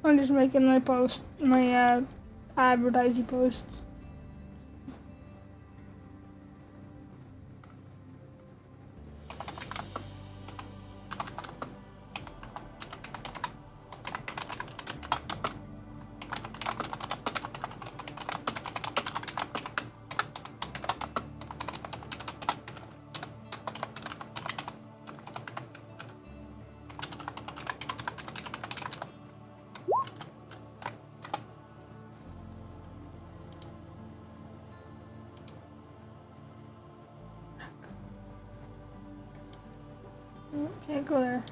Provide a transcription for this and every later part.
I'm just making my post, my advertising posts. Can't go there.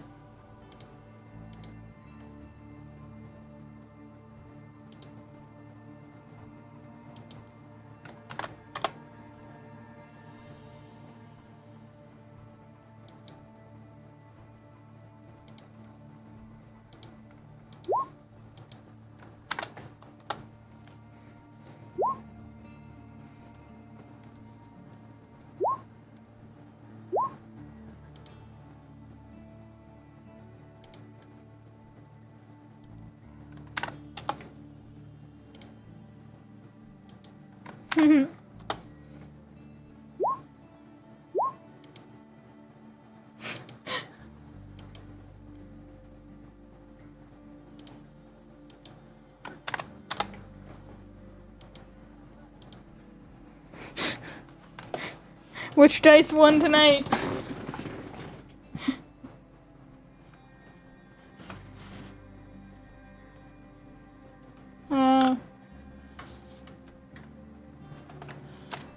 Which dice won tonight?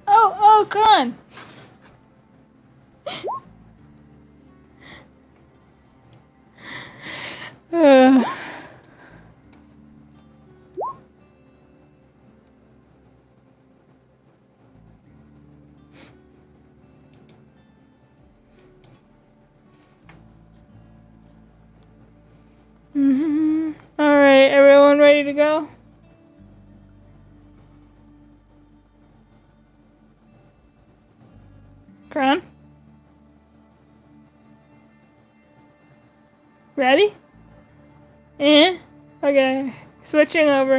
Oh, come on. Alright, everyone ready to go? Crown? Ready? Okay. Switching over.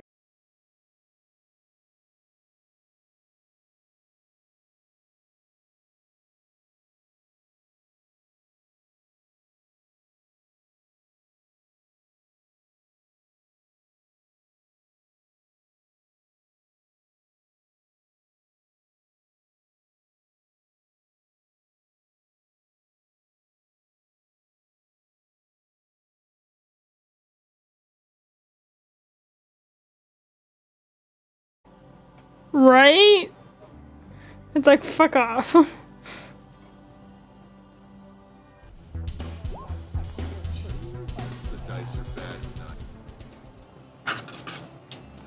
Right? It's like, fuck off. The dice are bad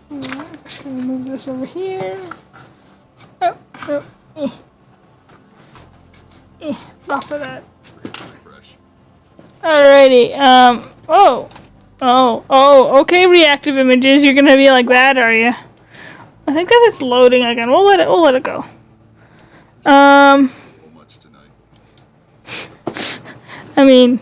tonight. Just gonna move this over here. Oh, off of that. Fresh. Alrighty, okay, reactive images, you're gonna be like that, are you? I think that it's loading again. We'll let it go. Much tonight. I mean,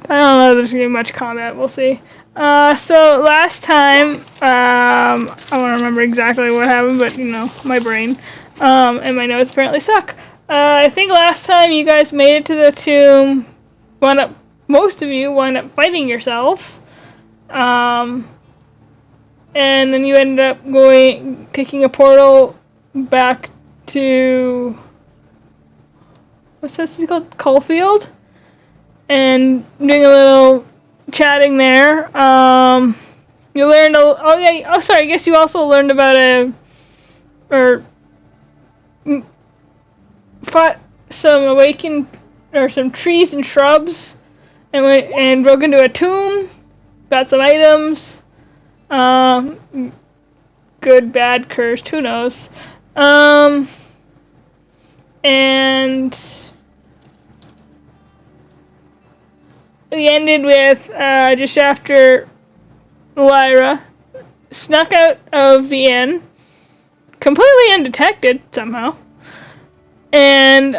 I don't know if there's gonna be much combat, we'll see. So last time, I don't remember exactly what happened, but you know, my brain, and my notes apparently suck. I think last time you guys made it to the tomb, most of you wound up fighting yourselves, and then you ended up taking a portal back to, what's that city called? Caulfield? And doing a little chatting there. You learned I guess you also learned about fought some awakened, or some trees and shrubs, and broke into a tomb, got some items, good, bad, cursed, who knows, and we ended with, just after Lyra snuck out of the inn, completely undetected somehow, and,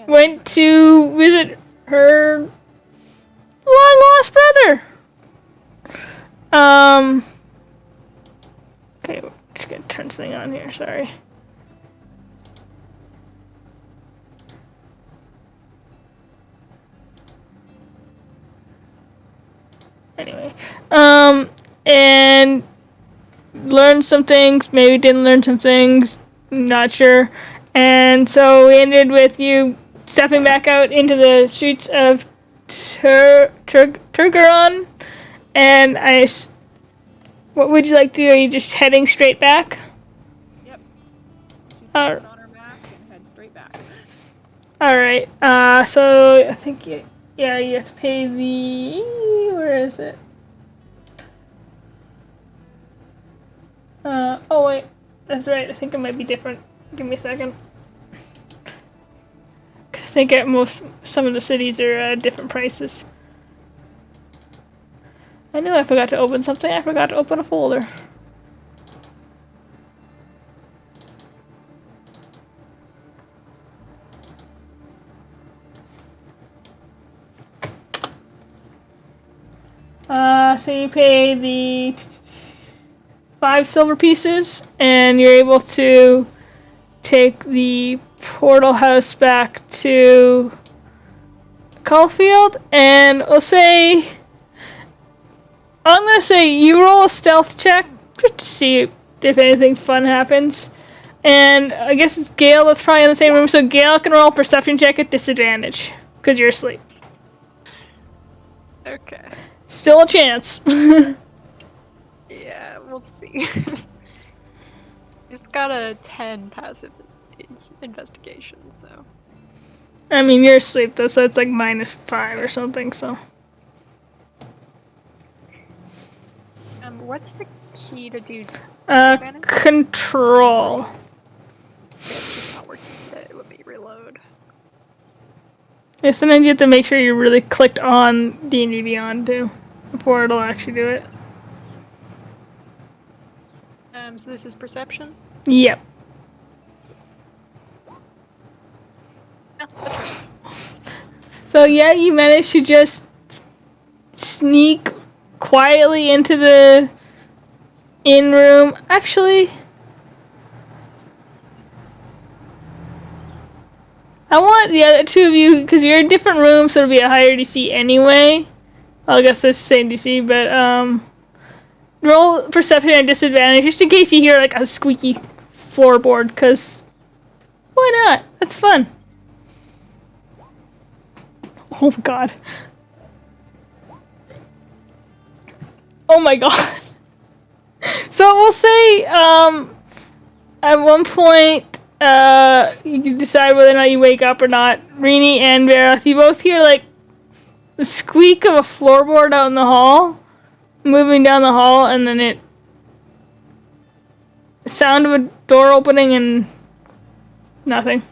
went to visit her long-lost brother, Okay, just gonna turn something on here. Sorry. Anyway, and learned some things, maybe didn't learn some things, not sure. And so we ended with you stepping back out into the streets of Turgaron. And what would you like to do? Are you just heading straight back? Yep. She's Uh, putting on her mask and head straight back. Alright, so I think you have to pay the... Where is it? Oh wait, that's right, I think it might be different. Give me a second. I think at some of the cities are different prices. I knew I forgot to open something, I forgot to open a folder. So you pay the 5 silver pieces, and you're able to take the portal house back to Caulfield, and I'm gonna say you roll a stealth check just to see if anything fun happens. And I guess it's Gale that's probably in the same room, so Gale can roll a perception check at disadvantage because you're asleep. Okay. Still a chance. Yeah, we'll see. Just got a 10 passive investigation, so. I mean, you're asleep though, so it's like -5 or something, so. What's the key to do? Control. Okay, it's just not working today. Let me reload. Yeah, sometimes you have to make sure you're really clicked on D&D Beyond too, before it'll actually do it. So this is perception? Yep. Yeah, that's So yeah, you managed to just sneak quietly into the inn room. Actually, I want the other two of you, because you're in different rooms, so it'll be a higher DC anyway. Well, I guess it's the same DC, but roll perception at disadvantage just in case you hear like a squeaky floorboard, because why not? That's fun. Oh my god. Oh my god. So we'll say, at one point, you can decide whether or not you wake up or not. Rini and Vareth, you both hear like the squeak of a floorboard out in the hall, moving down the hall, and then the sound of a door opening and nothing.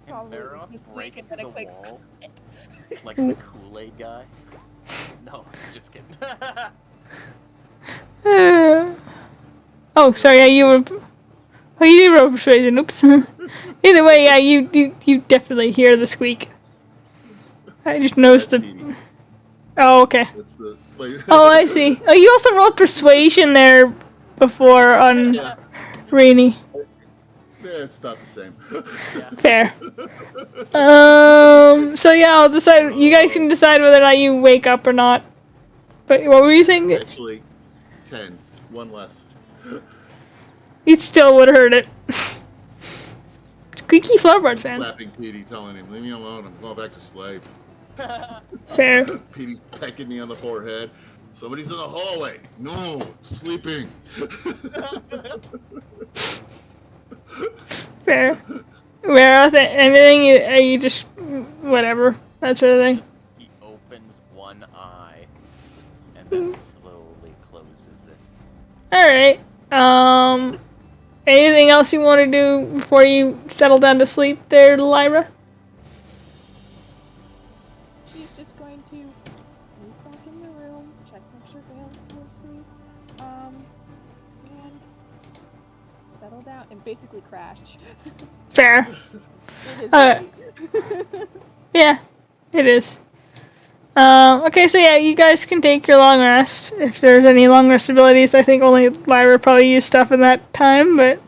Farah break into the wall like the Kool-Aid guy. No, just kidding. Oh, sorry. Yeah, you were. Oh, you did roll persuasion. Oops. Either way, yeah, you definitely hear the squeak. I just noticed the. Oh, okay. That's the, like, Oh, I see. Oh, you also rolled persuasion there before on yeah, Rainy. it's about the same. Fair. So yeah, I'll decide. You guys can decide whether or not you wake up or not. But what were you saying? Actually, 10. One less. You still would have heard it. Squeaky floorboards, man. Slapping Petey, telling him, leave me alone, I'm going back to slave. Fair. Petey's pecking me on the forehead. Somebody's in the hallway. No, sleeping. Fair. Where anything? Are you just whatever that sort of thing? He opens one eye and then slowly closes it. All right. Anything else you want to do before you settle down to sleep, there, Lyra? She's just going to sneak back in the room, check make sure Vale's still asleep, and settle down and basically crash. Fair. It is late. Yeah, it is. Okay, so yeah, you guys can take your long rest. If there's any long rest abilities, I think only Lyra probably used stuff in that time, but...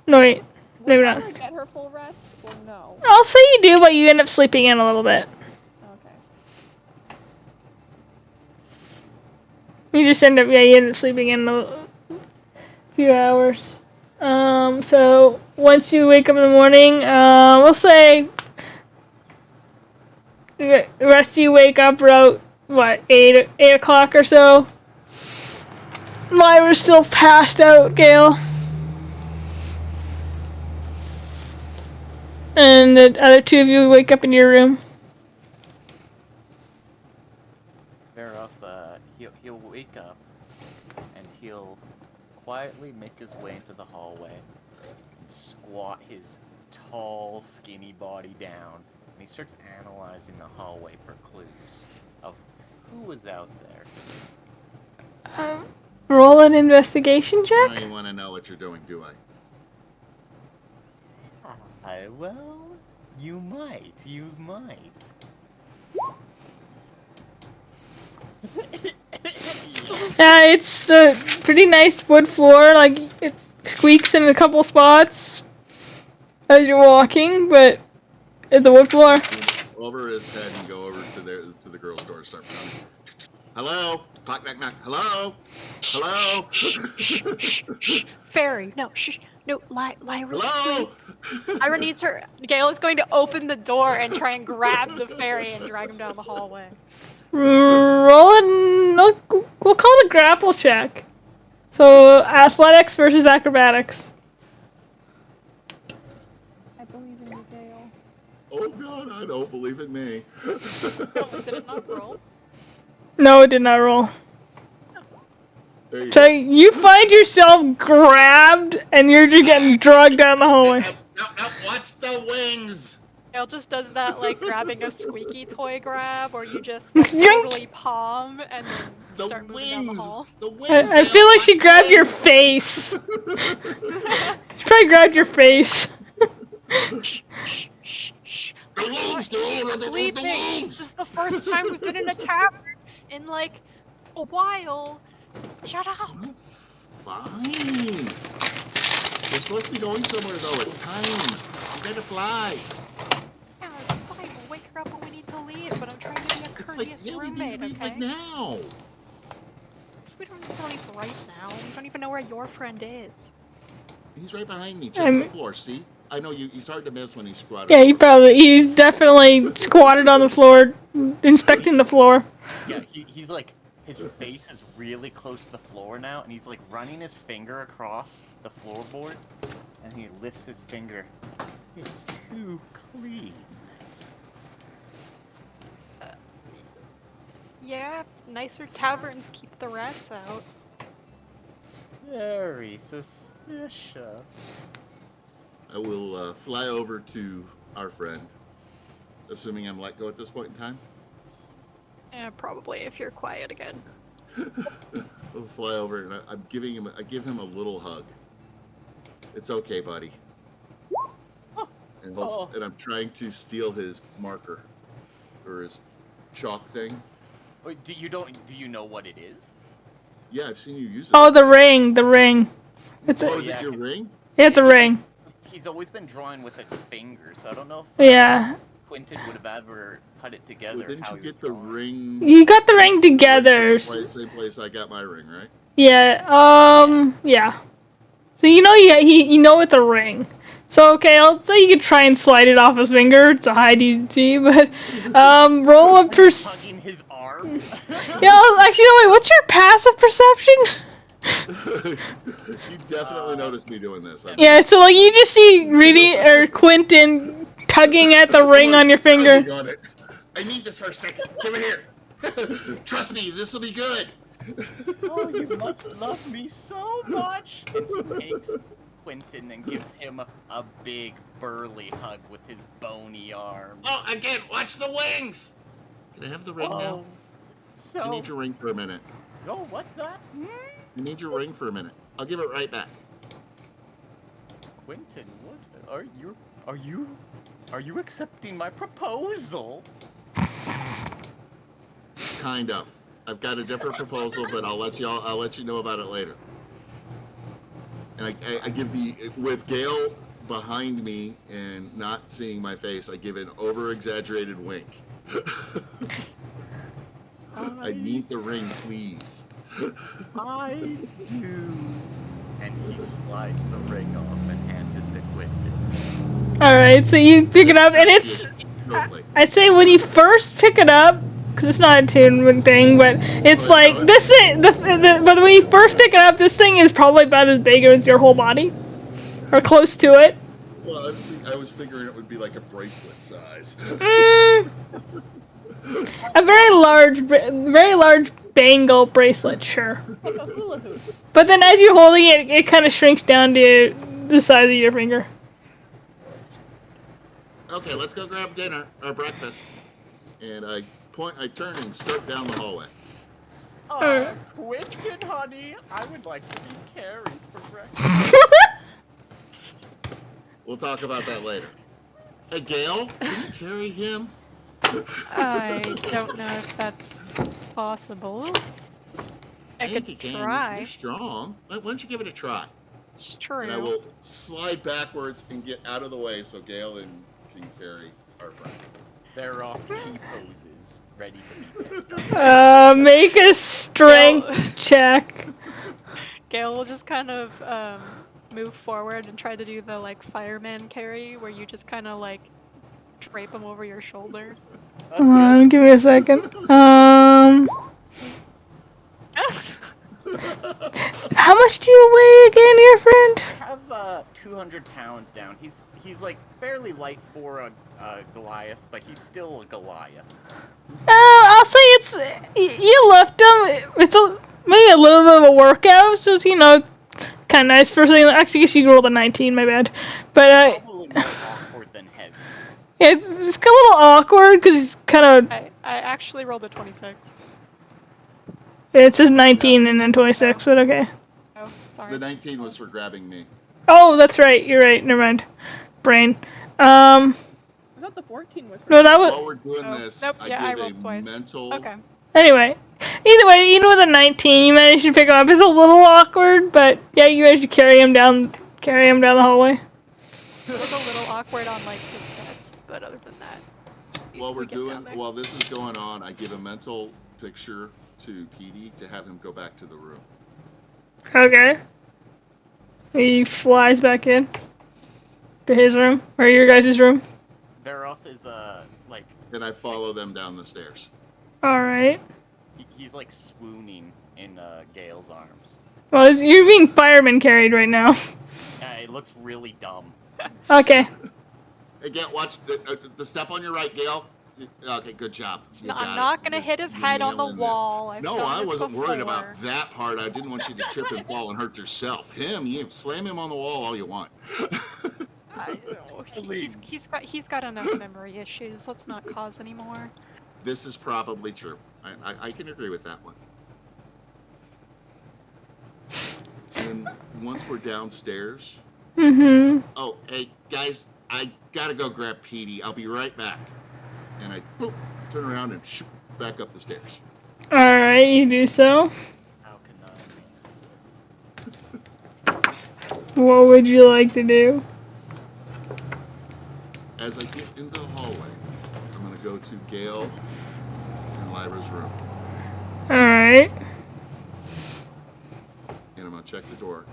No, wait. Would Maybe Lyra not. get her full rest or no? I'll say you do, but you end up sleeping in a little bit. Okay. You just end up, yeah, you end up sleeping in a few hours. So once you wake up in the morning, we'll say the rest of you wake up around, what, 8 o'clock or so? Lyra's still passed out, Gale. And the other two of you wake up in your room. Veroth, he'll wake up, and he'll quietly make his way into the hallway, and squat his tall, skinny body down, and he starts analyzing the hallway for clues of who was out there. Roll an investigation I check. don't even want to know what you're doing, do I? Well, you might. Yeah, it's a pretty nice wood floor. Like, it squeaks in a couple spots as you're walking, but it's a wood floor. Over his head and go over to the girl's door and start pounding. Hello? Knock, knock, knock. Hello? Hello? Fairy, no, shh, no, Lyra's asleep. Hello? Lyra needs her. Gale is going to open the door and try and grab the fairy and drag him down the hallway. Roll an, we'll call it a grapple check. So, athletics versus acrobatics. I believe in you, Gale. Oh god, I don't believe in me. Did it not roll? No, it did not roll. There you So go. you find yourself grabbed and you're just getting dragged down the hallway. No, watch the wings! Gale just does that, like, grabbing a squeaky toy grab, or you just like, Yoink! totally palm and then The start moving down the wings! hall. The wings! I Dale, feel like she watch the grabbed your wings! face. She probably grabbed your face. Shh, shh, shh, shh. The wings, Dale! The Sleeping. wings! This is the first time we've been in a tavern in like a while. Shut up. Fine. We're supposed to be going somewhere though. It's time. I'm gonna fly. Yeah, it's fine. We'll wake her up when we need to leave, but I'm trying to be a courteous We need roommate, to leave okay? like now. We don't need to leave right now. We don't even know where your friend is. He's right behind me. Check the floor. See? I know you. He's hard to miss when he's squatted. Yeah, he's definitely squatted on the floor, inspecting the floor. Yeah, he's like, his face is really close to the floor now, and he's like running his finger across the floorboard, and he lifts his finger. It's too clean. Yeah, nicer taverns keep the rats out. Very suspicious. I will fly over to our friend, assuming I'm let go at this point in time. Yeah, probably if you're quiet again. I'll fly over and I give him a little hug. It's okay, buddy. And, and I'm trying to steal his marker or his chalk thing. Wait, do you know what it is? Yeah, I've seen you use it. Oh, the ring. It's Oh, a, is it your ring? yeah, it's a ring. He's always been drawing with his fingers, so I don't know if Yeah. Quentin would have ever put it together. Well, didn't how you he was get the drawing. ring? You got the ring together. Same place I got my ring, right? Yeah, yeah. So you know it's a ring. So okay, I'll say you could try and slide it off his finger. It's a high DC, but roll a Hugging his arm. Yeah, actually, no, wait. What's your passive perception? You definitely noticed me doing this. Yeah, so like you just see Quentin tugging at the ring on your finger. On it. I need this for a second. Give it here. Trust me, this will be good. Oh, you must love me so much. And he takes Quentin and gives him a big burly hug with his bony arm. Oh, again, watch the wings. Can I have the ring now? So. I need your ring for a minute. Oh, what's that? I need your ring for a minute. I'll give it right back. Quentin, what are you accepting my proposal? kind of. I've got a different proposal, but I'll let you know about it later. And I give with Gale behind me and not seeing my face, I give an over-exaggerated wink. I need the ring, please. I do. And he slides the ring off and hands it to Quentin. Alright, so you pick it up, and it's... I'd say when you first pick it up, because it's not a attunement thing, but it's like, this thing... but when you first pick it up, this thing is probably about as big as your whole body. Or close to it. Well, I was figuring it would be like a bracelet size. A very large bangle bracelet, sure. Like a hula hoop. But then as you're holding it, it kind of shrinks down to the size of your finger. Okay, let's go grab dinner or breakfast. And I turn and skirt down the hallway. Quentin, honey, I would like to be carried for breakfast. We'll talk about that later. Hey, Gale, can you carry him? I don't know if that's possible. I think could you can. try. You're strong. Why don't you give it a try? It's true. And I will slide backwards and get out of the way so Gale can carry our friend. They're off T-poses, ready to be picked up. Make a strength check. Gale will just kind of move forward and try to do the like fireman carry, where you just kind of like drape him over your shoulder. Hold on, give me a second. How much do you weigh again, your friend? I have 200 pounds down. He's like fairly light for a Goliath, but he's still a Goliath. I'll say it's you lift him. It's maybe a little bit of a workout, so it's, kind of nice for something. Actually, I guess you rolled a 19. My bad. But Probably more awkward than heavy. yeah, it's a little awkward because he's kind of. I actually rolled a 26. It says 19 and then 26, but okay. Oh, sorry. The 19 was for grabbing me. Oh, that's right. You're right. Never mind. Brain. I thought the 14 was. No, that was. While we're doing this, Nope, yeah, I I give rolled a twice. mental. Okay. Anyway, either way, even with a 19, you managed to pick him up. It's a little awkward, but yeah, you managed to carry him down the hallway. It was a little awkward on like the steps, but other than that. While this is going on, I give a mental picture to Petey to have him go back to the room. Okay. He flies back in to his room, or your guys' room. Veroth is like. Then I follow them down the stairs. All right. He's like swooning in Gale's arms. Well, you're being fireman carried right now. It looks really dumb. Okay. Again, watch the step on your right, Gale. Okay, good job. I'm not gonna hit his head on the wall. No, I wasn't worried about that part. I didn't want you to trip and fall and hurt yourself. You slam him on the wall all you want. He's got enough memory issues. Let's not cause any more. This is probably true. I can agree with that one. And once we're downstairs. Mm-hmm. Oh, hey guys, I gotta go grab Petey. I'll be right back. And I turn around and shoot back up the stairs. All right, you do so. How What would you like to do? As I get into the hallway, I'm gonna go to Gale and Lyra's room. All right. And I'm gonna check the door.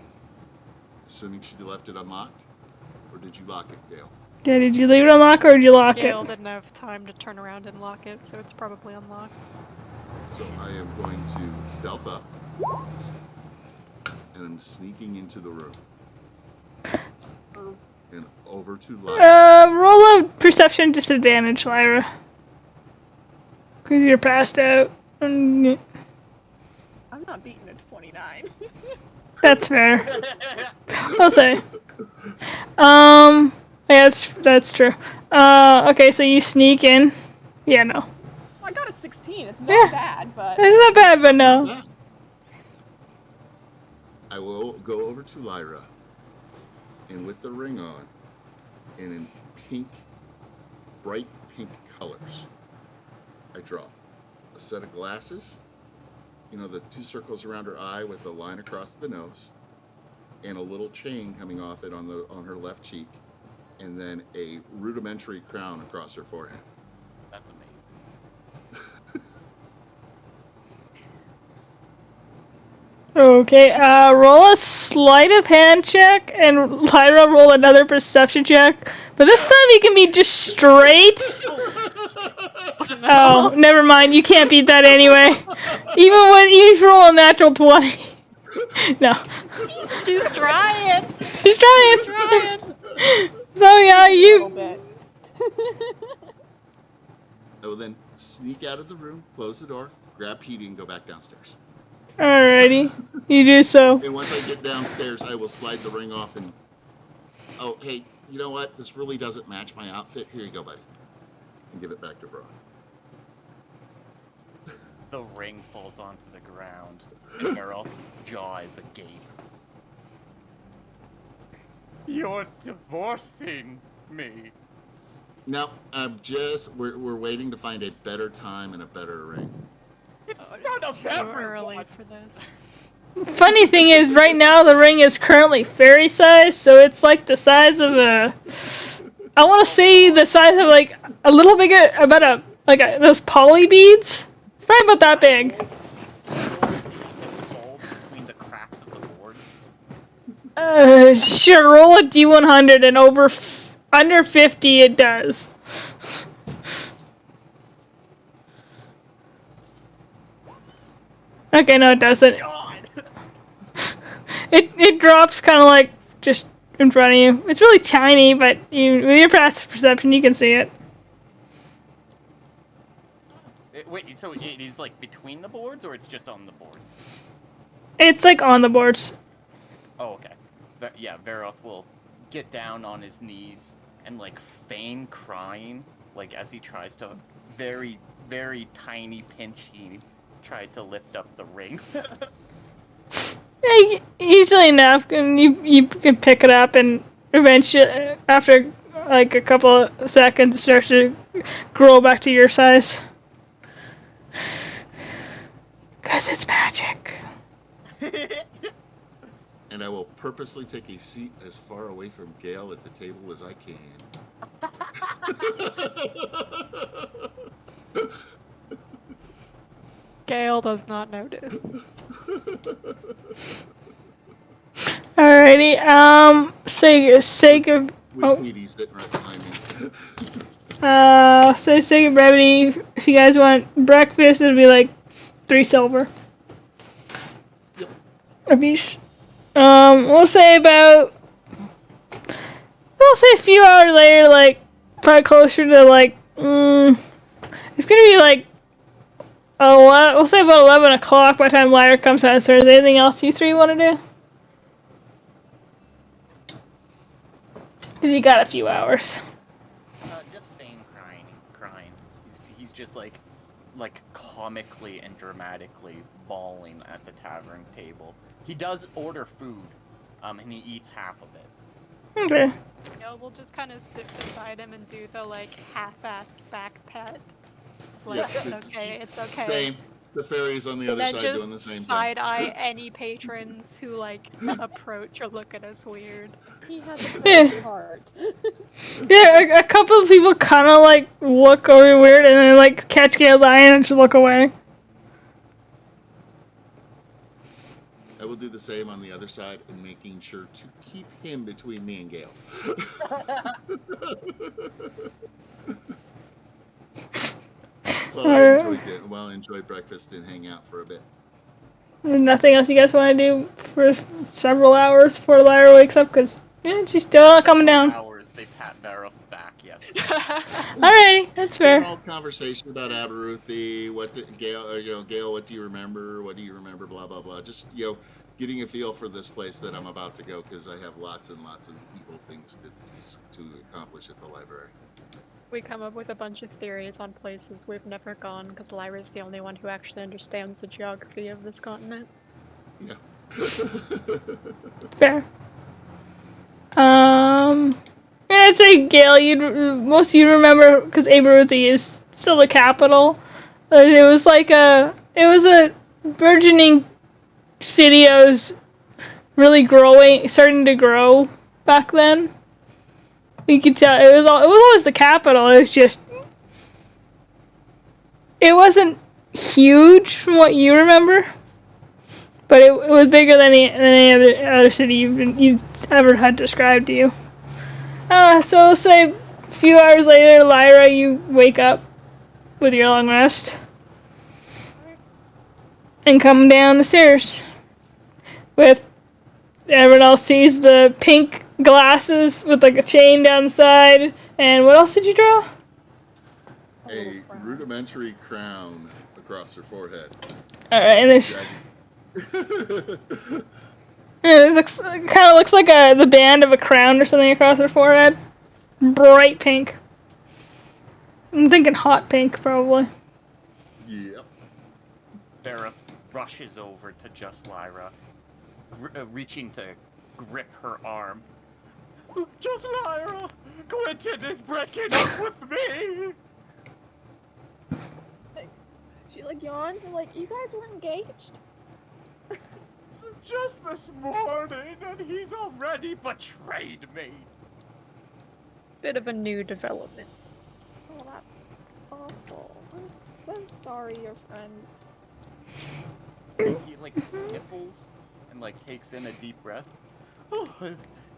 Assuming she left it unlocked, or did you lock it, Gale? Yeah, did you leave it unlocked or did you lock Gale it? didn't have time to turn around and lock it, so it's probably unlocked. So I am going to stealth up, and I'm sneaking into the room. And over to Lyra. Roll a perception disadvantage, Lyra. Because you're passed out. I'm not beating a 29. That's fair. I'll say. Yeah, that's true. Okay, so you sneak in. Yeah, no. I got a 16. It's not bad, but. It's not bad, but no. Yeah. I will go over to Lyra, and with the ring on, and in pink, bright pink colors, I draw. a set of glasses, you know, the 2 circles around her eye with a line across the nose, and a little chain coming off it on her left cheek, and then a rudimentary crown across her forehead. That's amazing. Okay, roll a sleight of hand check, and Lyra roll another perception check. But this time you can be just straight. Oh, never mind. You can't beat that anyway. Even when you roll a natural 20. No. She's trying. She's trying. Trying. So yeah, A little you. bit. I will then sneak out of the room, close the door, grab Petey, and go back downstairs. Alrighty, you do so. And once I get downstairs, I will slide the ring off and, oh, hey, you know what? This really doesn't match my outfit. Here you go, buddy. And give it back to Veroth. The ring falls onto the ground, and Meroth's jaw is agape. You're divorcing me. No, we're waiting to find a better time and a better ring. Oh, it's too early for this. Funny thing is, right now the ring is currently fairy size, so it's like the size of a. I want to say the size of like a little bigger, about those poly beads. It's probably about that big. Between the cracks of the boards. Sure. Roll a D100 and under 50 it does. Okay, no, it doesn't. It drops kind of like just in front of you. It's really tiny, but with your passive perception, you can see it. Wait, so it is like between the boards, or it's just on the boards? It's like on the boards. Oh, okay. Yeah, Veroth will get down on his knees and like feign crying, like as he tries to very, very tiny pinchy try to lift up the ring. Yeah, easily enough, and you can pick it up, and eventually, after like a couple of seconds, it starts to grow back to your size. 'Cause it's magic. And I will purposely take a seat as far away from Gale at the table as I can. Gale does not notice. Alrighty, sake of With Petey sitting right behind me. sake of brevity, if you guys want breakfast, it'll be like 3 silver. Yep. A piece. We'll say a few hours later, like, probably closer to, like, it's gonna be, like, we'll say about 11 o'clock by the time Lyra comes out. So is there anything else you 3 want to do? Because you got a few hours. Just feign crying. He's just like comically and dramatically bawling at the tavern table. He does order food, and he eats half of it. Okay. Gale will just kind of sit beside him and do the like half-assed back pet. Like, Yeah. it's okay, it's okay. Same. The fairies on the other Then side just doing the same thing. side-eye any patrons who like approach or look at us weird. He has a Yeah. good heart. Yeah, a couple of people kind of like look over weird and then like catch Gale's eye and just look away. I will do the same on the other side and making sure to keep him between me and Gale. Well, I enjoyed breakfast and hang out for a bit. There's nothing else you guys want to do for several hours before Lyra wakes up, because she's still not coming down. Hours they pat Veroth's back, yes. Alrighty, that's fair. General conversation about Aberruthi, Gale, what do you remember? What do you remember? Blah, blah, blah. Just, getting a feel for this place that I'm about to go, because I have lots and lots of evil things to accomplish at the library. We come up with a bunch of theories on places we've never gone because Lyra's the only one who actually understands the geography of this continent. Yeah. Fair. I'd say Gale, most of you remember, because Aberruthi is still the capital. It was like it was a burgeoning city. I was really starting to grow back then. You could tell it was always the capital. It was just, it wasn't huge from what you remember, but it was bigger than any other city you've ever had described to you. So we'll say a few hours later, Lyra, you wake up with your long rest and come down the stairs with everyone else sees the pink glasses with like a chain down the side. And what else did you draw? A rudimentary crown across her forehead. Alright, and there's it kind of looks like the band of a crown or something across her forehead. Bright pink. I'm thinking hot pink, probably. Yep. Vera rushes over to Just Lyra, reaching to grip her arm. Just Lyra! Quentin is breaking up with me! She like yawns and like, you guys were engaged? Just this morning, and he's already betrayed me! Bit of a new development. Oh, that's awful. I'm so sorry, your friend. He like sniffles and like takes in a deep breath. Oh,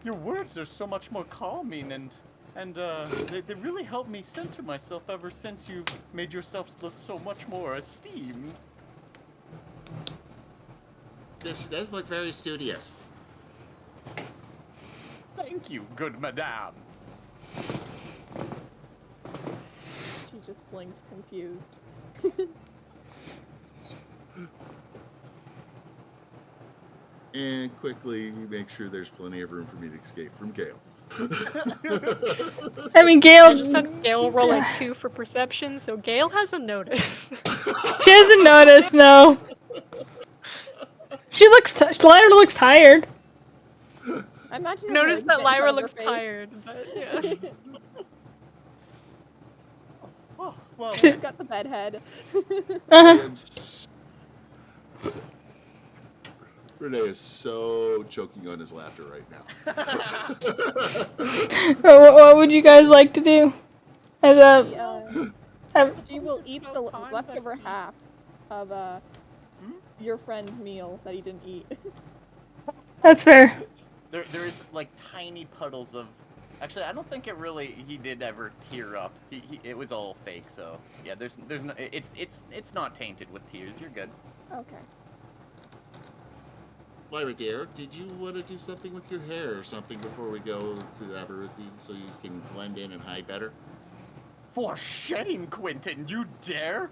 your words are so much more calming and they really helped me center myself ever since you've made yourself look so much more esteemed. Yes, she does look very studious. Thank you, good madame. She just blinks confused. And quickly make sure there's plenty of room for me to escape from Gale. I mean, I Gale. just had Gale roll a 2 for perception, so Gale hasn't noticed. She hasn't noticed, no. Lyra looks tired. I imagine Notice her that bit Lyra on her looks face. tired, but yeah. Oh, well, She's got the bed head. Uh-huh. Renee is so choking on his laughter right now. What would you guys like to do? As a, She will eat the leftover half of your friend's meal that he didn't eat. that's fair. there is like tiny puddles of. Actually, I don't think he did ever tear up. It was all fake. So yeah, there's no. It's not tainted with tears. You're good. Okay. Lyra, dear, did you want to do something with your hair or something before we go to Aberystwyth so you can blend in and hide better? For shame, Quentin! You dare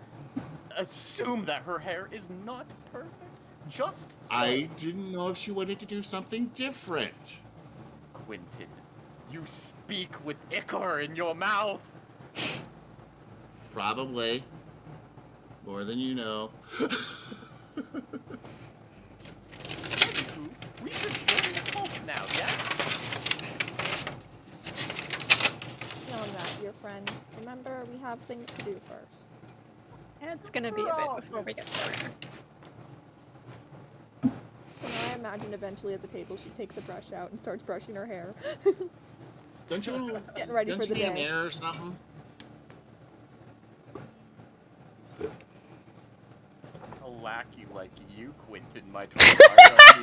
assume that her hair is not perfect? Just so. I didn't know if she wanted to do something different. Quentin, you speak with ichor in your mouth. Probably. More than you know. We should join the cult now, yes? Knowing that, your friend. Remember, we have things to do first. It's gonna be a bit before we get there. And I imagine eventually at the table she takes a brush out and starts brushing her hair. Don't you Getting ready for the need a day. mirror or something? A lackey like you, Quentin, might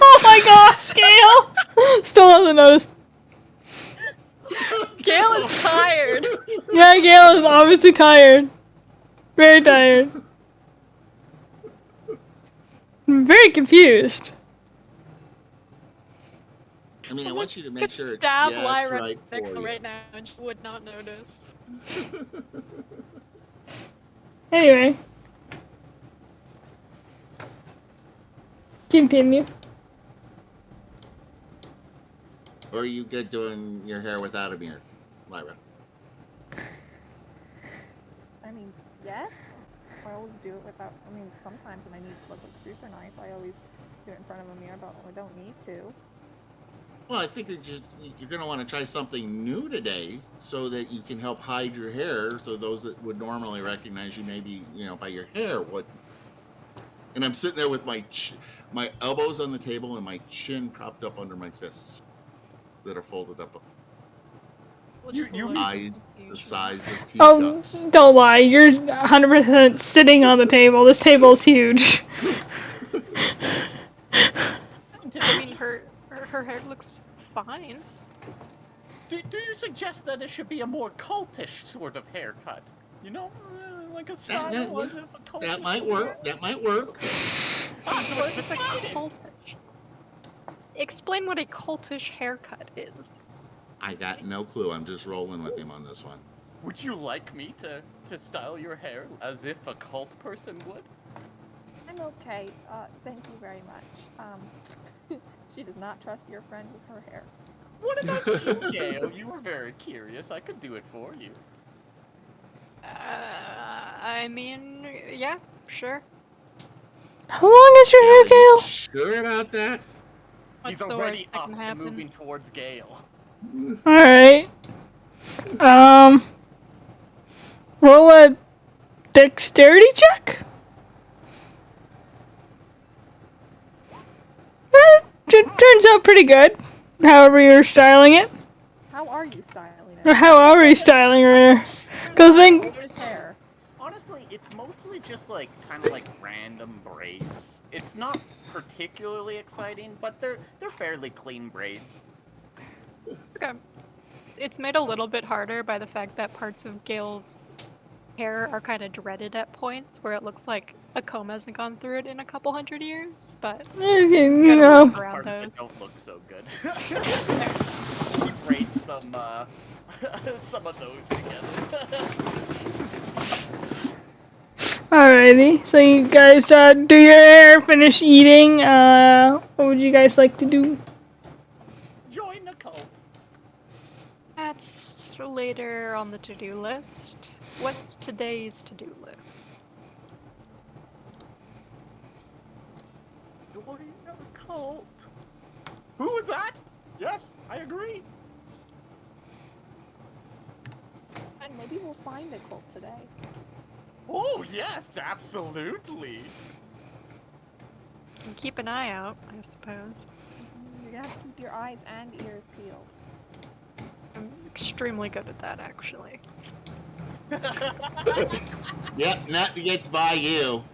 Oh my gosh, Gale! Still hasn't noticed. Gale is tired! Yeah, Gale is obviously tired. Very tired. I'm very confused. I mean, I want you to make sure it's Stab just Lyra right for you. right now and she would not notice. Anyway. Continue. Or are you good doing your hair without a mirror, Lyra? I mean, yes. I always do it without. I mean, sometimes when I need to look like super nice, I always do it in front of a mirror, but I don't need to. Well, I think you're going to want to try something new today so that you can help hide your hair, so those that would normally recognize you maybe, by your hair would. And I'm sitting there with my elbows on the table and my chin propped up under my fists that are folded up. We'll just look Eyes as the usual. size of Oh, teacups. don't lie. You're 100% sitting on the table. This table is huge. I mean, her hair looks fine. Do you suggest that it should be a more cultish sort of haircut? You know, like a style as if a cultish. That might work. That might work. So it's just a cultish. Explain what a cultish haircut is. I got no clue. I'm just rolling with him on this one. Would you like me to style your hair as if a cult person would? I'm okay. Thank you very much. She does not trust your friend with her hair. What about you, Gail? You were very curious. I could do it for you. I mean, yeah, sure. How long is your hair, Gail? Sure about that? What's He's the already worst that up can and happen? moving towards Gail. Alright. Roll a dexterity check? Turns out pretty good. However you're styling it. How are you styling Or it? how are you styling her hair? Because think... His hair. Honestly, it's mostly just like kind of like random braids. It's not particularly exciting, but they're fairly clean braids. Okay. It's made a little bit harder by the fact that parts of Gail's hair are kind of dreaded at points where it looks like a comb hasn't gone through it in a couple hundred years, but You gotta know... work around Parts that those. don't look so good. You braid some of those together. Alrighty, so you guys do your hair, finish eating. What would you guys like to do? Join the cult. That's later on the to-do list. What's today's to-do list? Join the cult. Who was that? Yes, I agree. And maybe we'll find a cult today. Oh yes, absolutely. And keep an eye out, I suppose. You're gonna have to keep your eyes and ears peeled. I'm extremely good at that, actually. Yep, nothing gets by you.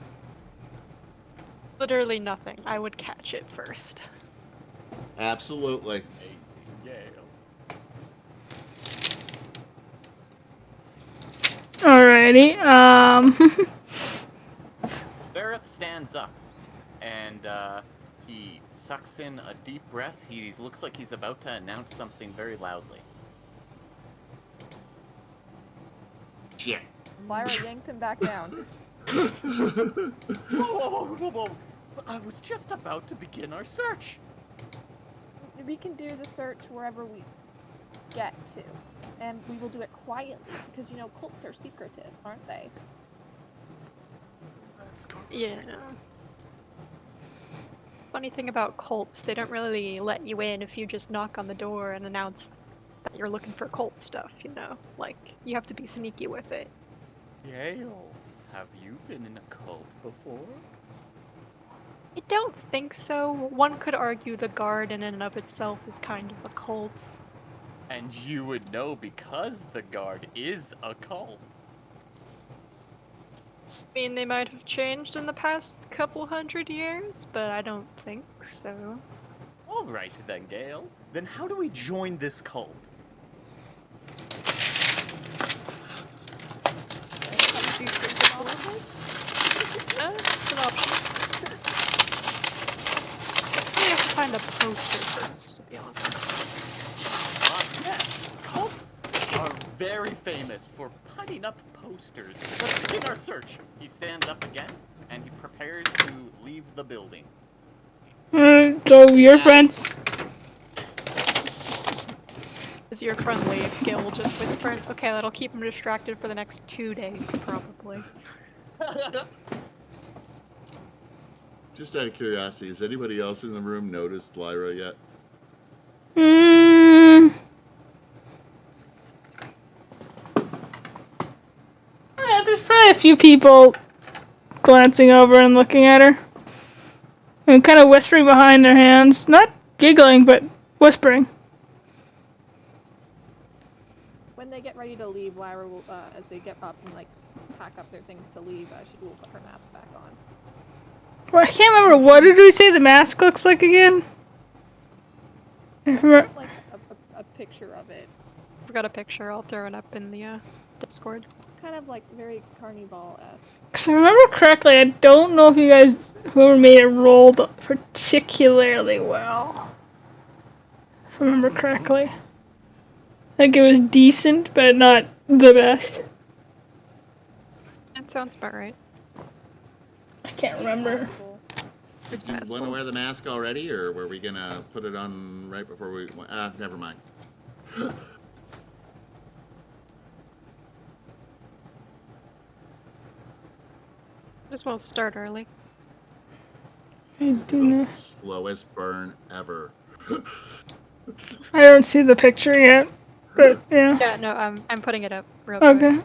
Literally nothing. I would catch it first. Absolutely. Amazing Gale. Alrighty, Bareth stands up, and he sucks in a deep breath. He looks like he's about to announce something very loudly. Shit. Lyra yanks him back down. Whoa, whoa, whoa, whoa, whoa! I was just about to begin our search. We can do the search wherever we get to. And we will do it quietly, because, you know, cults are secretive, aren't they? That's correct. Yeah. Funny thing about cults, they don't really let you in if you just knock on the door and announce that you're looking for cult stuff, you know? Like, you have to be sneaky with it. Gale, have you been in a cult before? I don't think so. One could argue the guard in and of itself is kind of a cult. And you would know because the guard is a cult. I mean, they might have changed in the past couple hundred years, but I don't think so. Alright then, Gale. Then how do we join this cult? It's an option. We have to find a poster first, to be honest. Yes, cults are very famous for putting up posters. Let's begin our search. He stands up again, and he prepares to leave the building. so your friends... As your friend leaves, Gale will just whisper, okay, that'll keep him distracted for the next 2 days, probably. Just out of curiosity, has anybody else in the room noticed Lyra yet? Yeah, there's probably a few people glancing over and looking at her. And kind of whispering behind their hands. Not giggling, but whispering. When they get ready to leave, Lyra will, as they get up and like pack up their things to leave, she will put her mask back on. Well, I can't remember. What did we say the mask looks like again? It's like a picture of it. I've got a picture. I'll throw it up in the Discord. Kind of like very Carnival-esque. If I remember correctly, I don't know if you guys, whoever made it, rolled particularly well. If I remember correctly. I think it was decent, but not the best. It sounds about right. I can't remember. It's Do you want to wear the mask already, or were we gonna put it on right before we? Never mind. As well start early. I do know. Slowest burn ever. I don't see the picture yet, but yeah. Yeah, no, I'm putting it up real quick. Okay.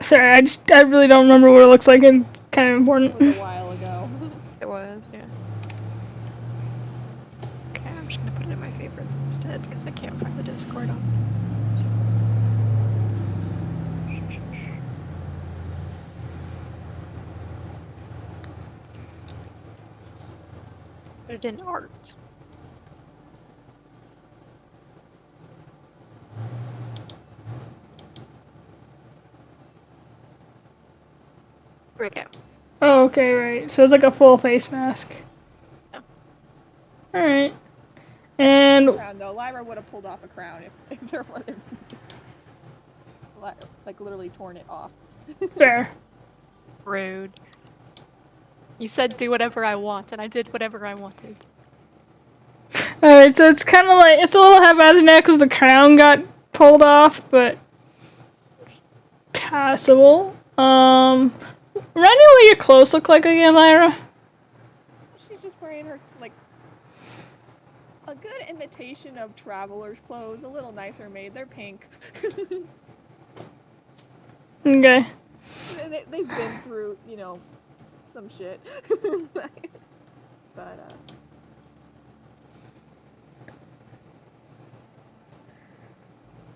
Sorry, I really don't remember what it looks like, and kind of important. It was a while ago. It was, yeah. Okay, I'm just gonna put it in my favorites instead because I can't find the Discord on this. Put it in art. Here we go. Oh, okay, right. So it's like a full face mask. Yeah. Alright. And Crown, though. Lyra would have pulled off a crown if there wasn't. Like literally torn it off. fair. Rude. You said do whatever I want, and I did whatever I wanted. Alright, so it's kind of like, it's a little haphazard now because the crown got pulled off, but passable. Remind me what your clothes look like again, Lyra. She's just wearing her, like, a good imitation of traveler's clothes. A little nicer made. They're pink. Okay. They've been through, you know, some shit. But,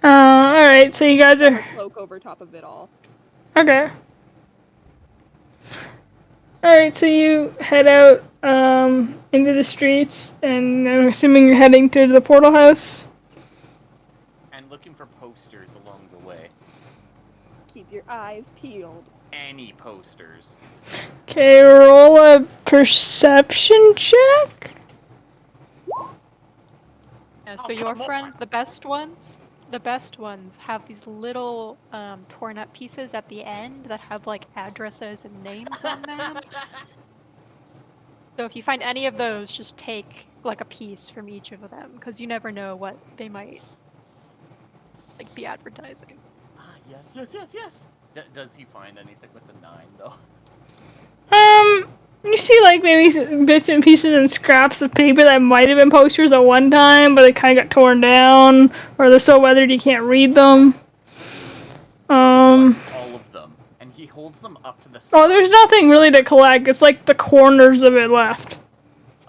alright, so you guys are... cloak over top of it all. Okay. Alright, so you head out into the streets, and I'm assuming you're heading to the portal house? And looking for posters along the way. Keep your eyes peeled. Any posters. Okay, roll a perception check? Yeah, so your friend, the best ones have these little torn up pieces at the end that have like addresses and names on them. So if you find any of those, just take like a piece from each of them, because you never know what they might like be advertising. Ah, yes. Does he find anything with the 9 though? You see like maybe some bits and pieces and scraps of paper that might have been posters at one time, but they kind of got torn down, or they're so weathered you can't read them. All of them. And he holds them up to the sun. Oh, there's nothing really to collect. It's like the corners of it left.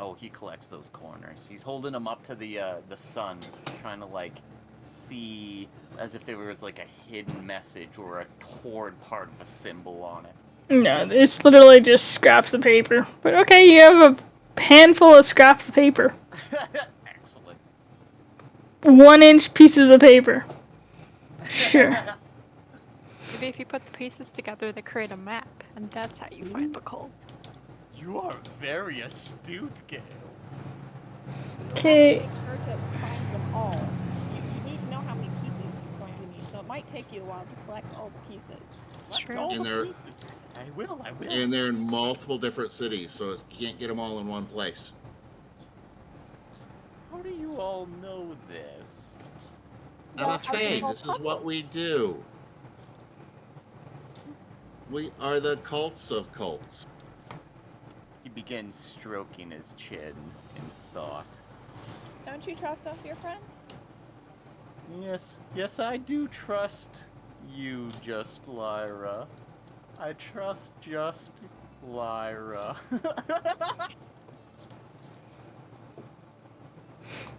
Oh, he collects those corners. He's holding them up to the sun, trying to like see as if there was like a hidden message or a torn part of a symbol on it. No, it's literally just scraps of paper. But okay, you have a handful of scraps of paper. Excellent. 1-inch pieces of paper. Sure. Maybe if you put the pieces together, they create a map, and that's how you find the cult. You are very astute, Gale. Okay. Make sure to find them all. You need to know how many pieces you're going to need, so it might take you a while to collect all the pieces. True. All And the they're- pieces. I will. And they're in multiple different cities, so you can't get them all in one place. How do you all know this? I'm Well, afraid our this is what we do. We are the cults of cults. He begins stroking his chin in thought. Don't you trust us, your friend? Yes, I do trust you, Just Lyra. I trust Just Lyra.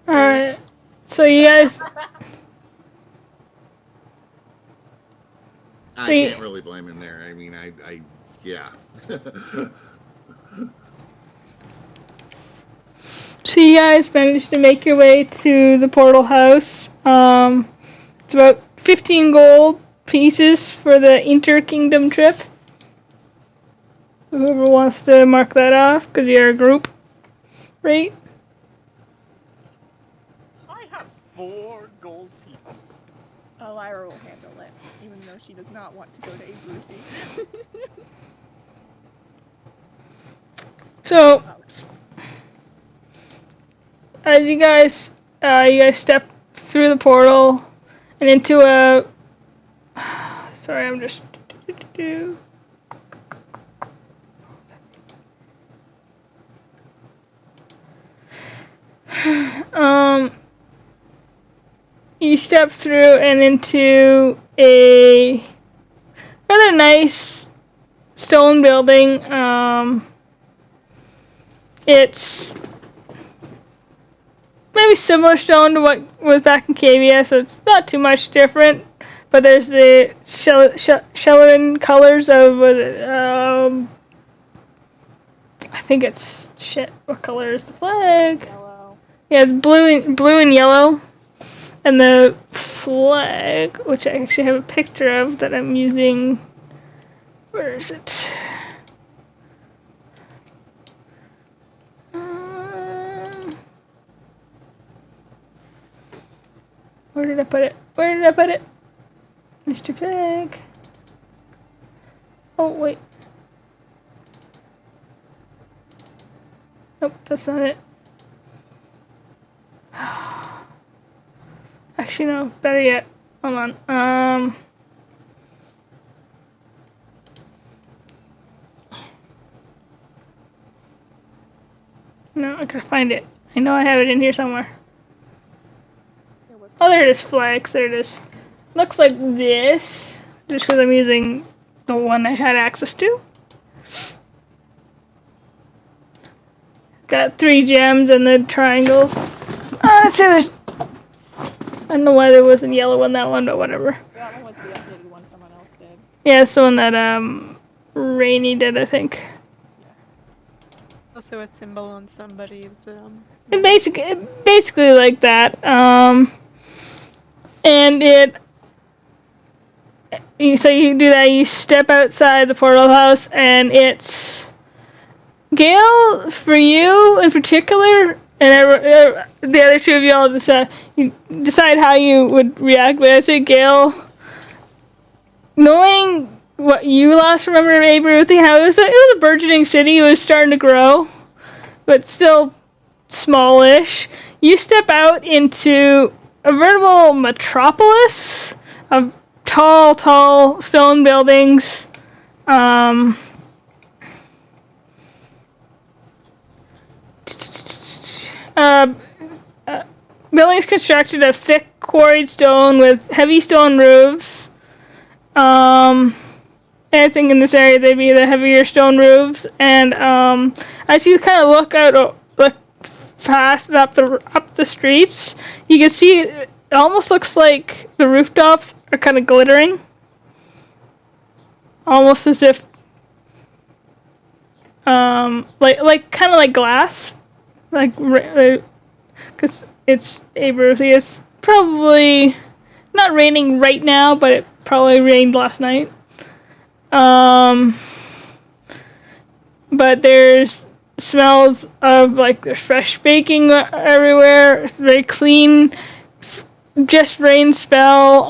Alright. So you guys... I See- can't really blame him there. I mean, yeah. So you guys managed to make your way to the portal house. It's about 15 gold pieces for the inter-kingdom trip. Whoever wants to mark that off, because you're a group, right? I have 4 gold pieces. Oh, Lyra will handle it, even though she does not want to go to Abruzzi. So, as you guys step through the portal and into a... Sorry, I'm just... You step through and into a rather nice stone building. It's maybe similar stone to what was back in KBS, so it's not too much different. But there's the Shellerin colors of, I think it's, shit, what color is the flag? Yellow. Yeah, it's blue and yellow. And the flag, which I actually have a picture of that I'm using. Where is it? Where did I put it? Mr. Pig. Oh, wait. Nope, that's not it. Actually, no. Better yet. Hold on. No, I gotta find it. I know I have it in here somewhere. Oh, there it is. Flags. There it is. Looks like this. Just because I'm using the one I had access to. Got 3 gems and the triangles. Let's see, there's... I don't know why there wasn't yellow on that one, but whatever. That one was the updated one someone else did. Yeah, it's the one that Rainy did, I think. Also a symbol on somebody's. It basically like that. And so you do that. You step outside the portal house, and it's Gale for you in particular, and the other 2 of you all you decide how you would react. But I say Gale, knowing what you last remember of Aberruthi, how it was a burgeoning city. It was starting to grow, but still smallish. You step out into a veritable metropolis of tall stone buildings. Buildings constructed of thick quarried stone with heavy stone roofs. I think in this area they'd be the heavier stone roofs. And as you kind of look past up the streets, you can see it almost looks like the rooftops are kind of glittering, almost as if like kind of like glass, like because it's Aberruthi. It's probably not raining right now, but it probably rained last night. But there's smells of like there's fresh baking everywhere. It's very clean. Just rain spell.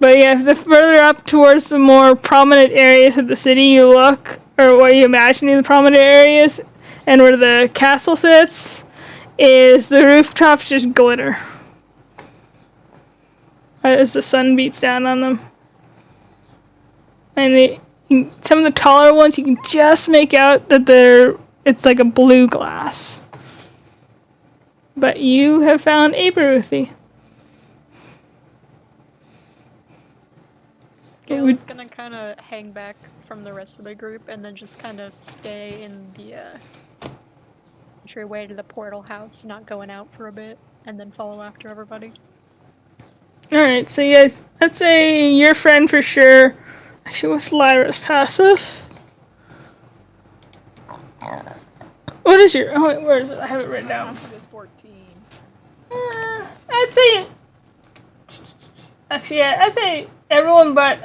But yeah, the further up towards the more prominent areas of the city you look, or what you imagine in the prominent areas, and where the castle sits, is the rooftops just glitter as the sun beats down on them. And some of the taller ones, you can just make out that it's like a blue glass. But you have found Aberuthy. Galen's gonna kind of hang back from the rest of the group and then just kind of stay in the entryway to the portal house, not going out for a bit, and then follow after everybody. Alright, so you guys, let's say your friend for sure. Actually, what's Lyra's passive? What is your... Oh, wait, where is it? I have it written down. Passive is 14. I'd say... Actually, yeah, I'd say everyone but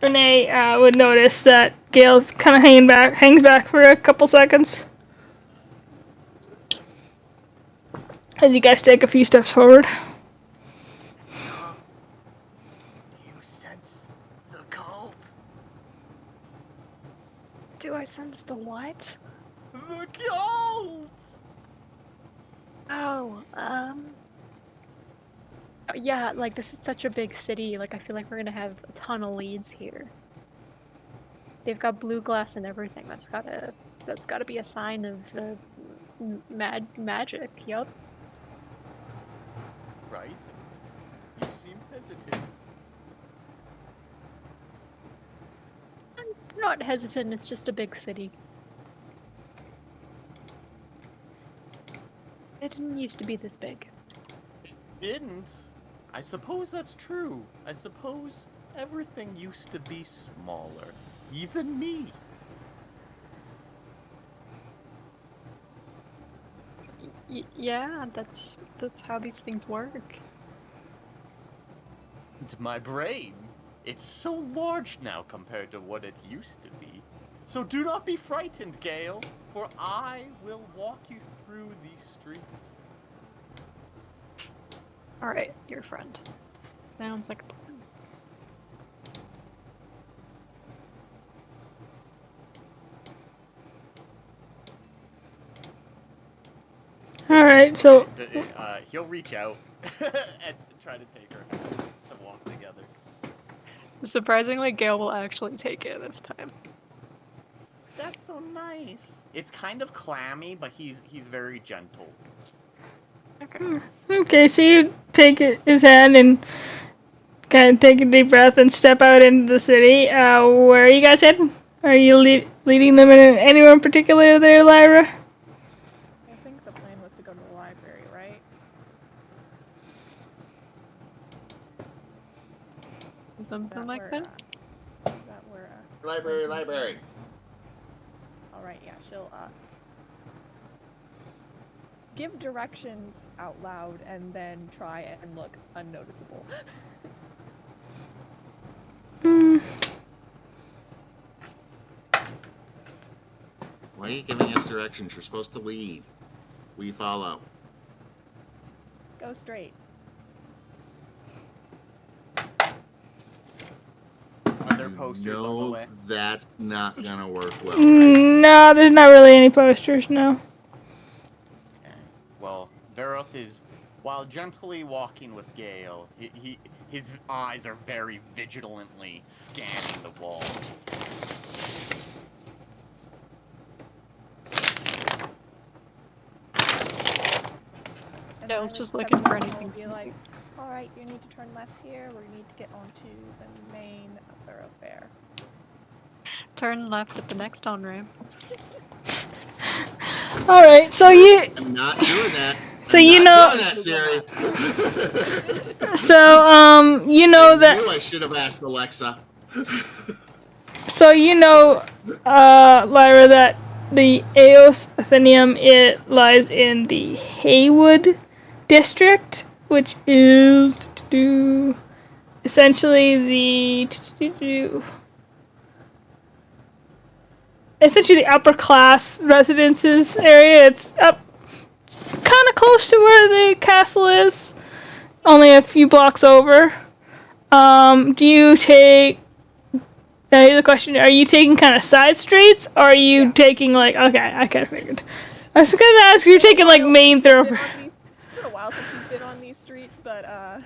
Renee would notice that Gale's kind of hangs back for a couple seconds. As you guys take a few steps forward. Do you sense the cult? Do I sense the what? The cult! Oh, yeah, like, this is such a big city, like, I feel like we're gonna have a ton of leads here. They've got blue glass and everything, that's gotta be a sign of, magic, yup. Right? You seem hesitant. I'm not hesitant, it's just a big city. It didn't used to be this big. It didn't. I suppose that's true. I suppose everything used to be smaller. Even me. Yeah, that's how these things work. And my brain. It's so large now compared to what it used to be. So do not be frightened, Gale, for I will walk you through these streets. Alright, your friend. Sounds like a plan. Alright, so... He'll reach out and try to take her to walk together. Surprisingly, Gale will actually take it this time. That's so nice. It's kind of clammy, but he's very gentle. Okay. Okay, so you take his hand and kind of take a deep breath and step out into the city. Where are you guys heading? Are you leading them in anywhere in particular there, Lyra? I think the plan was to go to the library, right? Something like that? Is that where, Library. Alright, yeah, she'll, give directions out loud and then try and look unnoticeable. Why are you giving us directions? You're supposed to lead. We follow. Go straight. Are there posters on the No, way? that's not gonna work well. No, there's not really any posters, no. Okay. Well, Veroth is, while gently walking with Gale, his eyes are very vigilantly scanning the wall. And Yeah, I was then just step looking for one, anything. Be like, alright, you need to turn left here, or you need to get onto the main thoroughfare. Turn left at the next on-ramp. Alright, so you... I'm not doing that. So I'm you not know... doing that, Siri. So, you know I that... knew I should have asked Alexa. So you know, Lyra, that the Eos Athenium, it lies in the Haywood district, which is essentially the upper class residences area. It's up kind of close to where the castle is, only a few blocks over. Do you take... Here's the question: are you taking kind of side streets, or are you taking like? Okay, I kind of figured. I was gonna ask. You're taking like main thoroughfare. It's been a while since she's been on these streets, but I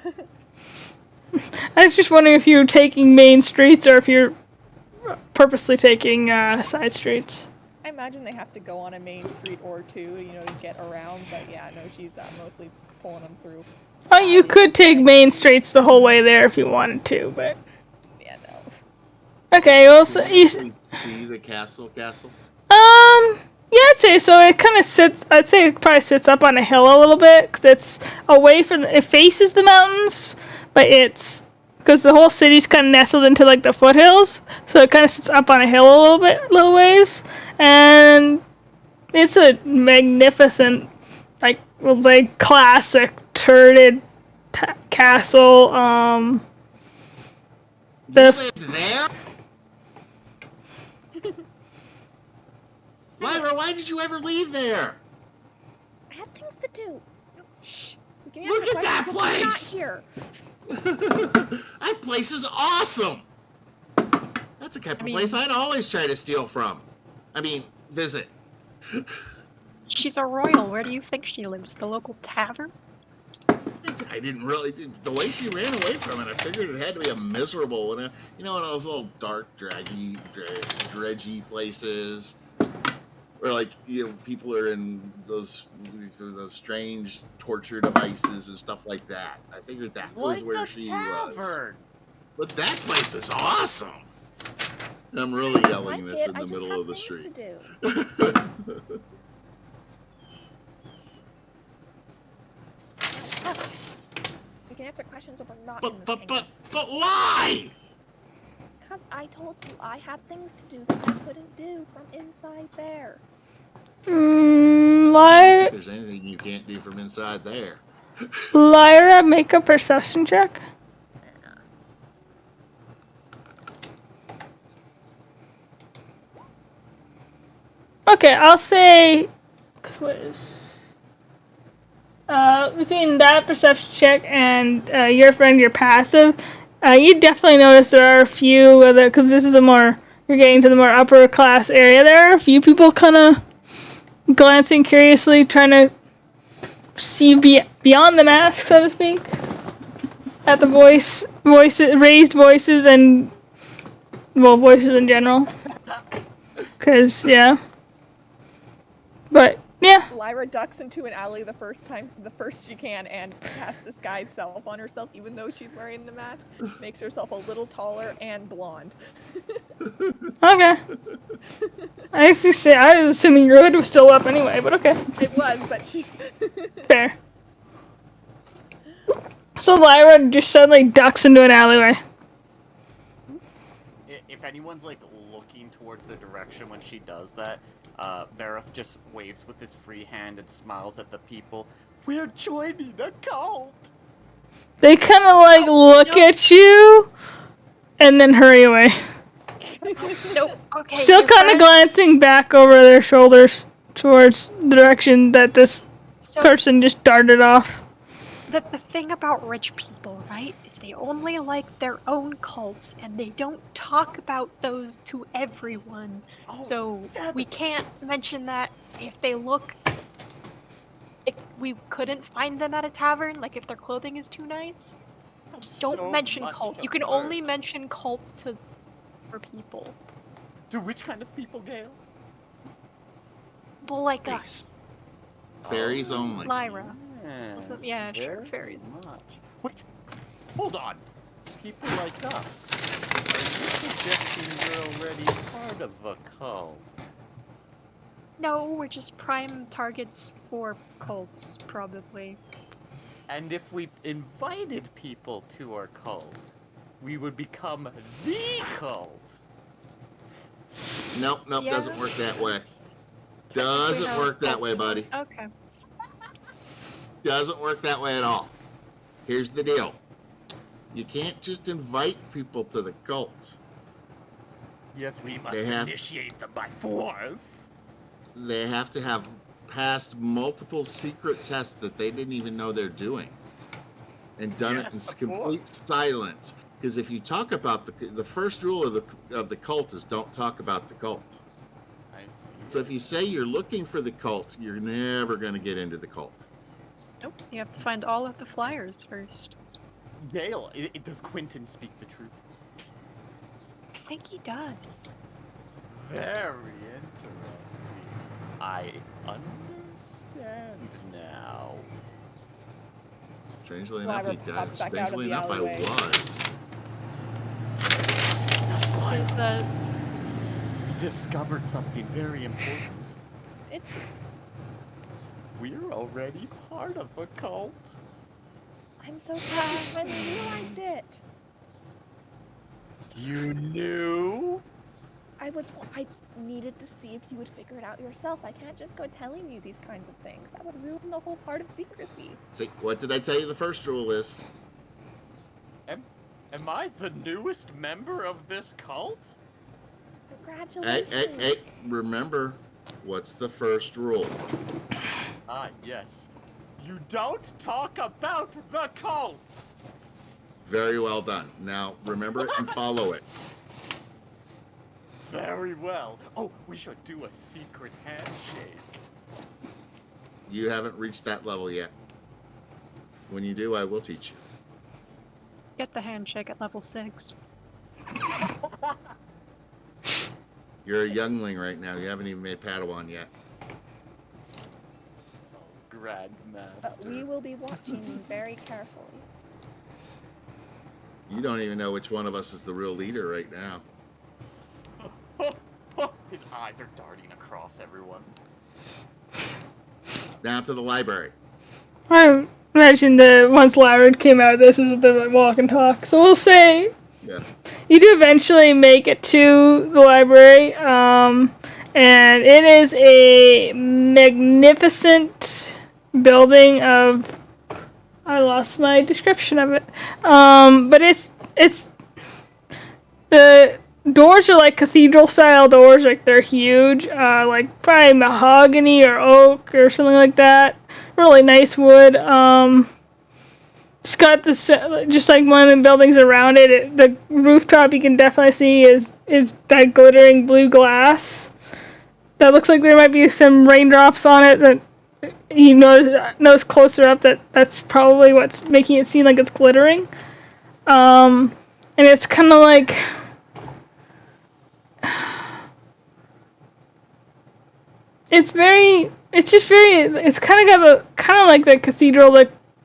was just wondering if you were taking main streets or if you're purposely taking side streets. I imagine they have to go on a main street or two, to get around. But yeah, no, she's mostly pulling them through. Oh, you could take main streets the whole way there if you wanted to, but Yeah, no. okay. Well, so Can you actually see the castle? yeah, I'd say so. It kind of sits. I'd say it probably sits up on a hill a little bit because it's away from. It faces the mountains, but it's because the whole city's kind of nestled into like the foothills, so it kind of sits up on a hill a little ways, and it's a magnificent, like classic turreted castle. You lived there? Lyra, why did you ever leave there? I had things to do. Shh. We can Look answer at that questions place! when we're not here. That place is awesome! That's the type of place I'd always try to steal from. I mean, visit. She's a royal. Where do you think she lives? The local tavern? I didn't really. The way she ran away from it, I figured it had to be a miserable one. One of those little dark, dredgy places. Or people are in those strange torture devices and stuff like that. I figured that was where she was. But that place is awesome. And I'm really yelling this in the middle of the street. We can answer questions when we're not in But this why? Because I told you I had things to do that I couldn't do from inside there. If there's anything you can't do from inside there. Lyra, make a perception check. Okay, I'll say, cause what is between that perception check and your friend, your passive, you definitely notice there are a few of the, because this is you're getting to the more upper class area. There are a few people kind of glancing curiously, trying to see beyond the mask, so to speak, at the raised voices and voices in general. Cause yeah. But yeah. Lyra ducks into an alley the first she can, and casts disguise self on herself, even though she's wearing the mask. Makes herself a little taller and blonde. Okay. I was assuming your hood was still up anyway, but okay. It was, but she's Fair. So Lyra just suddenly ducks into an alleyway. If anyone's looking towards the direction when she does that, Vareth just waves with his free hand and smiles at the people. We're joining a cult! They kind of look at you and then hurry away. Nope. Okay. Still kind of glancing back over their shoulders towards the direction that this person just darted off. The thing about rich people, right, is they only like their own cults, and they don't talk about those to everyone. So we can't mention that if they look... we couldn't find them at a tavern, if their clothing is too nice. Just don't mention cult. You can only mention cults to other people. To which kind of people, Gale? Well, like us. Fairies only. Lyra. Yes, Yeah, sure, fairies. Much. Wait, hold on. People like us. Are you suggesting you're already part of a cult? No, we're just prime targets for cults, probably. And if we invited people to our cult, we would become the cult. Nope, Yeah. doesn't work that way. Doesn't work that way, buddy. Okay. Doesn't work that way at all. Here's the deal. You can't just invite people to the cult. Yes, we must initiate them by force. They have to have passed multiple secret tests that they didn't even know they're doing. And done it in complete silence. Because if you talk about the first rule of the cult is don't talk about the cult. I see. So if you say you're looking for the cult, you're never going to get into the cult. Nope, you have to find all of the flyers first. Gale, does Quentin speak the truth? I think he does. Very interesting. I understand now. Strangely enough, Wyvern pops back out of strangely the enough, I alleyway. was. Is that We discovered something very important. It's We're already part of a cult. I'm so glad I finally realized it. You knew? I needed to see if you would figure it out yourself. I can't just go telling you these kinds of things. That would ruin the whole part of secrecy. See, what did I tell you the first rule is? Am I the newest member of this cult? Congratulations. Hey, remember, what's the first rule? Ah, yes. You don't talk about the cult! Very well done. Now, remember it and follow it. Very well. Oh, we should do a secret handshake. You haven't reached that level yet. When you do, I will teach you. get the handshake at level 6? You're a youngling right now. You haven't even made Padawan yet. Oh, Grandmaster. We will be watching you very carefully. You don't even know which one of us is the real leader right now. His eyes are darting across everyone. Now to the library. I imagine that once Larry came out, this was a bit of like walk and talk. So we'll say Yeah. you do eventually make it to the library, and it is a magnificent building of. I lost my description of it, but it's the doors are like cathedral style doors, like they're huge, like probably mahogany or oak or something like that. Really nice wood. It's got this just like one of the buildings around it. The rooftop you can definitely see is that glittering blue glass. That looks like there might be some raindrops on it. That you notice closer up that's probably what's making it seem like it's glittering. And it's kind of like. It's kind of got a kind of like the cathedral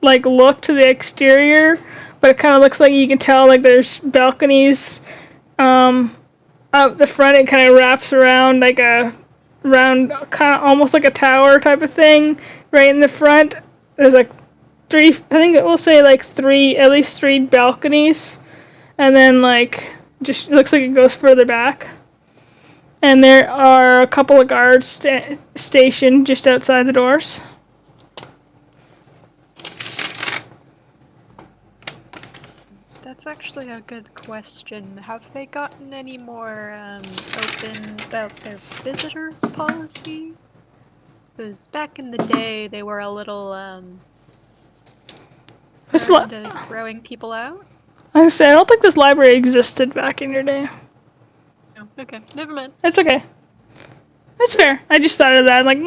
like look to the exterior, but it kind of looks like you can tell like there's balconies out the front. It kind of wraps around like kind of almost like a tower type of thing right in the front. There's like three, I think it will say like at least three balconies, and then like just it looks like it goes further back. And there are a couple of guards stationed just outside the doors. That's actually a good question. Have they gotten any more open about their visitors policy? Because back in the day, they were a little into throwing people out. I don't think this library existed back in your day. Oh, okay, never mind. It's okay. That's fair. I just thought of that, like,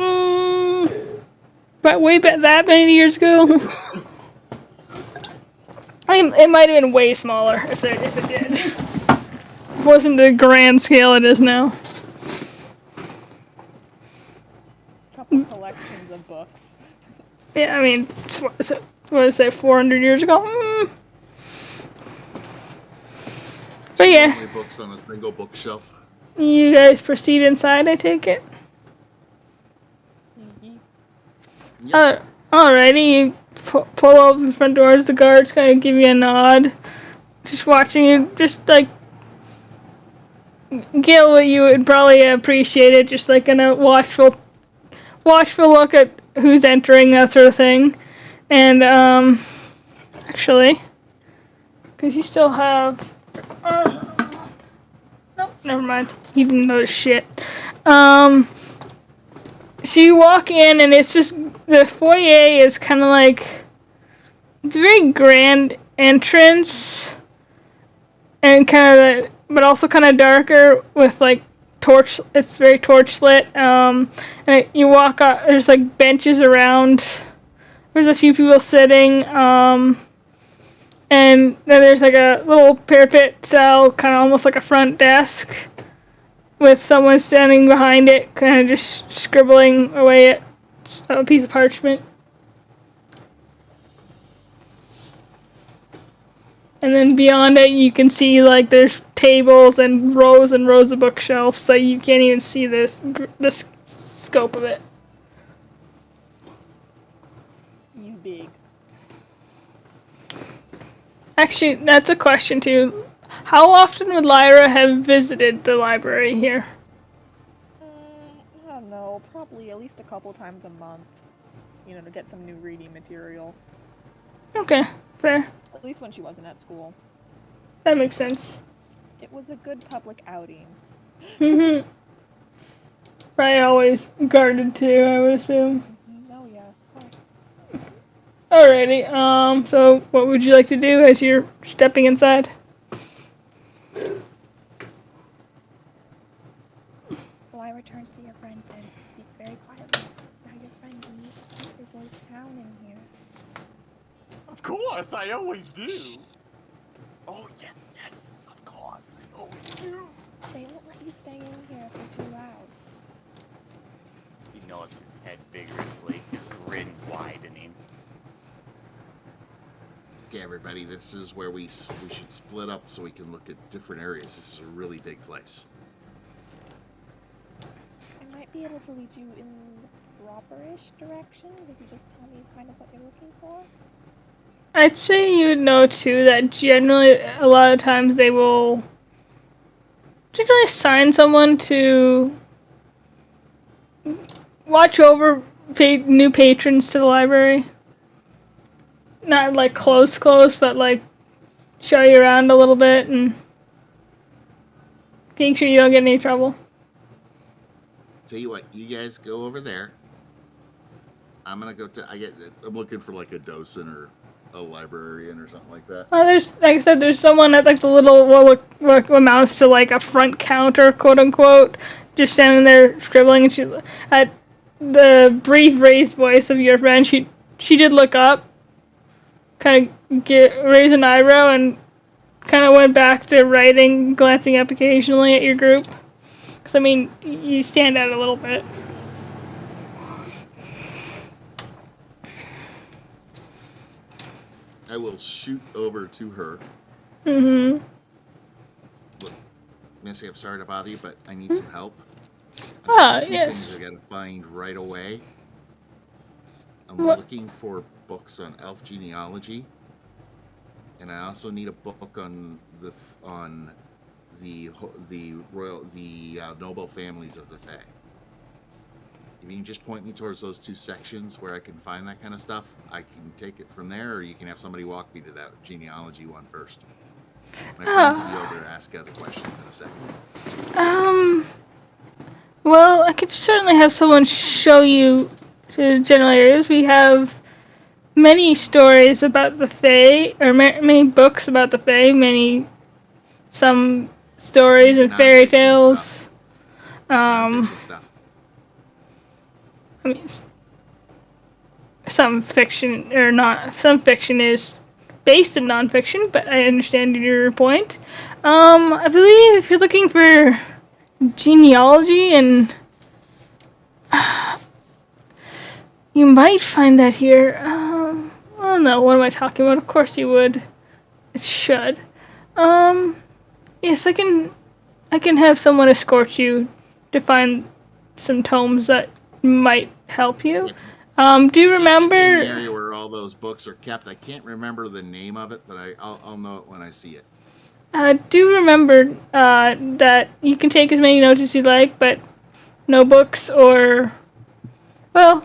but way back that many years ago. It might have been way smaller if it did. It wasn't the grand scale it is now. Couple collections of books. Yeah, I mean, what is it, 400 years ago? But yeah. How many books on a single bookshelf? You guys proceed inside, I take it? Yep. Alrighty, you pull open the front doors, the guards kind of give you a nod. Just watching you, just like, Gil, you would probably appreciate it, just like in a watchful look at who's entering, that sort of thing. And, actually, because you still have... nope, never mind. He didn't notice shit. So you walk in, and it's just the foyer is kind of like it's a very grand entrance, and but also kind of darker with like torch. It's very torch lit. And you walk up. There's like benches around. There's a few people sitting. And then there's like a little parapet cell, kind of almost like a front desk. with someone standing behind it, kind of just scribbling away at a piece of parchment. And then beyond it, you can see like there's tables and rows of bookshelves, so you can't even see the scope of it. You big. Actually, that's a question too. How often would Lyra have visited the library here? I don't know. Probably at least a couple times a month. You know, to get some new reading material. Okay, fair. At least when she wasn't at school. That makes sense. It was a good public outing. Mhm. Probably always guarded too, I would assume. Oh yeah, of course. Alrighty, so what would you like to do as you're stepping inside? Lyra turns to your friend and speaks very quietly. Now your friend, you need to keep your voice down in here. Of course, I always do. Oh, yes, of course, I always do. They won't let you stay in here if you're too loud. He nods his head vigorously, his grin widening. Okay, everybody, this is where we should split up so we can look at different areas. This is a really big place. I might be able to lead you in the proper-ish direction if you just tell me kind of what you're looking for. I'd say you would know too that generally a lot of times they will generally assign someone to watch over new patrons to the library. Not like close, but like show you around a little bit and making sure you don't get in any trouble. Tell you what, you guys go over there. I'm gonna go I'm looking for like a docent or a librarian or something like that. Well, there's, like I said, there's someone at like the little, what amounts to like a front counter, quote unquote, just standing there scribbling, and she, at the brief raised voice of your friend, she did look up, kind of raise an eyebrow, and kind of went back to writing, glancing up occasionally at your group. Because, I mean, you stand out a little bit. I will shoot over to her. Mm-hmm. Look, Missy, I'm sorry to bother you, but I need some help. Two Yes. things I gotta find right away. I'm What? looking for books on elf genealogy, and I also need a book on the noble families of the Fae. If you can just point me towards those two sections where I can find that kind of stuff, I can take it from there, or you can have somebody walk me to that genealogy one first. My friends will be over to ask other questions in a second. Well, I could certainly have someone show you to the general areas. We have many stories about the Fae, or many books about the Fae, some stories and fairy tales. Non-fiction stuff. I mean, some fiction or not. Some fiction is based in nonfiction, but I understand your point. I believe if you're looking for genealogy, and you might find that here. Oh no, what am I talking about? Of course you would. It should. Yes, I can have someone escort you to find some tomes that might help you. Do you remember in the area where all those books are kept? I can't remember the name of it, but I'll know it when I see it. do remember that you can take as many notes as you like, but no books or, well,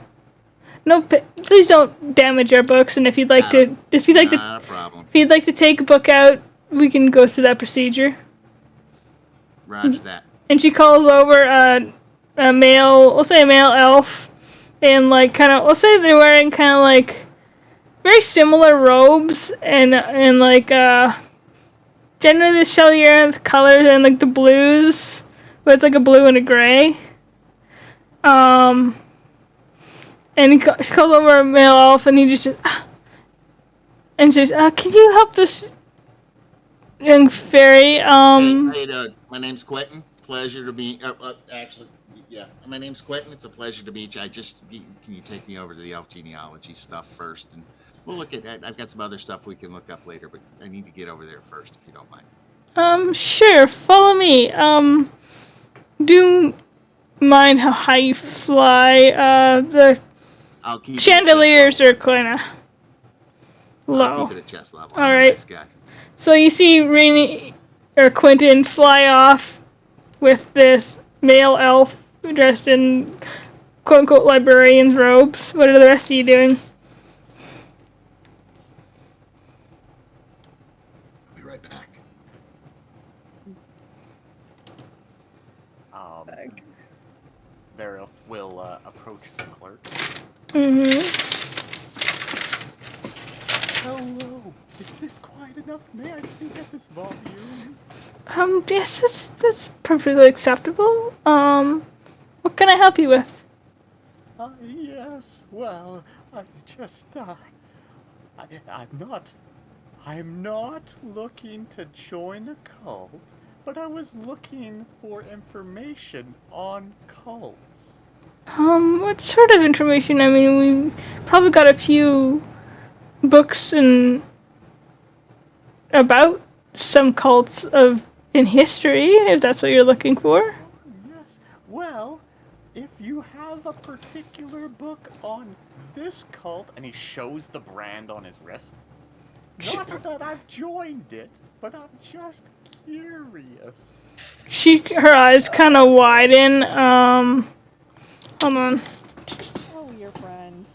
please don't damage our books. And if you'd like to Not a problem. if you'd like to take a book out, we can go through that procedure. Roger that. And she calls over a male, we'll say a male elf, and like kind of, we'll say they're wearing kind of like very similar robes, and like generally the Shelley colors and like the blues, but it's like a blue and a gray. And she calls over a male elf, and he just says, and says, "Can you help this young fairy?" Hey, how you doing? My name's Quentin. Pleasure to meet. Actually, yeah. My name's Quentin. It's a pleasure to meet you. Can you take me over to the elf genealogy stuff first, and we'll look at that. I've got some other stuff we can look up later, but I need to get over there first, if you don't mind. Sure. Follow me. Do mind how high you fly? The I'll keep chandeliers it are kinda low. I'll keep it at chest level. All I'm right. a nice guy. So you see Rainy or Quentin fly off with this male elf dressed in quote unquote librarian's robes. What are the rest of you doing? I'll be right back. Vareth will approach the clerk. Hello, is this quiet enough? May I speak at this volume? Yes, that's perfectly acceptable. What can I help you with? Yes, well, I'm not looking to join a cult, but I was looking for information on cults. What sort of information? I mean, we probably got a few books about some cults in history, if that's what you're looking for. Yes, well, if you have a particular book on this cult, and he shows the brand on his wrist. Not that I've joined it, but I'm just curious. Her eyes kind of widen. Hold on. Oh, your friend.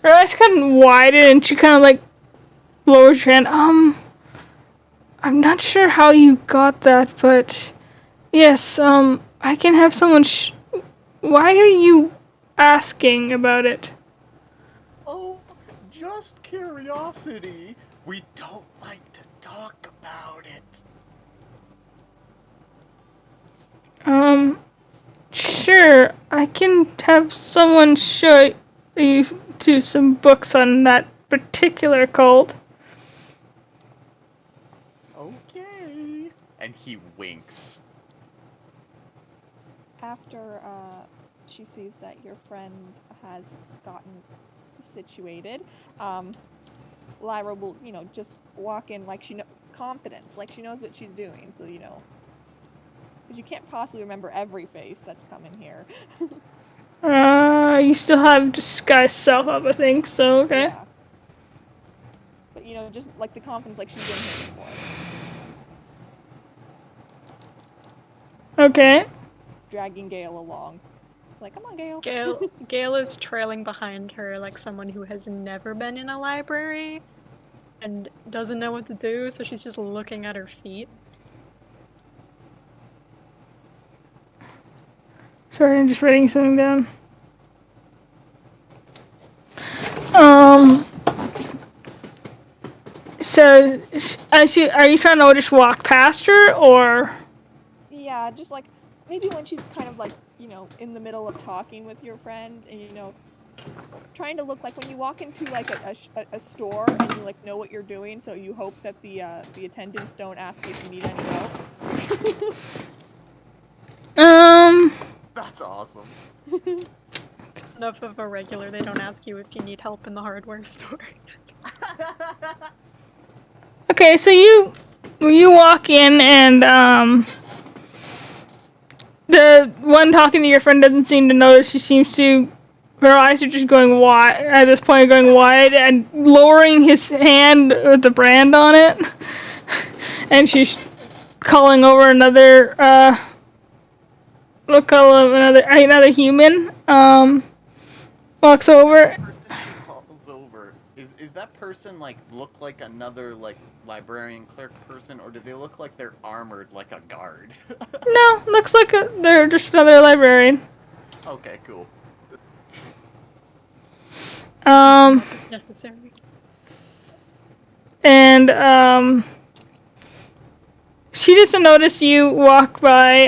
Her eyes kind of widen, and she kind of like lowers her hand. I'm not sure how you got that, but yes, I can have someone. Why are you asking about it? Oh, just curiosity. We don't like to talk about it. Sure, I can have someone show you to some books on that particular cult. Okay. And he winks. After she sees that your friend has gotten situated, Lyra will, just walk in like confidence, like she knows what she's doing. So, because you can't possibly remember every face that's come in here. You still have disguise self up, I think, so okay. Yeah. But, just like the confidence like she's been here before. Okay. Dragging Gale along. It's like, come on, Gale. Gale is trailing behind her like someone who has never been in a library and doesn't know what to do, so she's just looking at her feet. Sorry, I'm just writing something down. So, are you trying to just walk past her, or? Yeah, just like, maybe when she's kind of like, in the middle of talking with your friend, and, trying to look like when you walk into like a store and you like know what you're doing, so you hope that the attendants don't ask you if you need any help. That's awesome. Enough of a regular, they don't ask you if you need help in the hardware store. Okay, so you walk in and the one talking to your friend doesn't seem to notice. She seems to, her eyes are just going wide at this point, going wide and lowering his hand with the brand on it, and she's calling over another another human. Walks over. The person she calls over, is that person like look like another like librarian clerk person, or do they look like they're armored like a guard? No, looks like they're just another librarian. Okay, cool. Necessary. And she doesn't notice you walk by.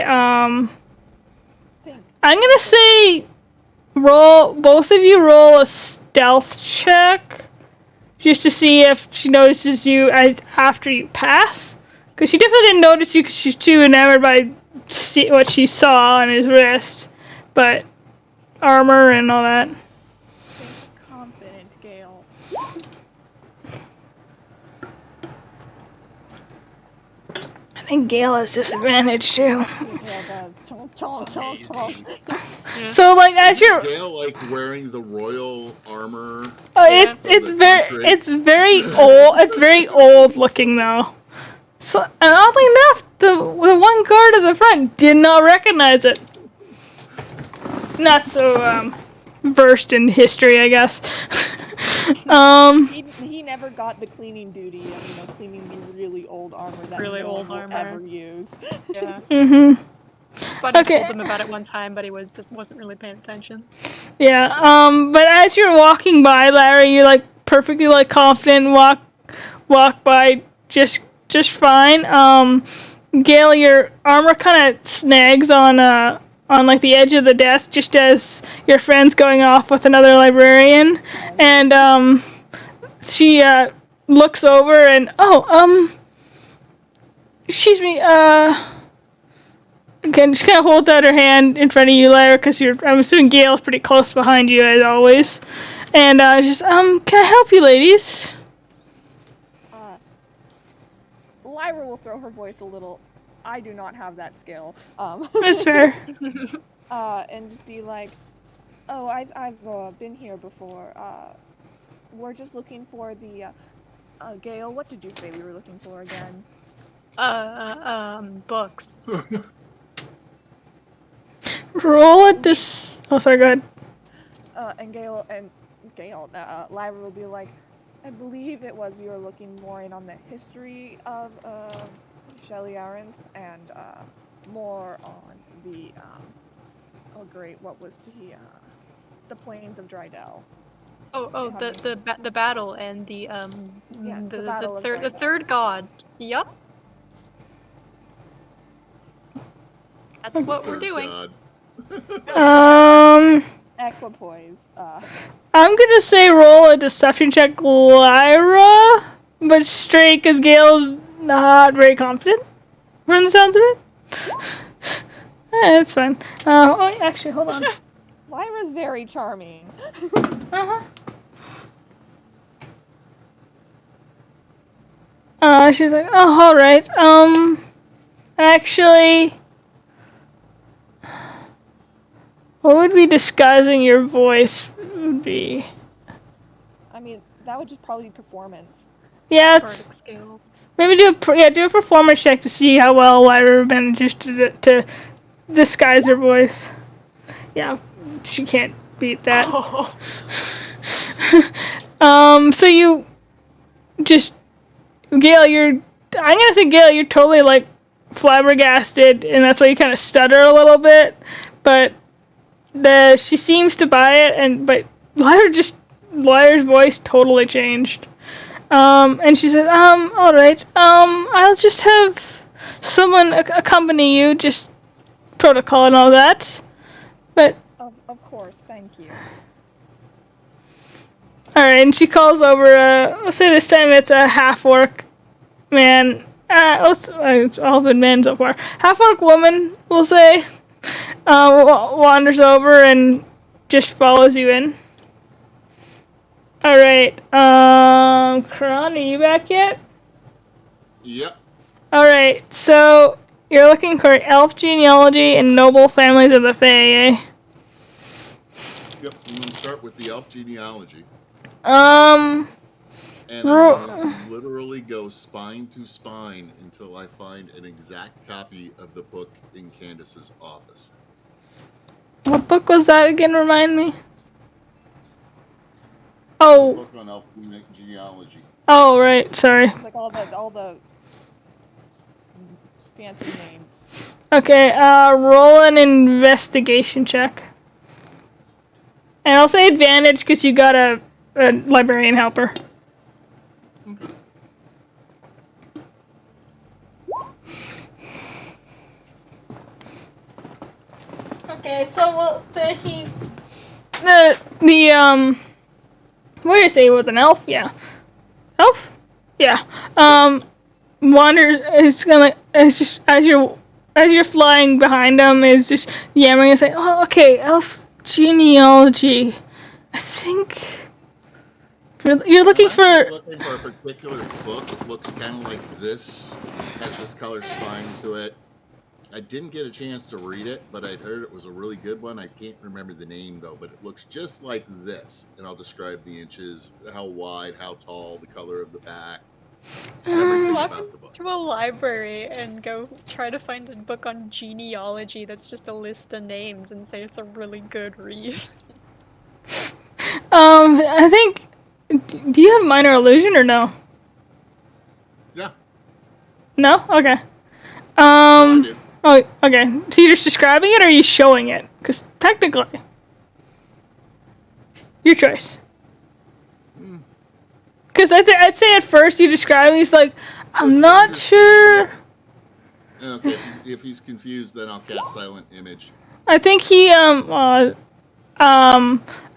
I'm gonna say both of you roll a stealth check. just to see if she notices you as after you pass. Because she definitely didn't notice you because she's too enamored by what she saw on his wrist. But armor and all that. Think confident, Gale. I think Gale has disadvantage too. Yeah, does. Chonk, chonk, chonk. Yeah. So like as you're, Gail like wearing the royal armor. it's From it's the very country. it's very old. It's very old looking though. So and oddly enough, the one guard at the front did not recognize it. Not so versed in history, I guess. He never got the cleaning duty of cleaning the really old armor that Really no old one will armor. ever use. Yeah. Mhm. Buddy Okay. told him about it one time, but he just wasn't really paying attention. Yeah. But as you're walking by, Larry, you're like perfectly like confident. Walk by just fine. Gale, your armor kind of snags on like the edge of the desk just as your friend's going off with another librarian, and she looks over and excuse me, again, she kind of holds out her hand in front of you, Lara, because I'm assuming Gale's pretty close behind you as always, and just can I help you, ladies? Lyra will throw her voice a little. I do not have that skill. That's fair. And just be like, "Oh, I've been here before. We're just looking for the Gale. What did you say we were looking for again?" Books. Roll it this. Oh, sorry. Go ahead. And Gale, Lyra will be like, "I believe it was we were looking more in on the history of Shelley Arendt and more on the what was the plains of Drydell." The battle and the Yes, the the battle of the Drydell. third god. Yup. That's what we're doing. God. Equipoise. I'm gonna say roll a deception check, Lyra, but straight because Gale's not very confident. From the sounds of it. It's fine. Actually, hold on. Lyra's very charming. She's like, oh, all right. Actually, what would be disguising your voice would be? I mean, that would just probably be performance. Yeah, Bardic scale. maybe do a performance check to see how well Lyra manages to disguise her voice. Yeah, she can't beat that. So you just Gale, I'm gonna say Gale, you're totally like flabbergasted, and that's why you kind of stutter a little bit. But she seems to buy it, but Lyra's voice totally changed. And she said, all right, I'll just have someone accompany you, just protocol and all that. But Of course, thank you. all right, and she calls over. Let's say this time it's a half-orc man. It's all been men so far. Half-orc woman, we'll say, wanders over and just follows you in. All right, Kron, are you back yet? Yep. All right, so you're looking for elf genealogy and noble families of the Fae, eh? Yep. I'm gonna start with the elf genealogy, Um, and I'm going to literally go spine to spine until I find an exact copy of the book in Candace's office. what book was that again? Remind me. Oh, Book on elf genealogy. oh, right. Sorry. It's like all the fancy names. Okay. Roll an investigation check. And I'll say advantage because you got a librarian helper. Okay, so what did I say, he was an elf? Yeah. Elf? Yeah. Wander is gonna, it's just, as you're flying behind him, is just yammering and saying, oh, okay, elf genealogy. I think you're looking for... looking for a particular book. It looks kind of like this, has this color spine to it. I didn't get a chance to read it, but I'd heard it was a really good one. I can't remember the name, though, but it looks just like this. And I'll describe the inches, how wide, how tall, the color of the back, everything Walk about the book. to a library and go try to find a book on genealogy that's just a list of names and say it's a really good read. I think... Do you have minor illusion or no? Yeah. No? Okay. I do. Oh, okay. So you're just describing it, or are you showing it? Because technically, your choice. Because I'd say at first you describe it, he's like, I'm not sure. Okay, if he's confused, then I'll cast Silent Image. I think he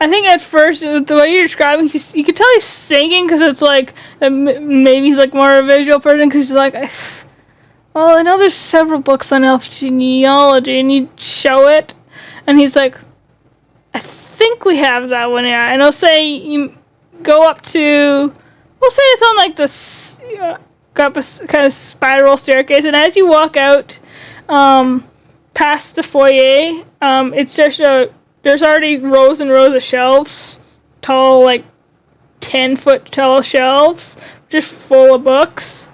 I think at first the way you're describing, you could tell he's singing because it's like maybe he's like more a visual person because he's like, well, I know there's several books on elf genealogy, and you show it, and he's like, I think we have that one, yeah. And he'll say you go up to, we'll say it's on like this, go up a kind of spiral staircase, and as you walk out, past the foyer, it's just there's already rows and rows of shelves, tall, like 10-foot tall shelves, just full of books.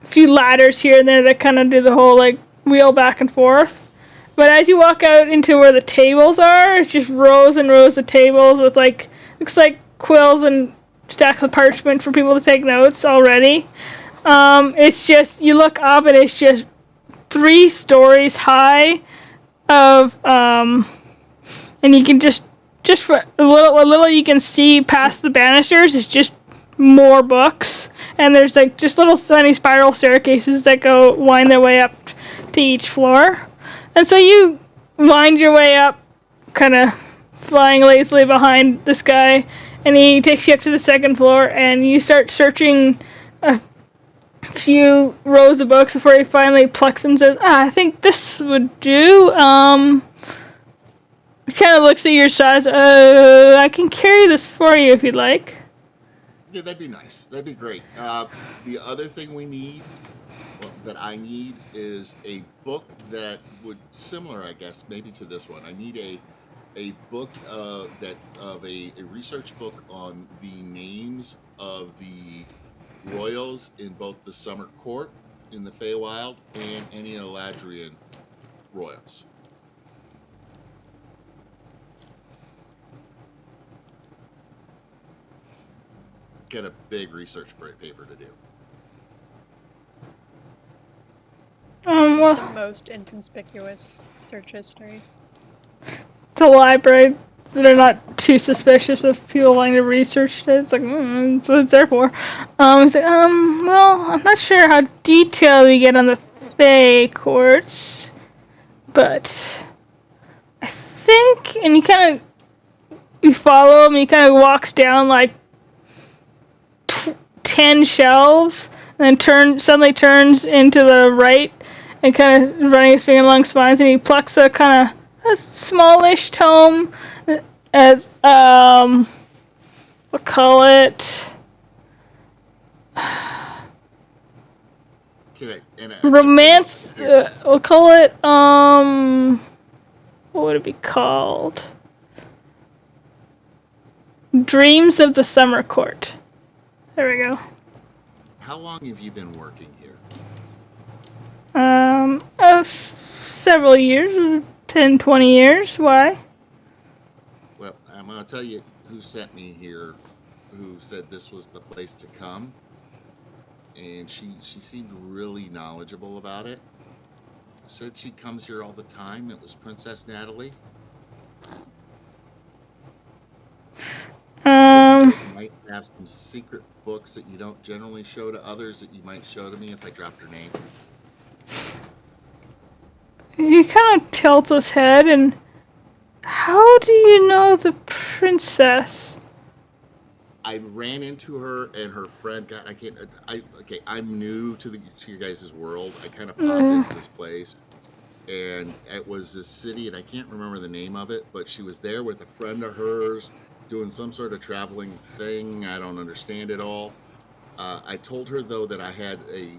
Few ladders here and there that kind of do the whole like wheel back and forth. But as you walk out into where the tables are, it's just rows and rows of tables with like, looks like quills and stacks of parchment for people to take notes already. It's just, you look up and it's just 3 stories high of, and you can just for a little you can see past the banisters is just more books, and there's like just little tiny spiral staircases that wind their way up to each floor. And so you wind your way up, kind of flying lazily behind this guy, and he takes you up to the 2nd floor, and you start searching a few rows of books before he finally plucks and says, I think this would do. He kind of looks at your size. I can carry this for you if you'd like. Yeah, that'd be nice. That'd be great. The other thing we need, that I need, is a book that would similar, I guess, maybe to this one. I need a book a research book on the names of the royals in both the Summer Court in the Feywild and any Eladrian royals. Get a big research paper to do. It's the most inconspicuous search history. It's a library that are not too suspicious of people wanting to research it. It's like, that's what it's there for. It's like, well, I'm not sure how detailed we get on the Fey courts, but I think, and you follow him, he kind of walks down like 10 shelves, and then suddenly turns into the right, and kind of running his finger along spines, and he plucks a kind of a smallish tome as, we'll call it, romance, we'll call it, what would it be called? Dreams of the Summer Court. There we go. How long have you been working here? Several years, 10, 20 years. Why? Well, I'm going to tell you who sent me here, who said this was the place to come. And she seemed really knowledgeable about it. Said she comes here all the time. It was Princess Natalie. You might have some secret books that you don't generally show to others that you might show to me if I dropped her name. He kind of tilts his head, and how do you know the princess? I ran into her and her friend. God, I can't. Okay, I'm new to your guys' world. I kind of popped into this place, and it was this city, and I can't remember the name of it, but she was there with a friend of hers doing some sort of traveling thing. I don't understand it all. I told her though that I had a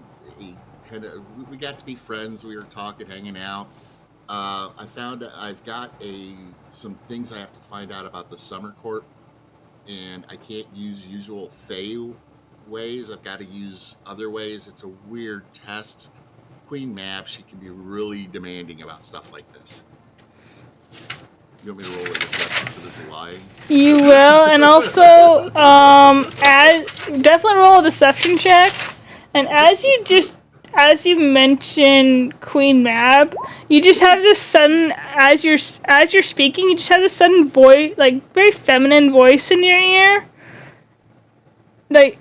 kind of, we got to be friends. We were talking, hanging out. I found I've got some things I have to find out about the summer court, and I can't use usual Fey ways. I've got to use other ways. It's a weird test. Queen Mab, she can be really demanding about stuff like this. You want me to roll a deception for this lying? You will, and also, definitely roll a deception check. And as you mention Queen Mab, you just have this sudden, as you're speaking, you just have this sudden voice, like very feminine voice in your ear, like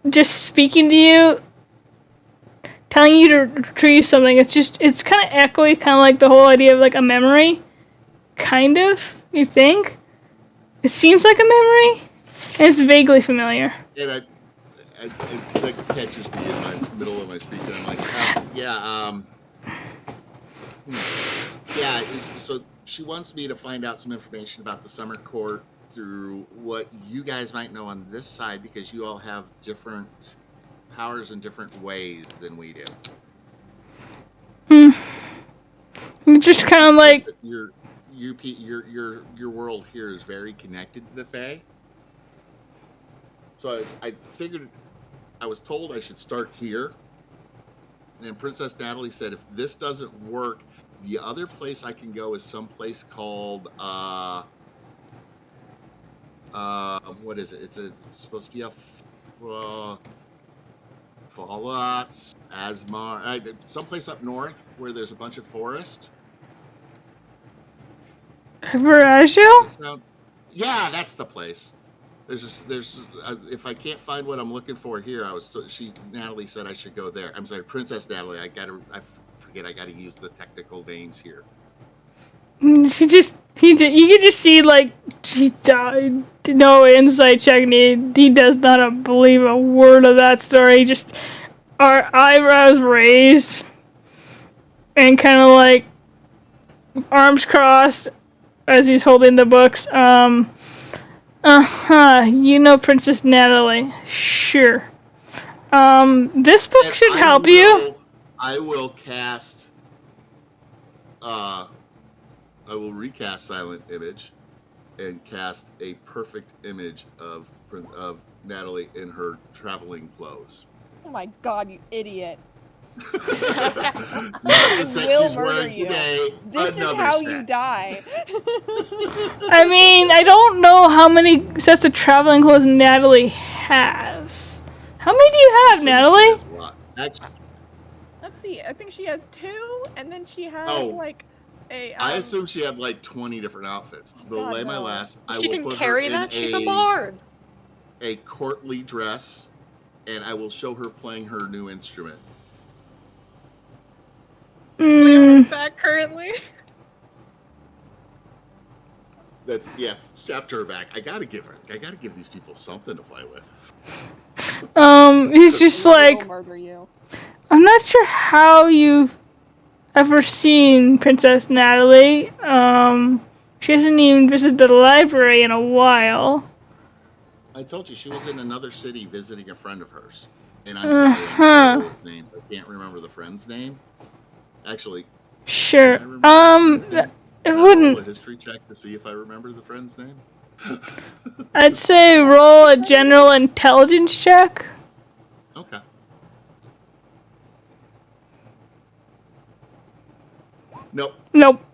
just speaking to you, telling you to retrieve something. It's kind of echoey, kind of like the whole idea of like a memory. Kind of, you think? It seems like a memory, and it's vaguely familiar. And it catches me in my middle of my speaking. I'm like, so she wants me to find out some information about the summer court through what you guys might know on this side, because you all have different powers in different ways than we do. Just kind of like your world here is very connected to the Fae. So I figured, I was told I should start here. And Princess Natalie said, if this doesn't work, the other place I can go is someplace called what is it? It's supposed to be a Fallout, Asmar, someplace up north where there's a bunch of forest. Veragio? Yeah, that's the place. There's if I can't find what I'm looking for here, Natalie said I should go there. I'm sorry, Princess Natalie. I gotta use the technical names here. You could just see like she died. No insight check needed. He does not believe a word of that story. Just our eyebrows raised and kind of like arms crossed as he's holding the books. You know Princess Natalie. Sure. This book should help you. I will cast I will recast Silent Image and cast a perfect image of Natalie in her traveling clothes. Oh my god, you idiot. Not the set she's wearing today. This is how you die. I mean, I don't know how many sets of traveling clothes Natalie has. How many do you have, Natalie? Let's see. I think she has 2, and then she has like a. I assume she had like 20 different outfits. Belay my last. She can carry that. She's a bard. A courtly dress, and I will show her playing her new instrument. Back currently. Strapped to her back. I gotta give these people something to play with. He's just like, murder you. I'm not sure how you've ever seen Princess Natalie. She hasn't even visited the library in a while. I told you she was in another city visiting a friend of hers, and I'm sorry, I can't remember the friend's name. Actually, sure. It wouldn't. wouldn't. Roll a history check to see if I remember the friend's name. I'd say roll a general intelligence check. Okay. Nope.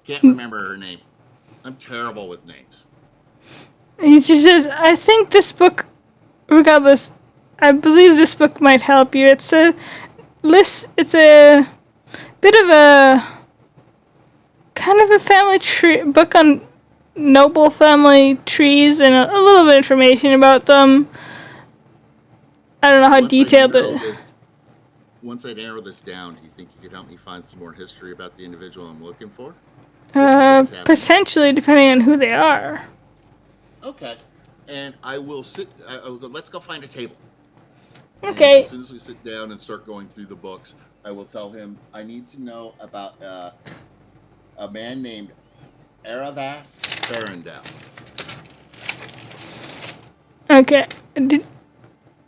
Can't remember her name. I'm terrible with names. He just says, I think this book, regardless, I believe this book might help you. It's a bit of a kind of a family tree book on noble family trees and a little bit of information about them. I don't know how detailed it. Once I narrow this down, do you think you could help me find some more history about the individual I'm looking for? Potentially, depending on who they are. Okay. and I will sit. I will go, let's go find a table. Okay. And as soon as we sit down and start going through the books, I will tell him I need to know about a man named Aravas Farendale. Okay.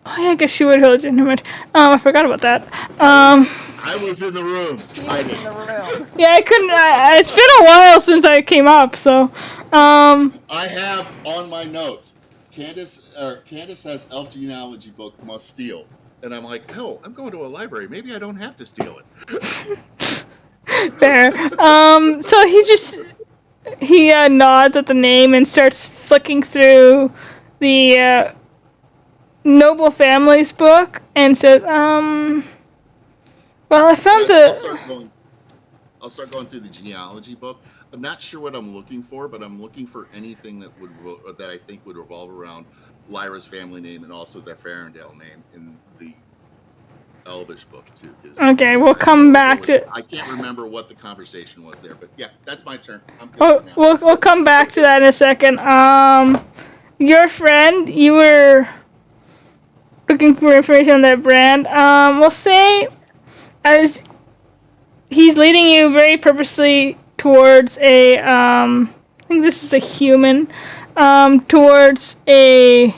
Oh, yeah, I guess she would have told you. Never mind. I forgot about that. I was in the room. He was in the room. Yeah, I couldn't. It's been a while since I came up, so. I have on my notes, Candace has elf genealogy book must steal, and I'm like, oh, I'm going to a library. Maybe I don't have to steal it. Fair. So he nods at the name and starts flicking through the Noble Families book and says, well, I found I'll start going through the genealogy book. I'm not sure what I'm looking for, but I'm looking for anything that I think would revolve around Lyra's family name and also their Farendale name in the Elvish book too. Okay, we'll come back to. I can't remember what the conversation was there, but yeah, that's my turn. I'm good now. We'll come back to that in a second. Your friend, you were looking for information on that brand. We'll say, as he's leading you very purposely towards I think this is a human, towards a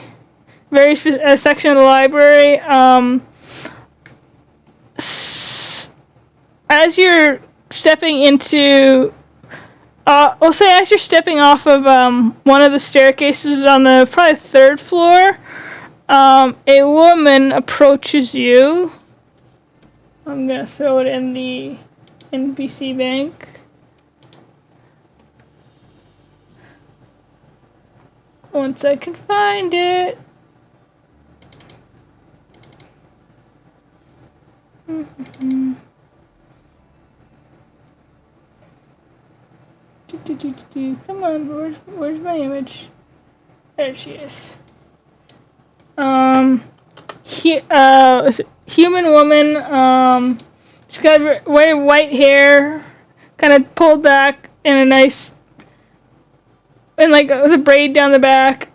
section of the library. As you're stepping into, we'll say as you're stepping off of one of the staircases on the probably third floor, a woman approaches you. I'm gonna throw it in the NPC bank. Once I can find it. Come on, where's my image? There she is. Human woman. She's got very white hair, kind of pulled back in a nice, and like with a braid down the back.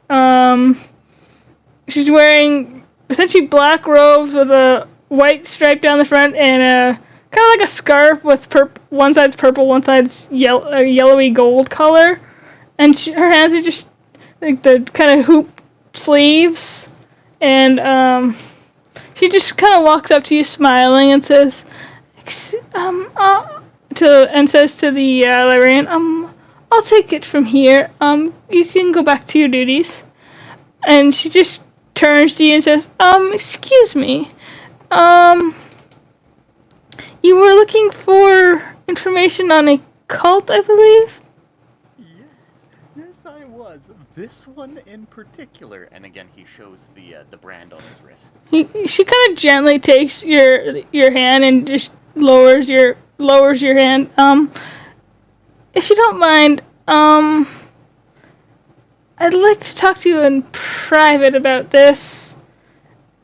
She's wearing essentially black robes with a white stripe down the front and a kind of like a scarf with one side's purple, one side's yellowy gold color, and her hands are just like the kind of hoop sleeves, and she just kind of walks up to you smiling and says, says to the librarian, I'll take it from here. You can go back to your duties. And she just turns to you and says, excuse me. You were looking for information on a cult, I believe? Yes, I was. This one in particular. And again, he shows the brand on his wrist. She kind of gently takes your hand and just lowers your hand. If you don't mind, I'd like to talk to you in private about this.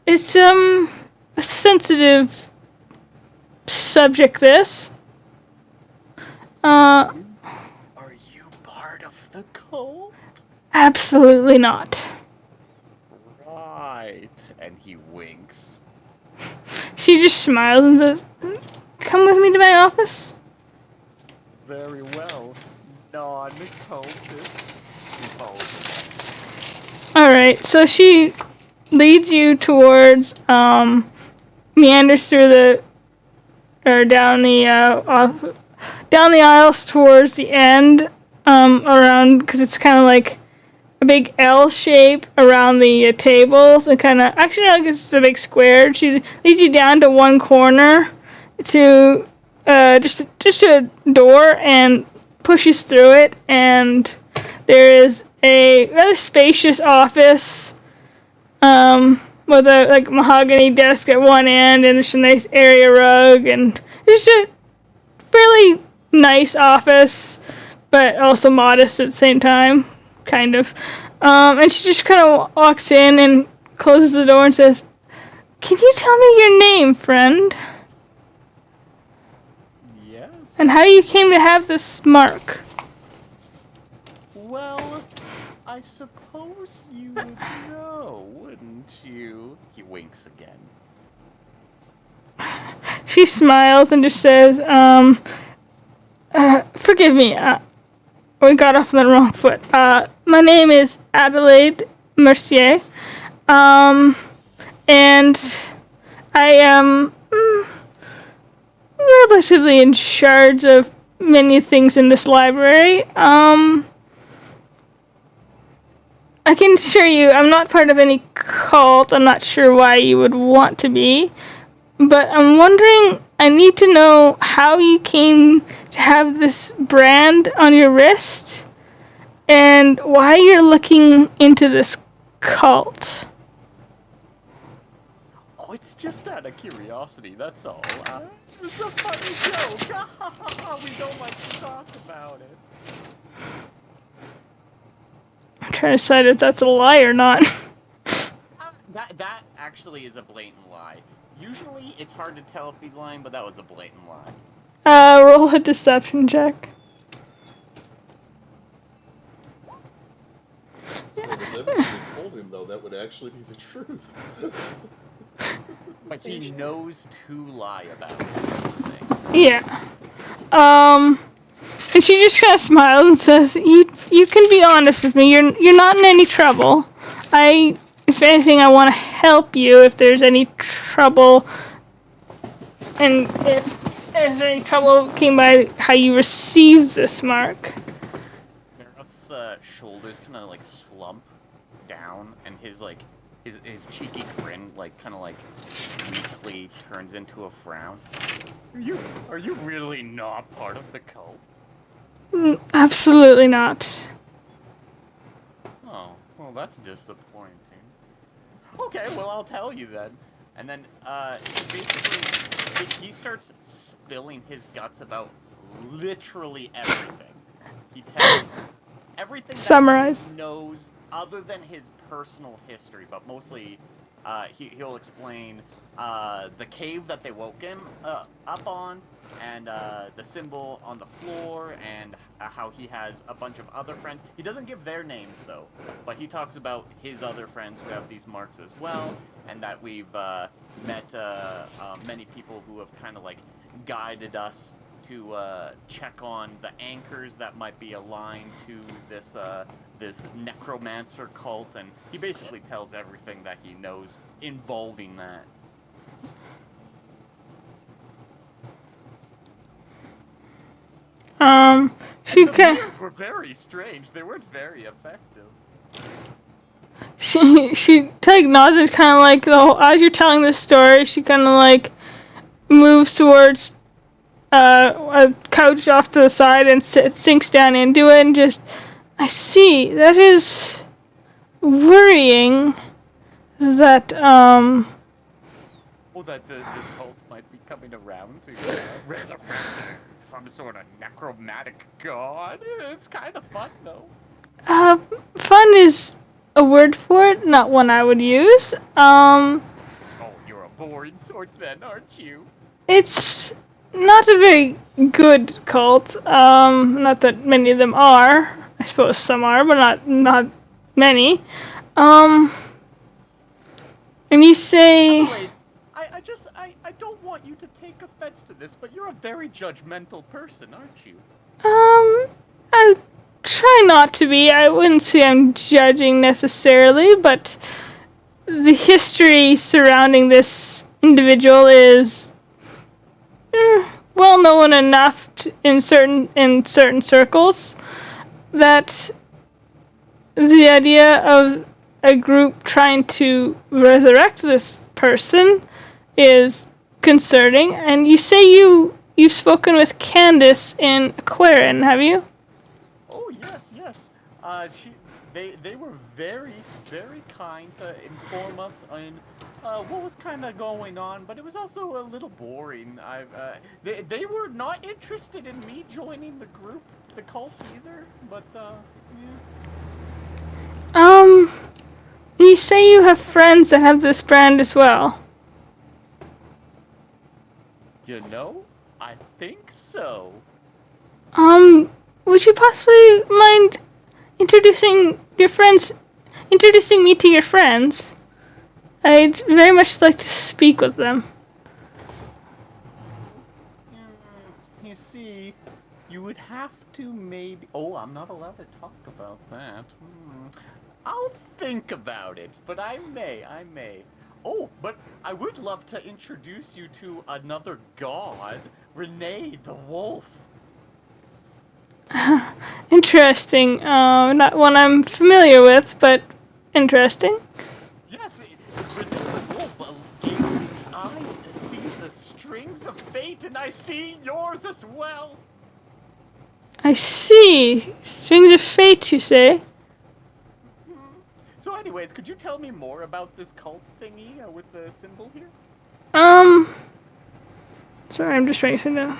It's a sensitive subject, this. Are you part of the cult? Absolutely not. Right. And he winks. She just smiles and says, come with me to my office. Very well. Non-cultist. He follows him. Alright, so she leads you towards, meanders through down the aisles towards the end, around, because it's kind of like a big L shape around the tables, and kind of, actually, I guess it's a big square. She leads you down to one corner to, just a door, and pushes through it, and there is a rather spacious office, with a like mahogany desk at one end and just a nice area rug, and it's just a fairly nice office, but also modest at the same time, kind of. And she just kind of walks in and closes the door and says, "Can you tell me your name, friend? Yes. And how you came to have this mark?" Well, I suppose you would know, wouldn't you? He winks again. She smiles and just says, forgive me, we got off on the wrong foot. My name is Adelaide Mercier, and I am relatively in charge of many things in this library. I can assure you, I'm not part of any cult. I'm not sure why you would want to be. But I'm wondering, I need to know how you came to have this brand on your wrist and why you're looking into this cult. Oh, it's just out of curiosity, that's all. It's a funny joke. We don't like to talk about it. I'm trying to decide if that's a lie or not. That actually is a blatant lie. Usually it's hard to tell if he's lying, but that was a blatant lie. Roll a deception check. I would live if you told him, though, that would actually be the truth. But he knows to lie about it. Yeah. And she just kind of smiles and says, "You can be honest with me. You're not in any trouble. If anything, I want to help you if there's any trouble, and if there's any trouble came by how you received this mark." Meredith's shoulders kind of like slump down, and his cheeky grin kind of weakly turns into a frown. Are you really not part of the cult? Absolutely not. Oh, well, that's disappointing. Okay, well, I'll tell you then. And then, basically, he starts spilling his guts about literally everything. He tells everything Summarize. that he knows other than his personal history, but mostly, he'll explain, the cave that they woke him up on, and the symbol on the floor, and how he has a bunch of other friends. He doesn't give their names, though, but he talks about his other friends who have these marks as well, and that we've met many people who have kind of guided us to check on the anchors that might be aligned to this necromancer cult, and he basically tells everything that he knows involving that. She The meals were very strange. They weren't very effective. she nods and kind of as you're telling this story, she kind of moves towards a couch off to the side and sinks down into it and just, I see, that is worrying that, Well, that this cult might be coming around to resurrect some sort of necromantic god. It's kind of fun, though. fun is a word for it, not one I would use. Oh, you're a boring sort then, aren't you? It's not a very good cult. Not that many of them are. I suppose some are, but not many. And you say... Adelaide, I don't want you to take offense to this, but you're a very judgmental person, aren't you? I try not to be. I wouldn't say I'm judging necessarily, but the history surrounding this individual is well known enough in certain circles that the idea of a group trying to resurrect this person is concerning. And you say you've spoken with Candace in Aquarian, have you? Oh, yes. They were very, very kind to inform us on what was kind of going on, but it was also a little boring. They were not interested in me joining the group, the cult either, but yes. You say you have friends that have this brand as well. You know, I think so. Would you possibly mind introducing me to your friends. I'd very much like to speak with them. You see, you would have to maybe... Oh, I'm not allowed to talk about that. I'll think about it, but I may. Oh, but I would love to introduce you to another god, Renee the Wolf. Interesting. Not one I'm familiar with, but interesting. Yes, Renee the Wolf gave me the eyes to see the strings of fate, and I see yours as well. I see. Strings of fate, you say? So anyways, could you tell me more about this cult thingy with the symbol here? Sorry, I'm just writing something down.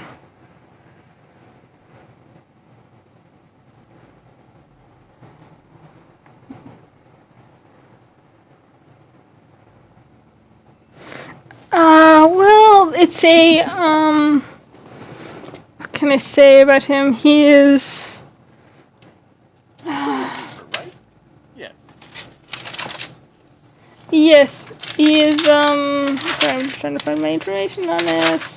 Well, it's a, what can I say about him? He is... Right? Yes. Yes, he is, sorry, I'm just trying to find my information on this.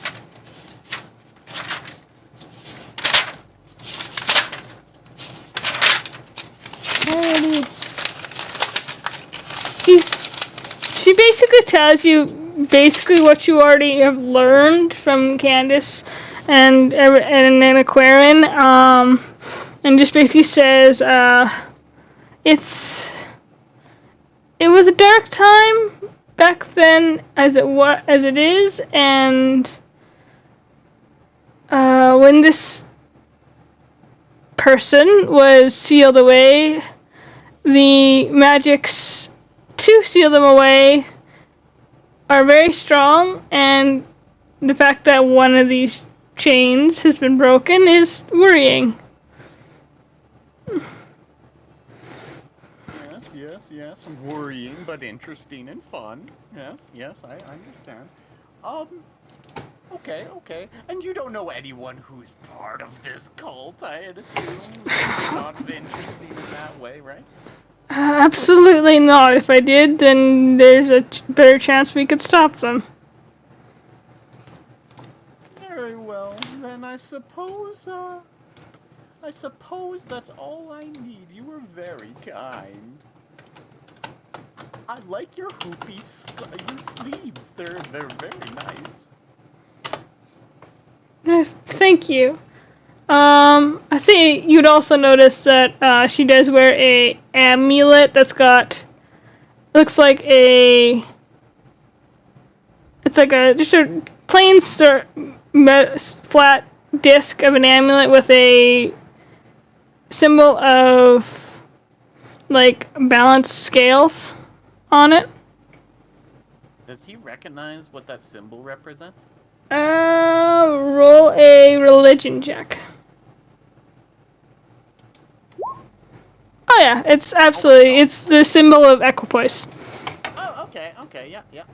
She basically tells you what you already have learned from Candace and Aquarian, and just basically says, it was a dark time back then, as it is, and when this person was sealed away, the magics to seal them away are very strong, and the fact that one of these chains has been broken is worrying. Yes, worrying but interesting and fun. Yes, I understand. Okay. And you don't know anyone who's part of this cult, I'd assume? Not interesting in that way, right? Absolutely not. If I did, then there's a better chance we could stop them. Very well, then I suppose that's all I need. You were very kind. I like your your sleeves. They're very nice. Thank you. I see you'd also notice that she does wear a amulet that's looks like it's like just a plain flat disc of an amulet with a symbol of like balanced scales on it. Does he recognize what that symbol represents? Roll a religion check. Oh yeah, it's absolutely, it's the symbol of equipoise. Oh, okay, yeah. Okay,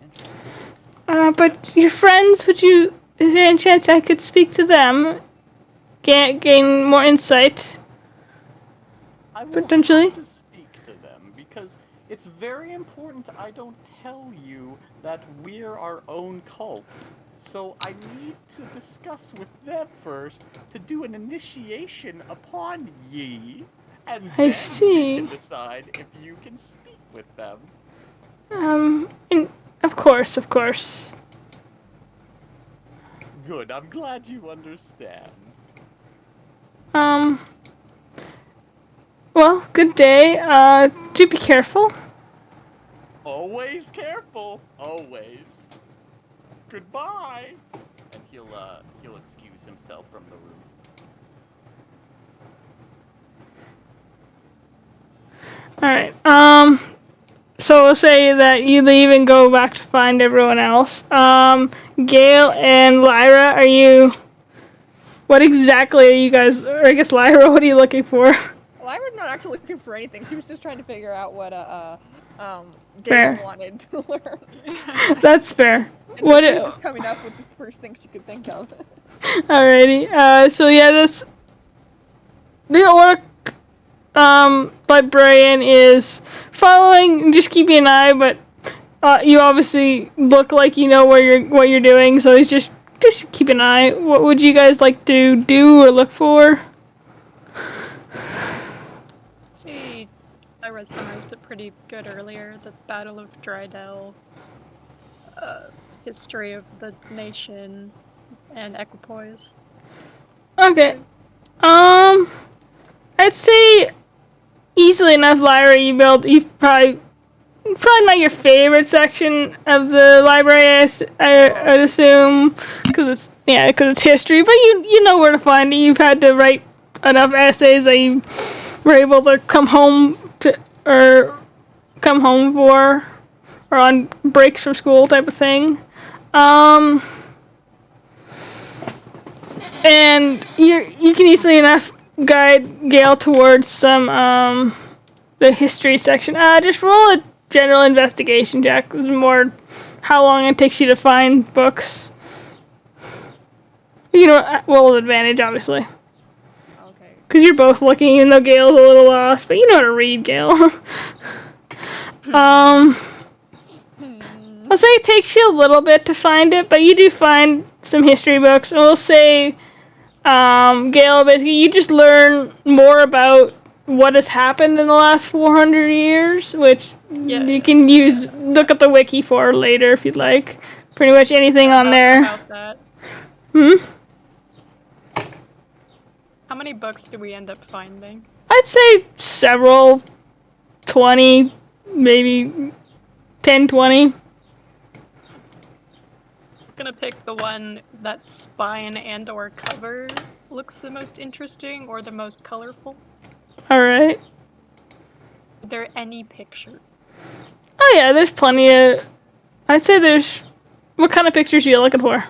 interesting. But your friends, is there any chance I could speak to them? Gain more insight? I will Potentially? have to speak to them, because it's very important I don't tell you that we're our own cult. So I need to discuss with them first to do an initiation upon ye, and then we can decide if you can speak with them. Of course. Good, I'm glad you understand. Well, good day. Do be careful. Always careful, always. Goodbye. And he'll excuse himself from the room. Alright, so we'll say that you leave and go back to find everyone else. Gail and Lyra, what exactly are you guys, or I guess Lyra, what are you looking for? Lyra's not actually looking for anything. She was just trying to figure out what Fair. Gail wanted to learn. That's fair. And so she was just coming up with the first thing she could think of. Alrighty, so yeah, the orc librarian is following, just keeping an eye, but you obviously look like you know what you're doing, so he's just keep an eye. What would you guys like to do or look for? I summarized it pretty good earlier. The Battle of Drydell, history of the nation, and equipoise. Okay. I'd say easily enough, Lyra, you probably not your favorite section of the library, I'd assume, because it's history, but you know where to find it. You've had to write enough essays that you were able to come home for, or on breaks from school type of thing. And you can easily enough guide Gale towards some the history section. Just roll a general investigation check. This is more how long it takes you to find books. You know, roll with advantage, obviously. Okay. Because you're both looking, even though Gale's a little lost, but you know how to read, Gale. I'll say it takes you a little bit to find it, but you do find some history books. And we'll say, Gale, basically, you just learn more about what has happened in the last 400 years, which you can look at the wiki for later if you'd like. Pretty much anything on there. About that. How many books do we end up finding? I'd say several. 20, maybe 10, 20. Just gonna pick the one that spine and or cover looks the most interesting or the most colorful. Alright. Are there any pictures? Oh yeah, there's plenty of... I'd say there's... What kind of pictures are you looking for?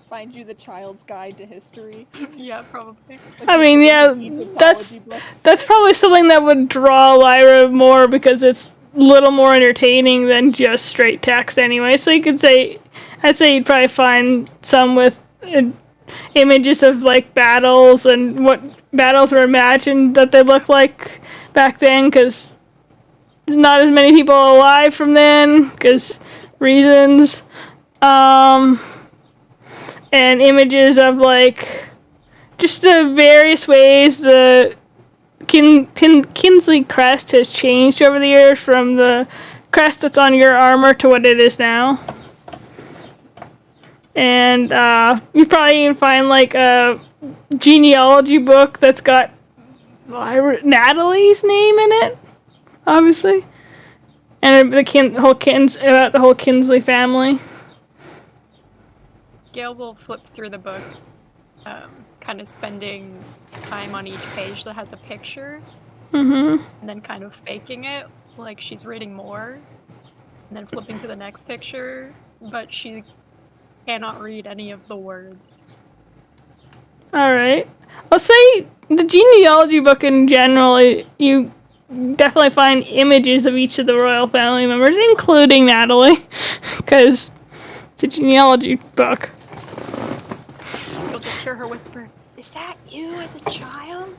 Find you the Child's Guide to History. Yeah, probably. I mean, yeah, that's probably something that would draw Lyra more because it's a little more entertaining than just straight text anyway. So you could say... I'd say you'd probably find some with images of, like, battles and what battles were imagined that they looked like back then, because not as many people alive from then, because reasons. And images of, like, just the various ways the Kinsley crest has changed over the years from the crest that's on your armor to what it is now. And you probably even find, like, a genealogy book that's got Natalie's name in it, obviously. And the whole Kinsley family. Gale will flip through the book, kind of spending time on each page that has a picture, and then kind of faking it, like she's reading more, and then flipping to the next picture, but she cannot read any of the words. Alright. I'll say the genealogy book in general, you definitely find images of each of the royal family members, including Natalie, because it's a genealogy book. You'll just hear her whisper, "Is that you as a child?"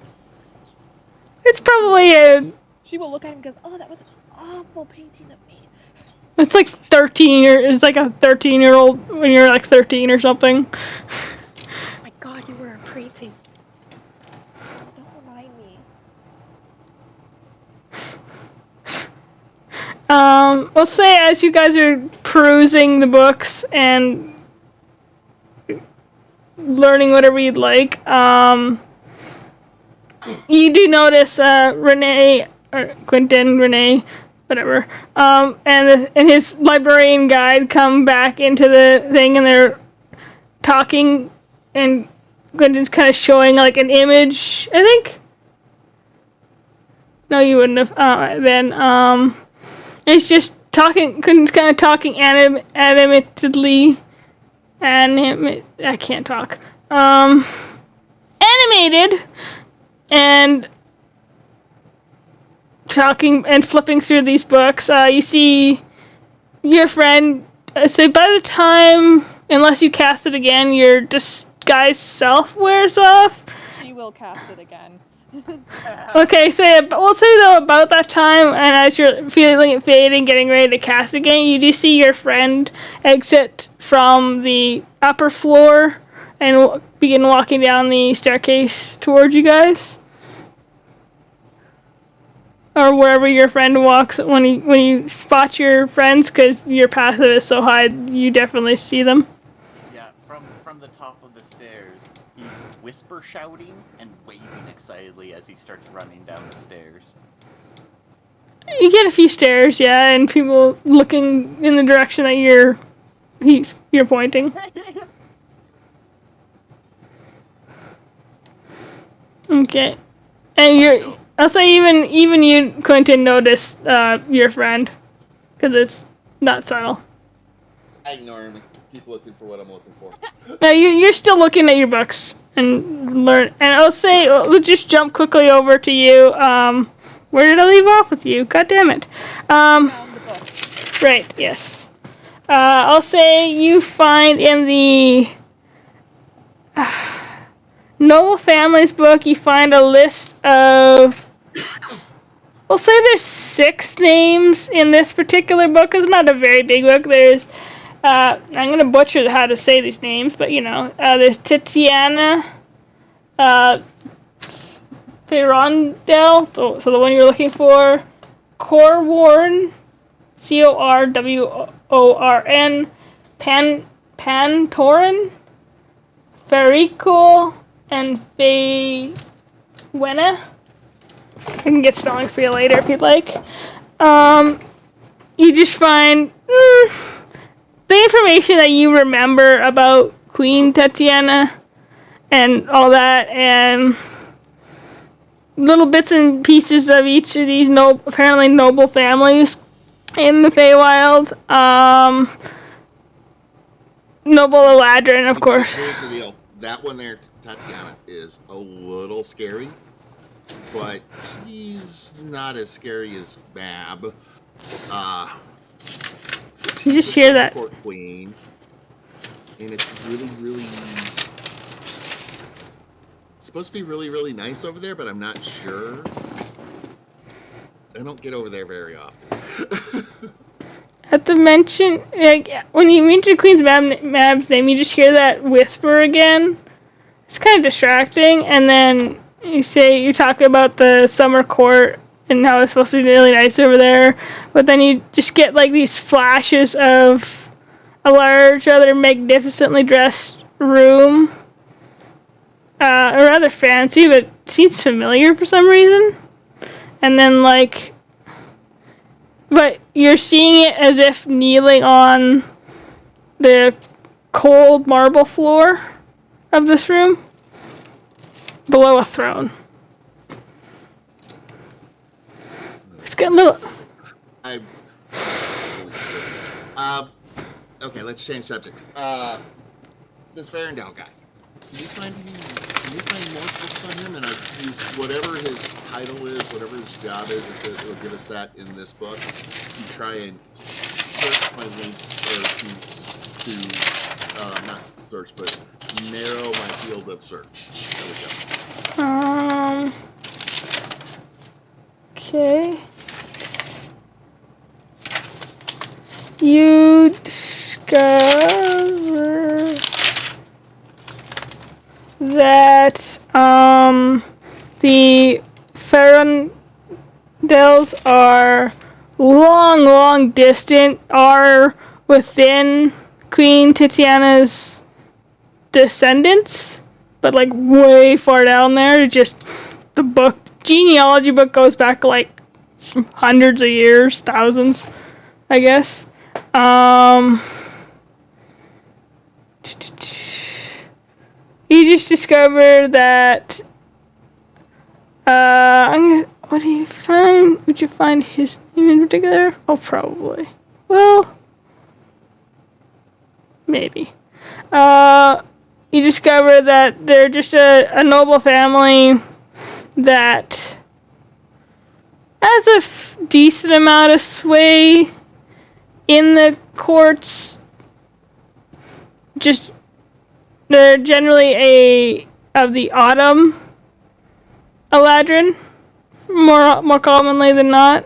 It's probably She will look at him and go, "Oh, that was an awful painting of me." it's like 13 or it's like a 13-year-old when you're like 13 or something. Oh my god, you were a preteen. Don't remind me. Let's say as you guys are perusing the books and learning whatever you'd like, you do notice Renee, or Quentin, Renee, whatever, and his librarian guide come back into the thing, and they're talking, and Quentin's kind of showing like an image, I think. No, you wouldn't have. Then it's just talking. Quentin's kind of talking animatedly. I can't talk. Animated, and talking and flipping through these books. You see your friend. So by the time, unless you cast it again, your disguised self wears off. She will cast it again. Okay, so we'll say though about that time, and as you're feeling it fading, getting ready to cast again, you do see your friend exit from the upper floor and begin walking down the staircase towards you guys, or wherever your friend walks. When you spot your friends, because your passive is so high, you definitely see them. Yeah, from the top of the stairs, he's whisper shouting and waving excitedly as he starts running down the stairs. You get a few stares, yeah, and people looking in the direction that you're pointing. Okay, and I'll say even you, Quentin, notice your friend, because it's not subtle. I ignore him. Keep looking for what I'm looking for. Now you're still looking at your books and learn. And I'll say, let's just jump quickly over to you. Where did I leave off with you? God damn it. Found the book. Right. Yes. I'll say you find in the Noble Families book, you find a list of. We'll say there's 6 names in this particular book. It's not a very big book. There's. I'm going to butcher how to say these names, but there's Titiana, Pirondel, so the one you're looking for, Corworn, Corworn, Pantoran, Ferrico, and Fewena. I can get spellings for you later if you'd like. You just find the information that you remember about Queen Tatiana and all that, and little bits and pieces of each of these apparently noble families in the Feywild. Noble Eladrin, of course. Here's the deal. That one there, Tatiana, is a little scary, but she's not as scary as Mab. You just hear that. Court queen, and it's really, really. It's supposed to be really, really nice over there, but I'm not sure. I don't get over there very often. At the mention, when you mention Queen's Mab's name, you just hear that whisper again. It's kind of distracting, and then you talk about the summer court and how it's supposed to be really nice over there, but then you just get like these flashes of a large, rather magnificently dressed room, rather fancy, but seems familiar for some reason. And then but you're seeing it as if kneeling on the cold marble floor of this room, below a throne. It's got a little. Okay, let's change subject. This Varendale guy. Can you find more books on him? And whatever his title is, whatever his job is, it'll give us that in this book. You try and search my link, or not search, but narrow my field of search. There we go. Okay. You discover that the Farandels are long distant, are within Queen Titiana's descendants, but like way far down there. Just the genealogy book goes back like hundreds of years, thousands, I guess. You just discover that. What do you find? Would you find his name in particular? Oh, probably. Well, maybe. You discover that they're just a noble family that has a decent amount of sway in the courts. Just they're generally of the autumn Eladrin, more commonly than not.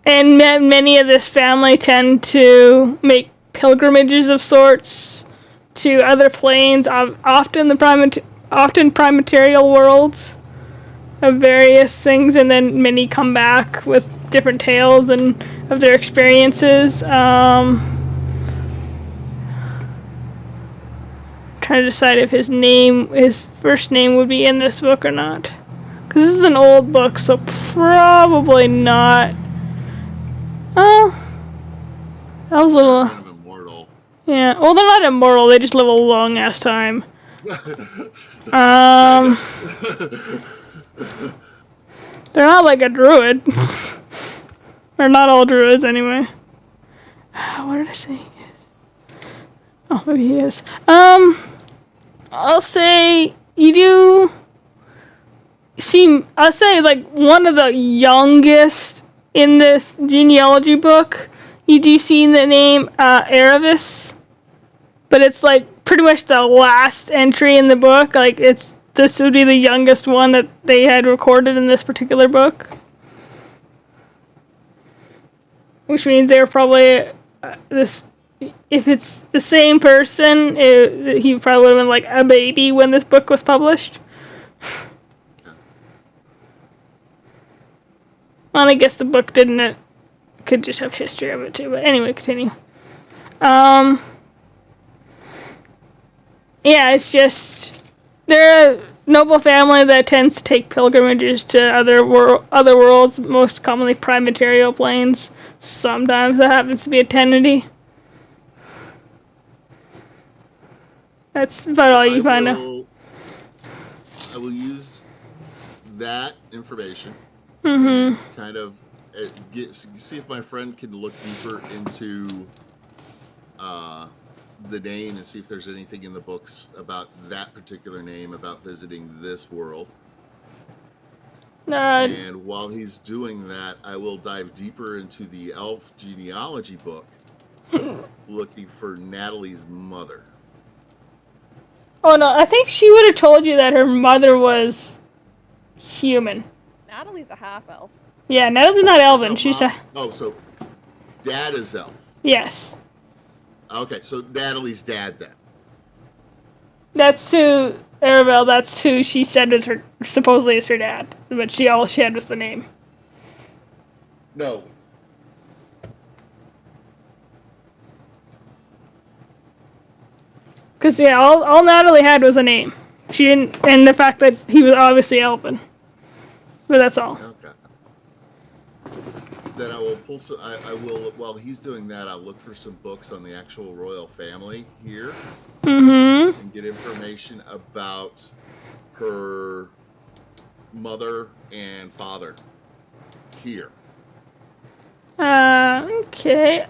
And many of this family tend to make pilgrimages of sorts to other planes, often prime material worlds of various things, and then many come back with different tales and of their experiences. Trying to decide if his first name would be in this book or not, because this is an old book, so probably not. Oh, that was a little. Kind of immortal. Yeah, well, they're not immortal. They just live a long ass time. They're not like a druid. They're not all druids anyway. What did I say? Oh, maybe he is. I'll say you do see. I'll say like one of the youngest in this genealogy book. You do see the name Erebus, but it's like pretty much the last entry in the book. Like this would be the youngest one that they had recorded in this particular book, which means they were probably this. If it's the same person, he probably would have been like a baby when this book was published. Well, I guess the book didn't. Could just have history of it too, but anyway, continue. Yeah, it's just they're a noble family that tends to take pilgrimages to other worlds, most commonly prime material planes. Sometimes that happens to be Atemnity. That's about all you find out. I will use that information. Kind of see if my friend can look deeper into the name and see if there's anything in the books about that particular name, about visiting this world. And while he's doing that, I will dive deeper into the elf genealogy book, looking for Natalie's mother. Oh no, I think she would have told you that her mother was human. Natalie's a half-elf. Yeah, Natalie's not elven. No, She's Mom? Oh, so Dad is elf. Yes. Okay, so Natalie's dad then. That's who Arabelle. That's who she said is her supposedly is her dad, but all she had was the name. No. Because yeah, all Natalie had was a name. She didn't, and the fact that he was obviously elven. But that's all. Okay. Then I will pull some. I will. While he's doing that, I'll look for some books on the actual royal family here. And get information about her mother and father here. Okay.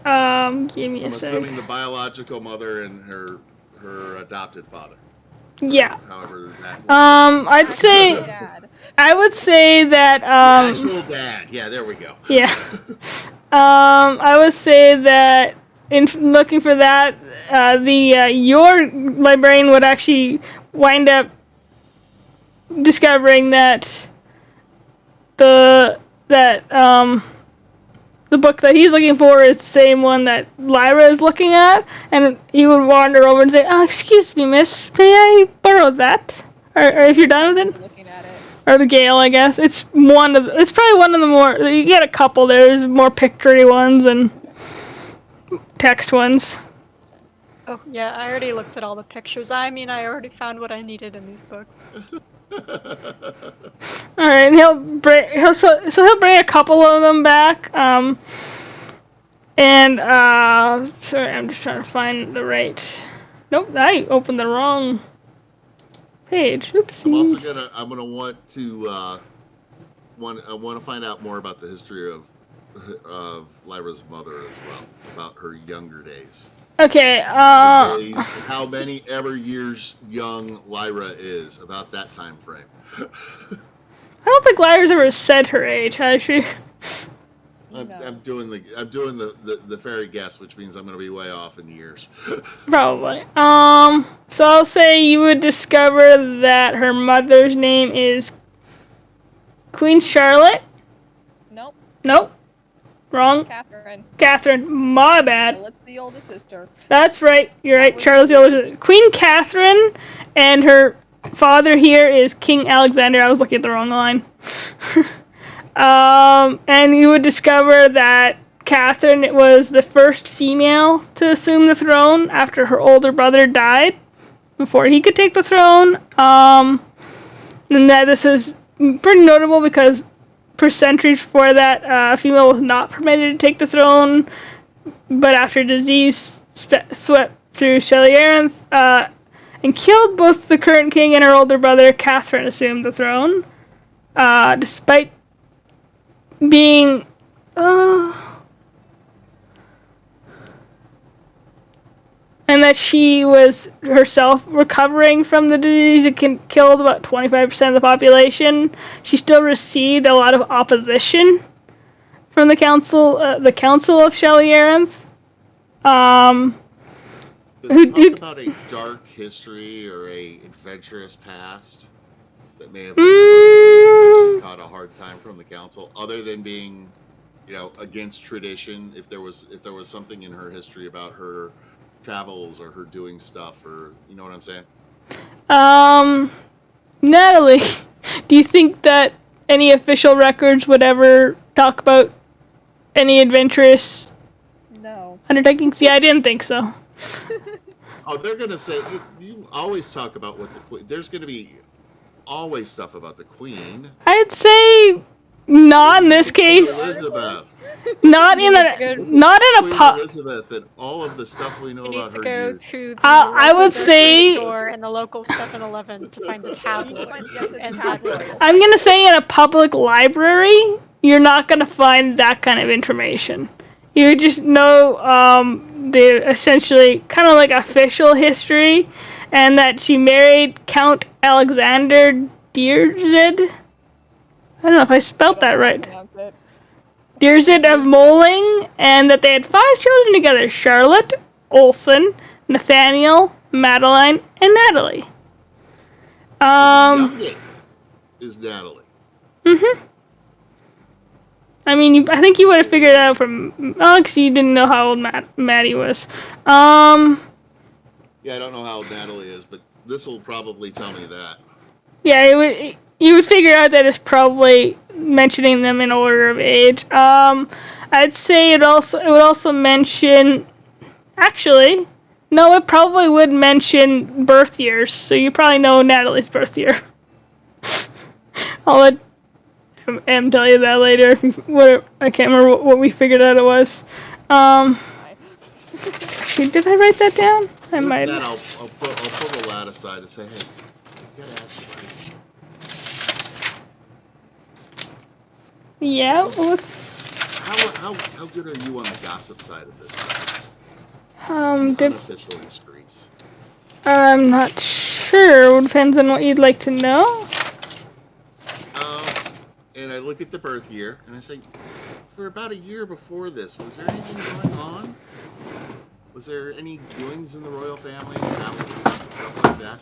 Give me a second. I'm assuming the biological mother and her adopted father. Yeah. However that. I'd say. Dad. I would say that. Actual dad. Yeah, there we go. Yeah. I would say that in looking for that, my brain would actually wind up discovering that the book that he's looking for is the same one that Lyra is looking at, and he would wander over and say, "Oh, excuse me, miss, may I borrow that?" Or if you're done with it. Looking at it. Or the Gale, I guess. It's probably one of the more. You get a couple. There's more picture-y ones and text ones. Oh, yeah, I already looked at all the pictures. I mean, I already found what I needed in these books. All right, and he'll bring a couple of them back. Sorry, I'm just trying to find the right. Nope, I opened the wrong page. Oopsie. I'm gonna want to find out more about the history of Lyra's mother as well, about her younger days. Okay. How many ever years young Lyra is, about that time frame. I don't think Lyra's ever said her age, has she? I'm doing the fairy guess, which means I'm going to be way off in years. Probably. So I'll say you would discover that her mother's name is Queen Charlotte. Nope. Nope. Wrong. Catherine. My bad. Charlotte's the oldest sister. That's right. You're right. Charlotte's the oldest. Queen Catherine, and her father here is King Alexander. I was looking at the wrong line. And you would discover that Catherine was the first female to assume the throne after her older brother died before he could take the throne. And that this is pretty notable because for centuries before that, a female was not permitted to take the throne, but after disease swept through Cheliarinth and killed both the current king and her older brother, Catherine assumed the throne, despite being and that she was herself recovering from the disease. It killed about 25% of the population. She still received a lot of opposition from the council of Cheliarinth. Does it talk about a dark history or a adventurous past that may have been she caught a hard time from the council, other than being, against tradition? If there was something in her history about her travels or her doing stuff, or you know what I'm saying? Natalie, do you think that any official records would ever talk about any adventurous undertakings? Yeah, I didn't think so. Oh, they're gonna say you always talk about what the queen. There's gonna be always stuff about the queen. I'd say not in this case. Elizabeth. Not in a pub. Elizabeth, and all of the stuff we know about her. Go to the I would say store and the local 7-Eleven to find the tablet. I'm gonna say in a public library, you're not gonna find that kind of information. You just know the essentially kind of like official history, and that she married Count Alexander Dndmusic. I don't know if I spelled that right. Dndmusic of Moling, and that they had 5 children together: Charlotte, Olsen, Nathaniel, Madeline, and Natalie. The is Natalie. Mhm. I mean, I think you would have figured it out from Alex. You didn't know how old Maddie was. Yeah, I don't know how old Natalie is, but this will probably tell me that. Yeah, you would figure out that it's probably mentioning them in order of age. I'd say it would also mention. Actually, no, it probably would mention birth years. So you probably know Natalie's birth year. I'll let Em tell you that later. I can't remember what we figured out it was. Did I write that down? I might. I'll pull the lad aside and say, hey, you gotta ask about it. Yeah, how good are you on the gossip side of this? Unofficial histories. I'm not sure. It depends on what you'd like to know. And I look at the birth year, and I say, for about a year before this, was there anything going on? Was there any doings in the royal family, stuff like that?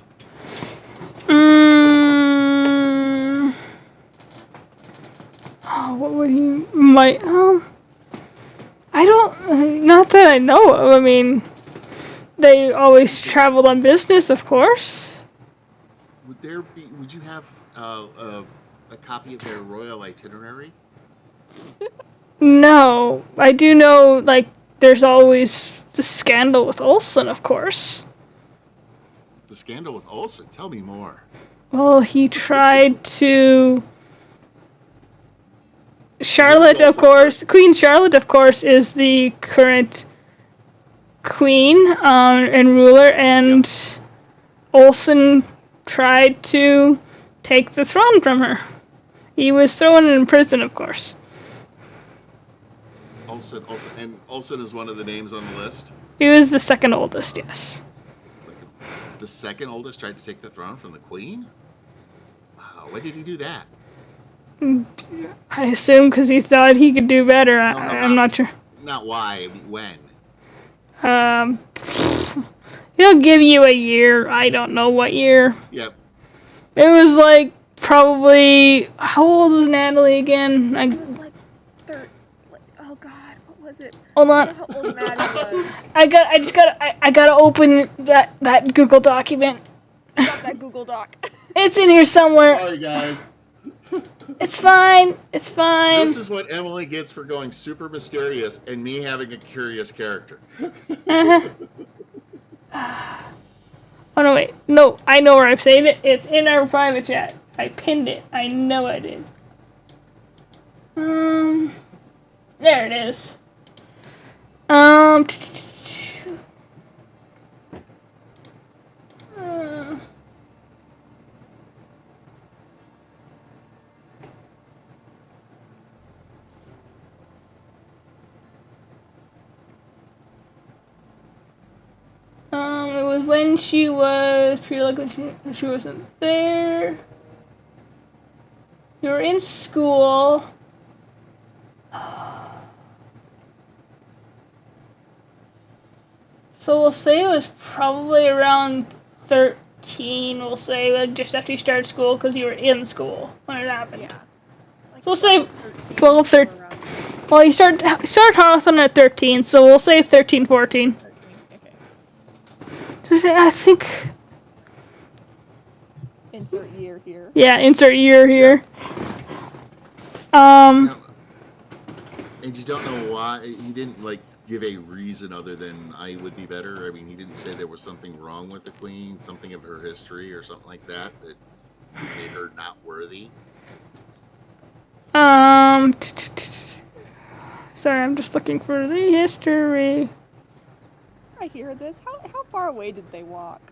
What would he might? I don't. Not that I know of. I mean, they always traveled on business, of course. Would you have a copy of their royal itinerary? No, I do know. Like, there's always the scandal with Olsen, of course. The scandal with Olsen? Tell me more. Well, he tried to. Charlotte, of course. Queen Charlotte, of course, is the current queen and ruler, and Olsen tried to take the throne from her. He was thrown in prison, of course. Olsen is one of the names on the list? He was the second oldest, yes. The second oldest tried to take the throne from the queen? Wow, when did he do that? I assume because he thought he could do better. No, I'm not sure. Not why. When. Um, he'll give you a year. I don't know what year. Yep. It was like probably. How old was Natalie again? It was like oh god, what was it? Hold I on. don't know how old Maddie was. I gotta open that Google document. Got that Google Doc. It's in here somewhere. Sorry, guys. It's fine. It's fine. This is what Emily gets for going super mysterious and me having a curious character. Uh-huh. Oh no, wait. No, I know where I've saved it. It's in our private chat. I pinned it. I know I did. There it is. It was when she was when she wasn't there. You were in school. So we'll say it was probably around 13, we'll say, like just after you started school, because you were in school when it happened. Yeah. Like So we'll say 13, 12, 13. around Well, you start Hawthorne at 13, so we'll say 13, 14. 13. Okay. Just say, I think, Insert year here. yeah, insert year here. Now, and you don't know why he didn't like give a reason other than I would be better. I mean, he didn't say there was something wrong with the queen, something of her history or something like that that made her not worthy. Sorry, I'm just looking for the history. I hear this. How far away did they walk?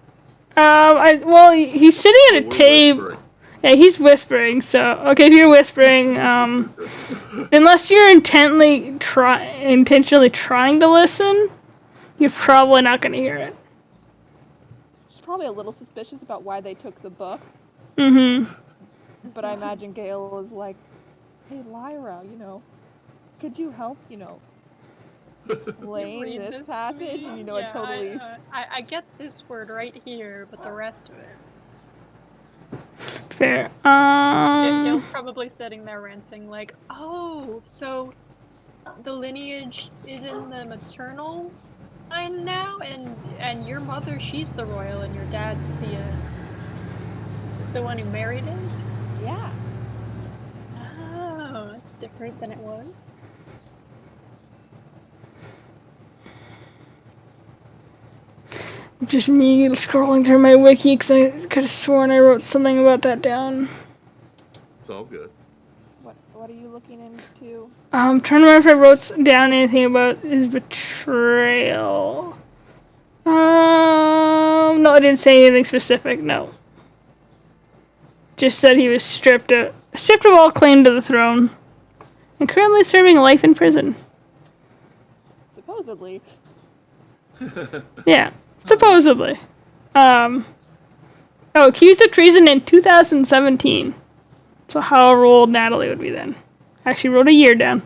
He's sitting at a We're table. whispering. Yeah, he's whispering. So, okay, if you're whispering, unless you're intentionally trying to listen, you're probably not going to hear it. She's probably a little suspicious about why they took the book, Mm-hmm. but I imagine Gail was like, "Hey, Lyra, could you help, explain Read this to passage?" me? And Yeah, it totally. I get this word right here, but the rest of it. Fair. Gail's probably sitting there ranting like, "Oh, so the lineage is in the maternal line now, and your mother, she's the royal, and your dad's the one who married him." Yeah. Oh, that's different than it was. Just me scrolling through my wiki because I could have sworn I wrote something about that down. It's all good. What are you looking into? I'm trying to remember if I wrote down anything about his betrayal. No, I didn't say anything specific. No. Just said he was stripped of all claim to the throne, and currently serving life in prison. Supposedly. Yeah, supposedly. Accused of treason in 2017. So however old Natalie would be then. I actually wrote a year down.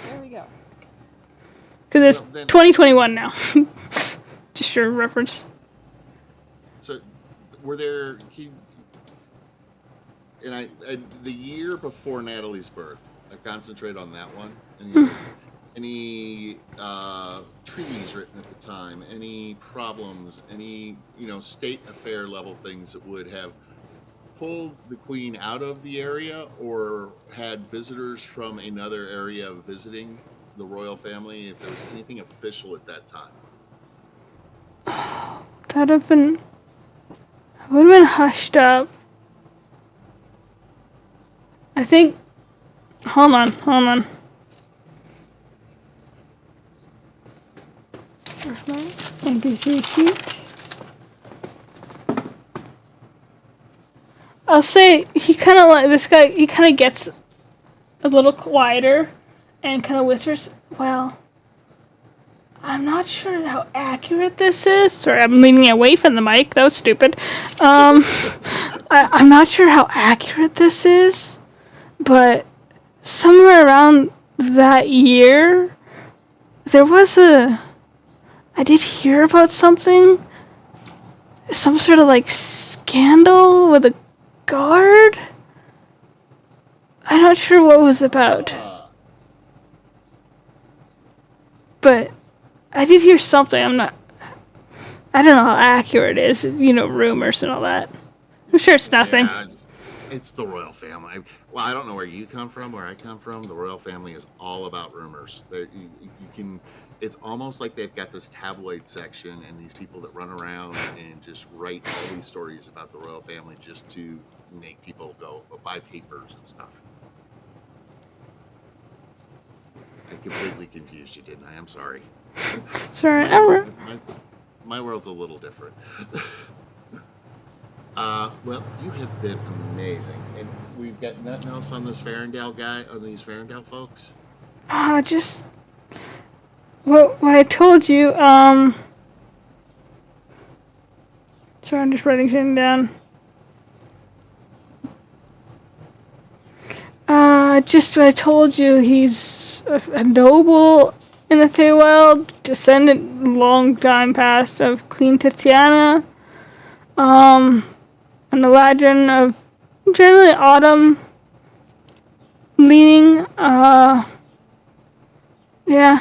There we go. Because it's Well, then- 2021 now. Just for reference. So, were there? The year before Natalie's birth, I concentrate on that one. Any treaties written at the time? Any problems? Any state affair level things that would have pulled the queen out of the area, or had visitors from another area visiting the royal family? If there was anything official at that time. That would have been hushed up. I think. Hold on. Where's my NPC sheet? I'll say he kind of gets a little quieter and kind of whispers, "Well, I'm not sure how accurate this is." Sorry, I'm leaning away from the mic. That was stupid. I'm not sure how accurate this is, but somewhere around that year, I did hear about something, some sort of like scandal with a guard. I'm not sure what it was about, but I did hear something. I don't know how accurate it is, rumors and all that. I'm sure it's nothing. Yeah, it's the royal family. Well, I don't know where you come from, where I come from. The royal family is all about rumors. You can. It's almost like they've got this tabloid section and these people that run around and just write all these stories about the royal family just to make people go buy papers and stuff. I completely confused you, didn't I? I'm sorry. Sorry, My world's a little different. Well, you have been amazing, and we've got nothing else on this Farendale guy, on these Farendale folks. Just what I told you. Sorry, I'm just writing something down. Just what I told you. He's a noble in the Feywild, descendant long time past of Queen Tatiana. An Eladrin of generally autumn leaning. Yeah.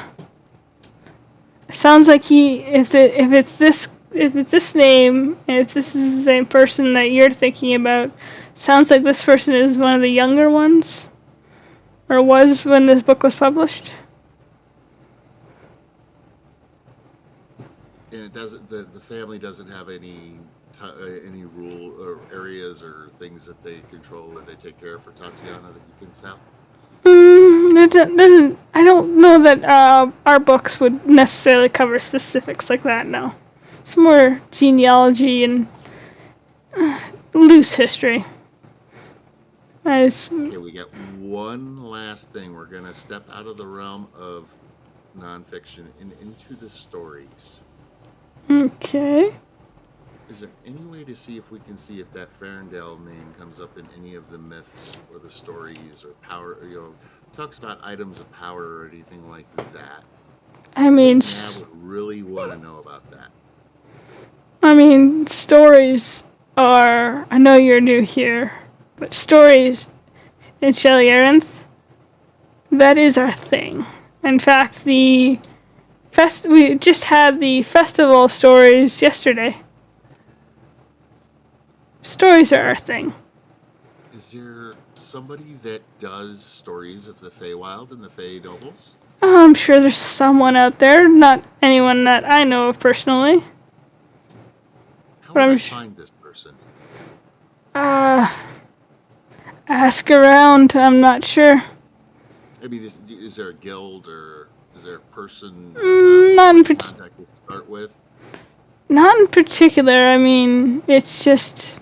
Sounds like if it's this name, and if this is the same person that you're thinking about, sounds like this person is one of the younger ones, or was when this book was published. And it doesn't. The family doesn't have any rule or areas or things that they control or they take care of for Tatiana that you can tell. It doesn't. I don't know that our books would necessarily cover specifics like that. No, it's more genealogy and loose history. Okay, we got one last thing. We're gonna step out of the realm of nonfiction and into the stories. Okay. Is there any way to see if we can see if that Farendale name comes up in any of the myths or the stories or power? Talks about items of power or anything like that. I mean, I would really want to know about that. I mean, stories are. I know you're new here, but stories in Shelley Arenth, that is our thing. In fact, we just had the festival of stories yesterday. Stories are our thing. Is there somebody that does stories of the Feywild and the Fey nobles? I'm sure there's someone out there, not anyone that I know of personally. How But would I'm I find this person? Ask around. I'm not sure. I mean, is there a guild or is there a person Not in contact to start with? Not in particular. I mean, it's just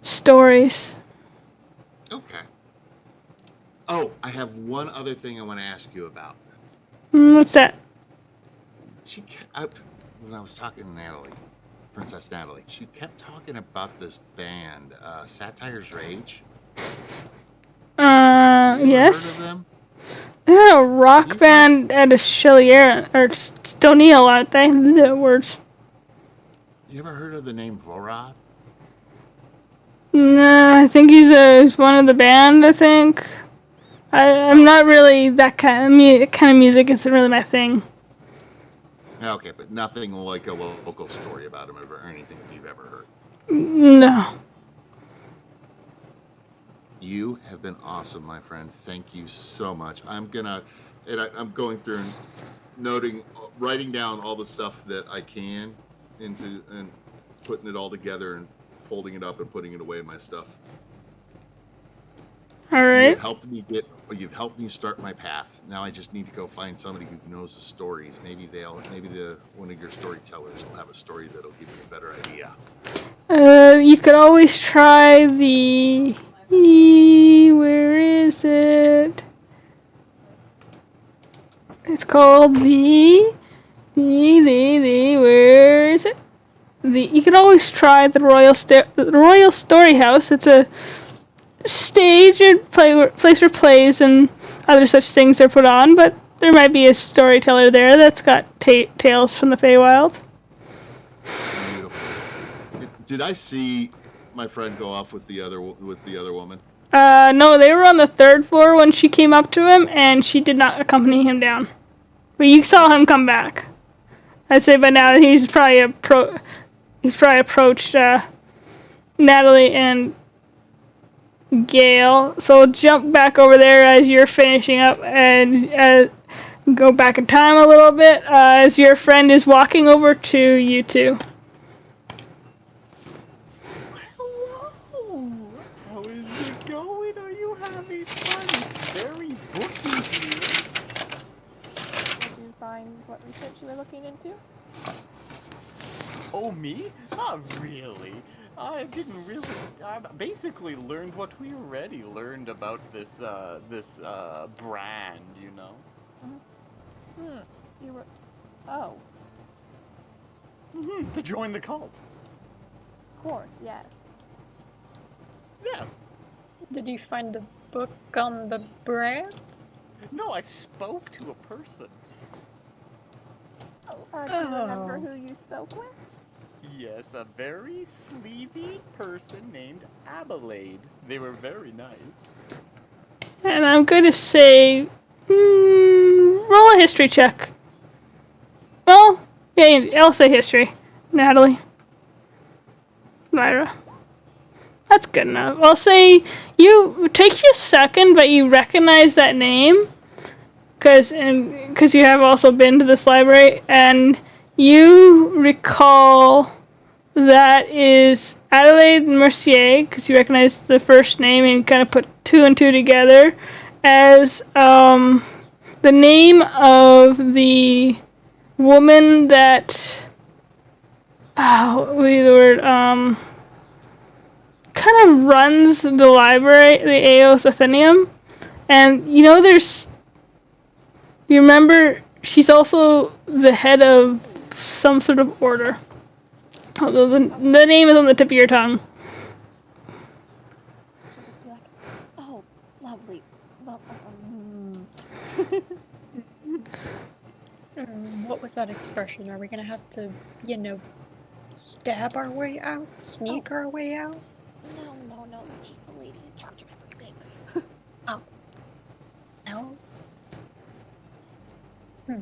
stories. Okay. Oh, I have one other thing I want to ask you about. What's that? When I was talking to Natalie, Princess Natalie, she kept talking about this band, Satire's Rage. You ever Yes. heard of them? They're a rock band out of Shelley Arenth, or Stoniel, aren't they? The words. You ever heard of the name Vorad? No, I think he's one of the band. I think. I'm not really that kind of music isn't really my thing. Okay, but nothing like a local story about him or anything that you've ever heard. No. You have been awesome, my friend. Thank you so much. I'm going through and writing down all the stuff that I can and putting it all together and folding it up and putting it away in my stuff. All right. You've helped me start my path. Now I just need to go find somebody who knows the stories. Maybe one of your storytellers will have a story that'll give me a better idea. You could always try the. Where is it? It's called the. Where is it? You can always try the Royal Story House. It's a stage or place where plays and other such things are put on, but there might be a storyteller there that's got tales from the Feywild. Beautiful. Did I see my friend go off with the other woman? No, they were on the 3rd floor when she came up to him, and she did not accompany him down. But you saw him come back. I'd say by now he's probably approached Natalie and Gale. So we'll jump back over there as you're finishing up and go back in time a little bit as your friend is walking over to you two. Hello! How is it going? Are you having fun? Very booky here. Did you find what research you were looking into? Oh, me? Not really. I didn't really. I basically learned what we already learned about this brand, you know? You were. Oh, To join the cult. of course, yes. Yes. Did you find the book on the brand? No, I spoke to a person. Do you remember who you spoke with? Yes, a very sleepy person named Adelaide. They were very nice. And I'm going to say, roll a history check. Well, yeah, I'll say history. Natalie. Lyra. That's good enough. I'll say it takes you a second, but you recognize that name because you have also been to this library, and you recall that is Adelaide Mercier because you recognize the first name and kind of put 2 and 2 together as the name of the woman that what would be the word kind of runs the library, the Aos Athenaeum, and you remember she's also the head of some sort of order. Although the name is on the tip of your tongue. She'll just be like, oh, lovely. What was that expression? Are we gonna have to, stab our way out? Sneak our way out? No, she's the lady in charge of everything. Oh. No? We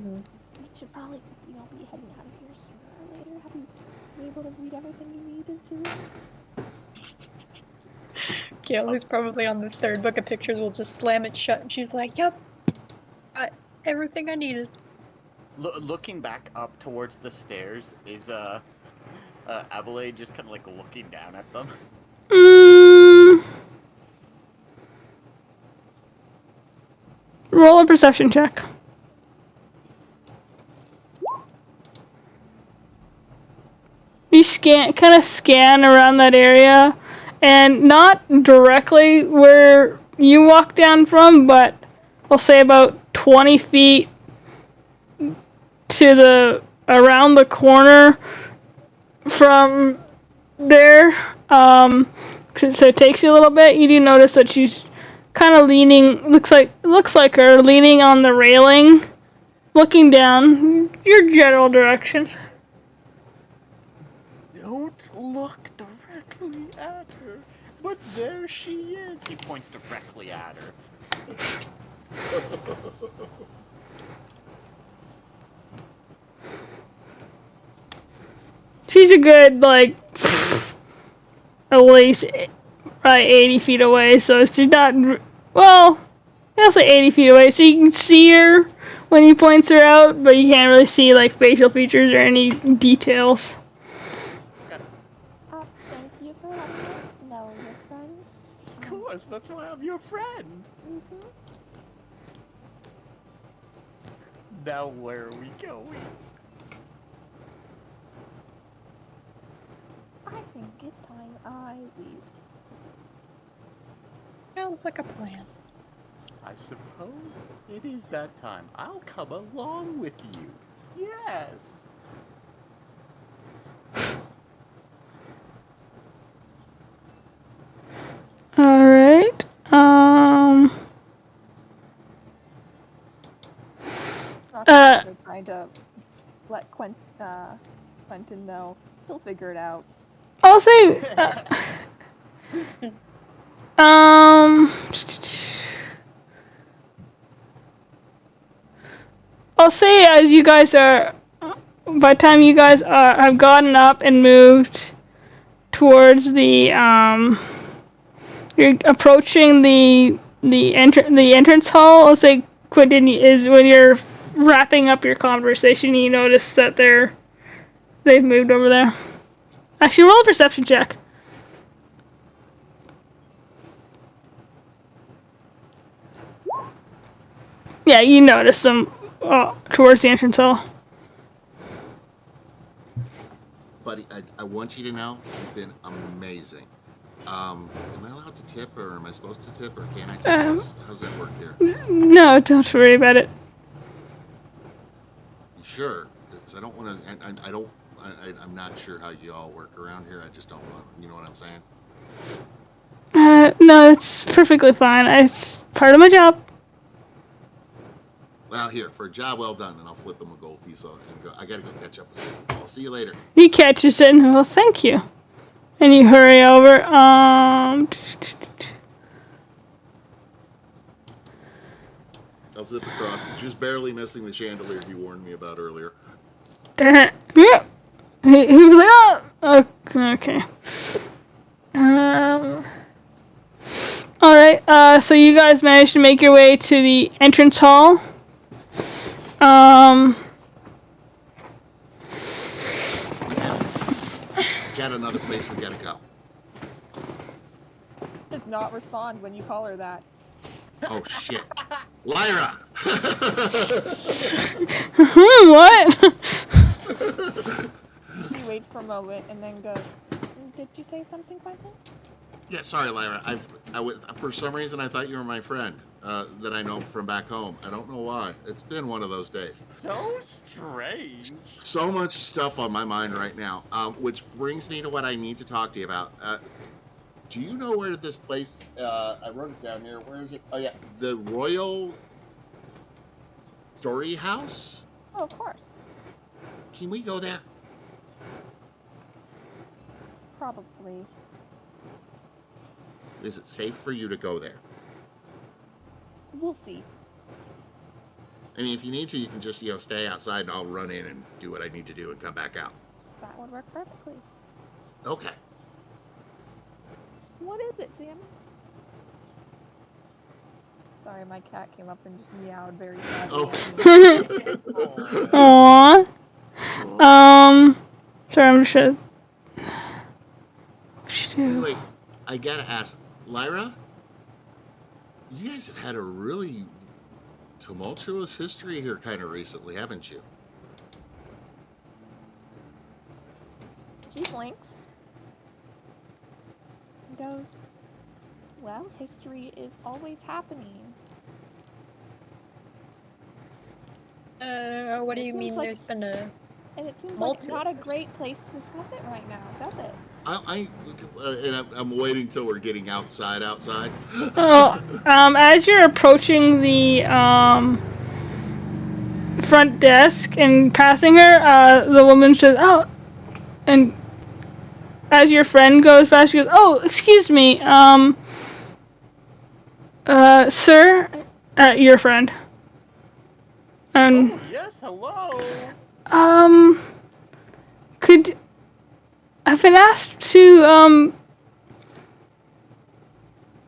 should probably, be heading out of here sooner or later. Have you been able to read everything you needed to? Gail, who's probably on the 3rd book of pictures, will just slam it shut, and she's like, yep, everything I needed. Looking back up towards the stairs is Adelaide just kind of like looking down at them. Roll a perception check. You kind of scan around that area, and not directly where you walk down from, but I'll say about 20 feet to around the corner from there. So it takes you a little bit. You do notice that she's kind of leaning. Looks like her leaning on the railing, looking down your general direction. Don't look directly at her, but there she is. He points directly at her. She's a good, at least probably 80 feet away, so she's not, well, I'll say 80 feet away, so you can see her when he points her out, but you can't really see, facial features or any details. Thank you for letting us know your friend. Of course, that's why I'm your friend. Mm-hmm. Now where are we going? I think it's time I leave. Sounds like a plan. I suppose it is that time. I'll come along with you. Yes. Alright. They're trying to let Quentin know. He'll figure it out. I'll say, I'll say as you guys are, by the time you guys have gotten up and moved towards the, you're approaching the entrance hall. I'll say, Quentin, is when you're wrapping up your conversation, you notice that they've moved over there. Actually, roll a perception check. Yeah, you notice them towards the entrance hall. Buddy, I want you to know you've been amazing. Am I allowed to tip, or am I supposed to tip, or can I tip? How's that work here? No, don't worry about it. You sure? Because I don't want to. I'm not sure how you all work around here. I just don't want. You know what I'm saying? No, it's perfectly fine. It's part of my job. Well, here, for a job well done, and I'll flip him a gold piece off and go. I gotta go catch up with you. I'll see you later. He catches it and, well, thank you. And you hurry over. I'll zip across. It's just barely missing the chandelier you warned me about earlier. Yeah. He was like, oh, okay. Alright, so you guys managed to make your way to the entrance hall. Got another place we gotta go. Does not respond when you call her that. Oh shit, Lyra! What? She waits for a moment and then goes, "Did you say something, Quentin?" Yeah, sorry, Lyra. For some reason I thought you were my friend that I know from back home. I don't know why. It's been one of those days. So strange. So much stuff on my mind right now, which brings me to what I need to talk to you about. Do you know where this place? I wrote it down here. Where is it? Oh yeah, the Royal Story House. Oh, of course. Can we go there? Probably. Is it safe for you to go there? We'll see. I mean, if you need to, you can just, stay outside and I'll run in and do what I need to do and come back out. That would work perfectly. Okay. What is it, Sam? Sorry, my cat came up and just meowed very sadly. Oh. Aww. Sorry, I'm just... Wait, I gotta ask, Lyra? You guys have had a really tumultuous history here kind of recently, haven't you? She blinks. And goes, well, history is always happening. What do It you seems mean like- there's been a... And it seems like Multiple not a systems. great place to discuss it right now, does it? I'm waiting till we're getting outside. Oh, as you're approaching the front desk and passing her, the woman says, "Oh," and as your friend goes past, she goes, "Oh, excuse me, sir," your friend. Oh, yes, hello. I've been asked to,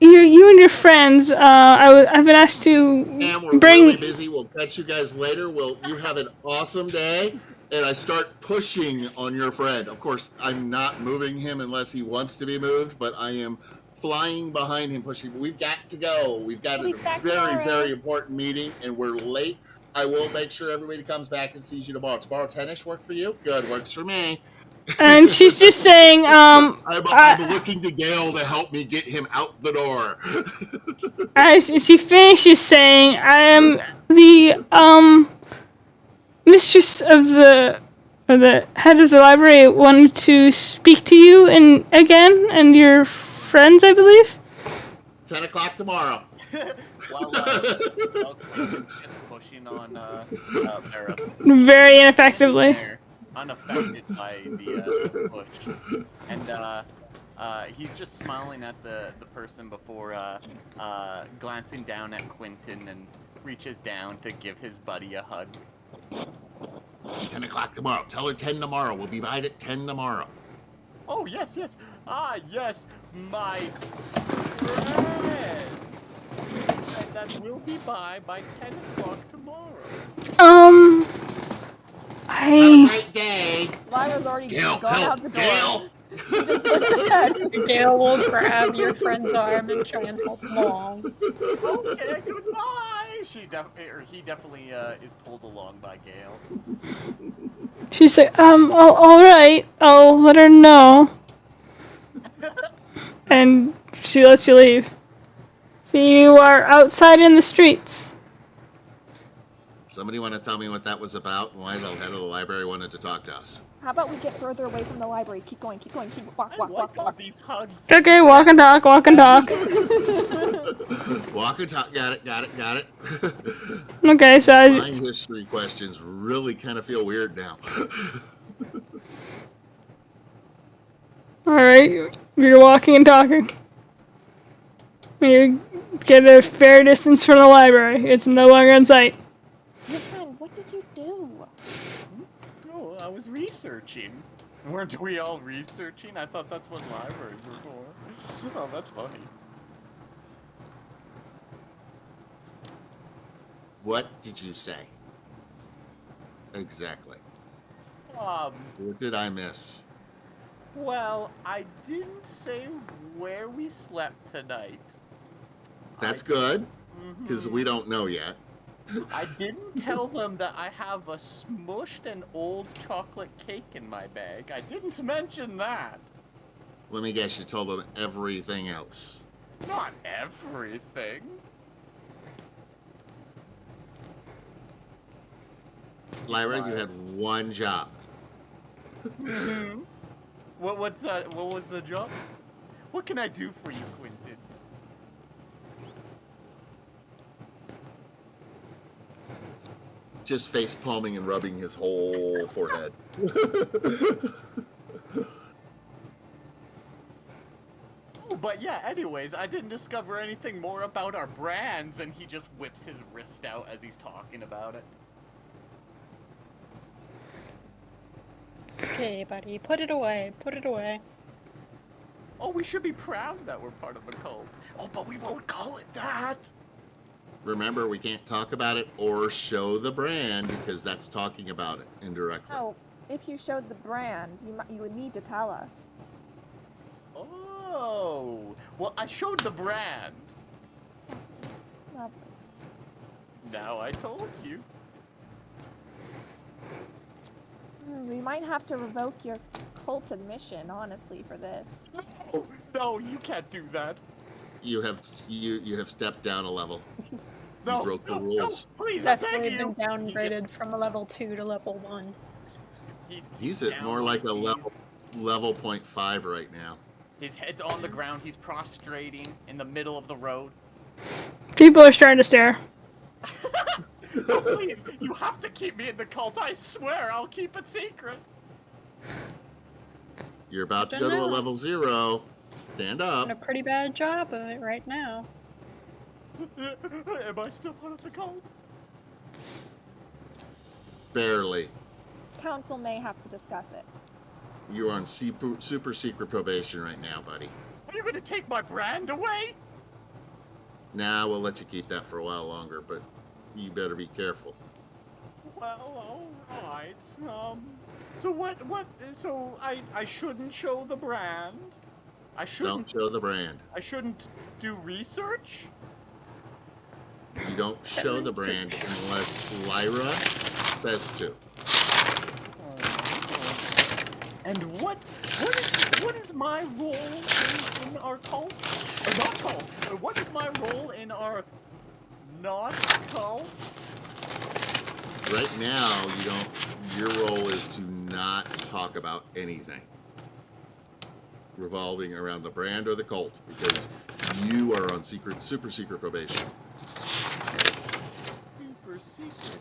you and your friends, I've been asked to And we're bring... really busy. We'll catch you guys later. You have an awesome day. And I start pushing on your friend. Of course, I'm not moving him unless he wants to be moved, but I am flying behind him, pushing. We've got to go. We've got a very, very important meeting, and we're late. I will make sure everybody comes back and sees you tomorrow. Tomorrow, 10-ish work for you? Good, works for me. And she's just saying, I'm looking to Gail to help me get him out the door. As she finishes saying, I am the, mistress of the head of the library wanted to speak to you and your friends, I believe. 10 o'clock tomorrow. While Quentin's just pushing on Vera. Very ineffectively. There, unaffected by the push. And he's just smiling at the person before glancing down at Quentin and reaches down to give his buddy a hug. 10 o'clock tomorrow. Tell her 10 tomorrow. We'll be by at 10 tomorrow. Oh, yes, yes. Ah, yes, my friend. And that will be by 10 o'clock tomorrow. Have a great day. Lyra's already Gail, gone help, out the door. Gail. She just pushed ahead. Gail will grab your friend's arm and try and help along. Okay, goodbye. He definitely is pulled along by Gail. She's like, all right. I'll let her know. And she lets you leave. So you are outside in the streets. Somebody want to tell me what that was about and why the head of the library wanted to talk to us? How about we get further away from the library? Keep going, keep walk, I walk, like walk, all walk. these hugs. Okay, walk and talk, walk and talk. Walk and talk. Got it. Okay, so as My history questions really kind of feel weird now. alright, you're walking and talking. You get a fair distance from the library. It's no longer in sight. Your friend, what did you do? Oh, I was researching. Weren't we all researching? I thought that's what libraries were for. Oh, that's funny. What did you say? Exactly. What did I miss? Well, I didn't say where we slept tonight. That's good, because we don't know yet. I didn't tell them that I have a smushed and old chocolate cake in my bag. I didn't mention that. Let me guess, you told them everything else. Not everything. Lyra, you had one job. What's that? What was the job? What can I do for you, Quentin? Just face palming and rubbing his whole forehead. But yeah, anyways, I didn't discover anything more about our brands, and he just whips his wrist out as he's talking about it. Okay, buddy, put it away. Put it away. Oh, we should be proud that we're part of a cult. Oh, but we won't call it that. Remember, we can't talk about it or show the brand because that's talking about it indirectly. Oh, if you showed the brand, you would need to tell us. Oh, well, I showed the brand. Lovely. Now I told you. We might have to revoke your cult admission, honestly, for this. Oh, no, you can't do that. You have stepped down a level. No, You broke the no, rules. No, please, I Definitely beg been you. downgraded from a level 2 to level 1. He's at more like a level 0.5 right now. His head's on the ground. He's prostrating in the middle of the road. People are starting to stare. No, please, you have to keep me in the cult. I swear I'll keep it secret. You're about to Don't go to a know. level 0. Stand up. Doing a pretty bad job of it right now. Am I still part of the cult? Barely. Council may have to discuss it. You're on super secret probation right now, buddy. Are you gonna take my brand away? Nah, we'll let you keep that for a while longer, but you better be careful. Well, alright. So what, so I shouldn't show the brand? I shouldn't. Don't show the brand. I shouldn't do research? You don't show the brand unless Lyra says to. And what is my role in our cult? Or not cult? Or what is my role in our not cult? Right now, your role is to not talk about anything revolving around the brand or the cult because you are on super secret probation. Super secret.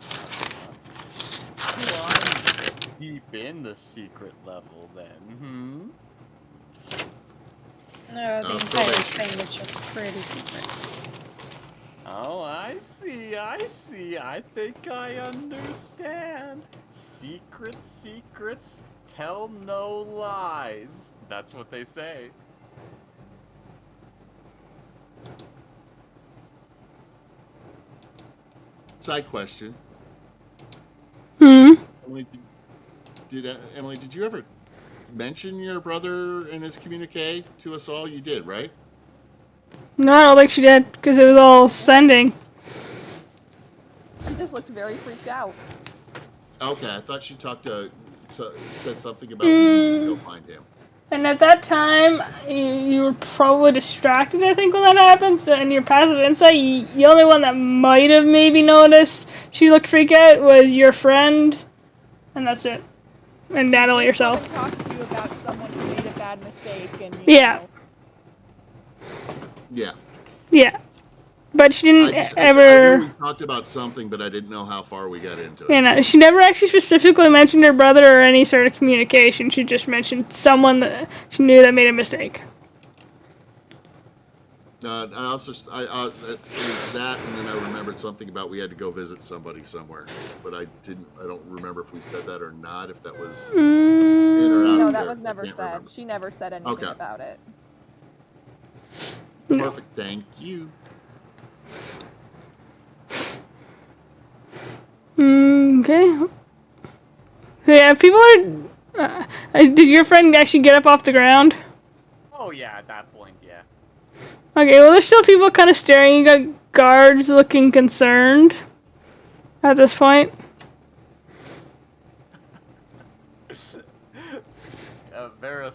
deep in the secret level then, No, the entire probation. thing is just pretty secret. Oh, I see, I think I understand. Secrets tell no lies. That's what they say. Side question. Hmm. Emily, Emily, did you ever mention your brother and his communique to us all? You did, right? No, I don't think she did, because it was all sending. She just looked very freaked out. Okay, I thought she said something about we needed to go find him. And at that time, you were probably distracted, I think, when that happened. So in your passive insight, the only one that might have maybe noticed she looked freaked out was your friend, and that's it. And Natalie herself. She talked to you about someone who made a bad mistake, and Yeah. Yeah. Yeah. But she didn't I ever... knew we talked about something, but I didn't know how far we got into it. You know, she never actually specifically mentioned her brother or any sort of communication. She just mentioned someone that she knew that made a mistake. I also it was that, and then I remembered something about we had to go visit somebody somewhere, but I don't remember if we said that or not. If that was in or out. No, of that there. was never I can't said. remember. She never said anything Okay. about it. Perfect. Thank you. Okay. So yeah, people are... did your friend actually get up off the ground? Oh yeah, at that point, yeah. Okay, well there's still people kind of staring. You got guards looking concerned at this point. Verith,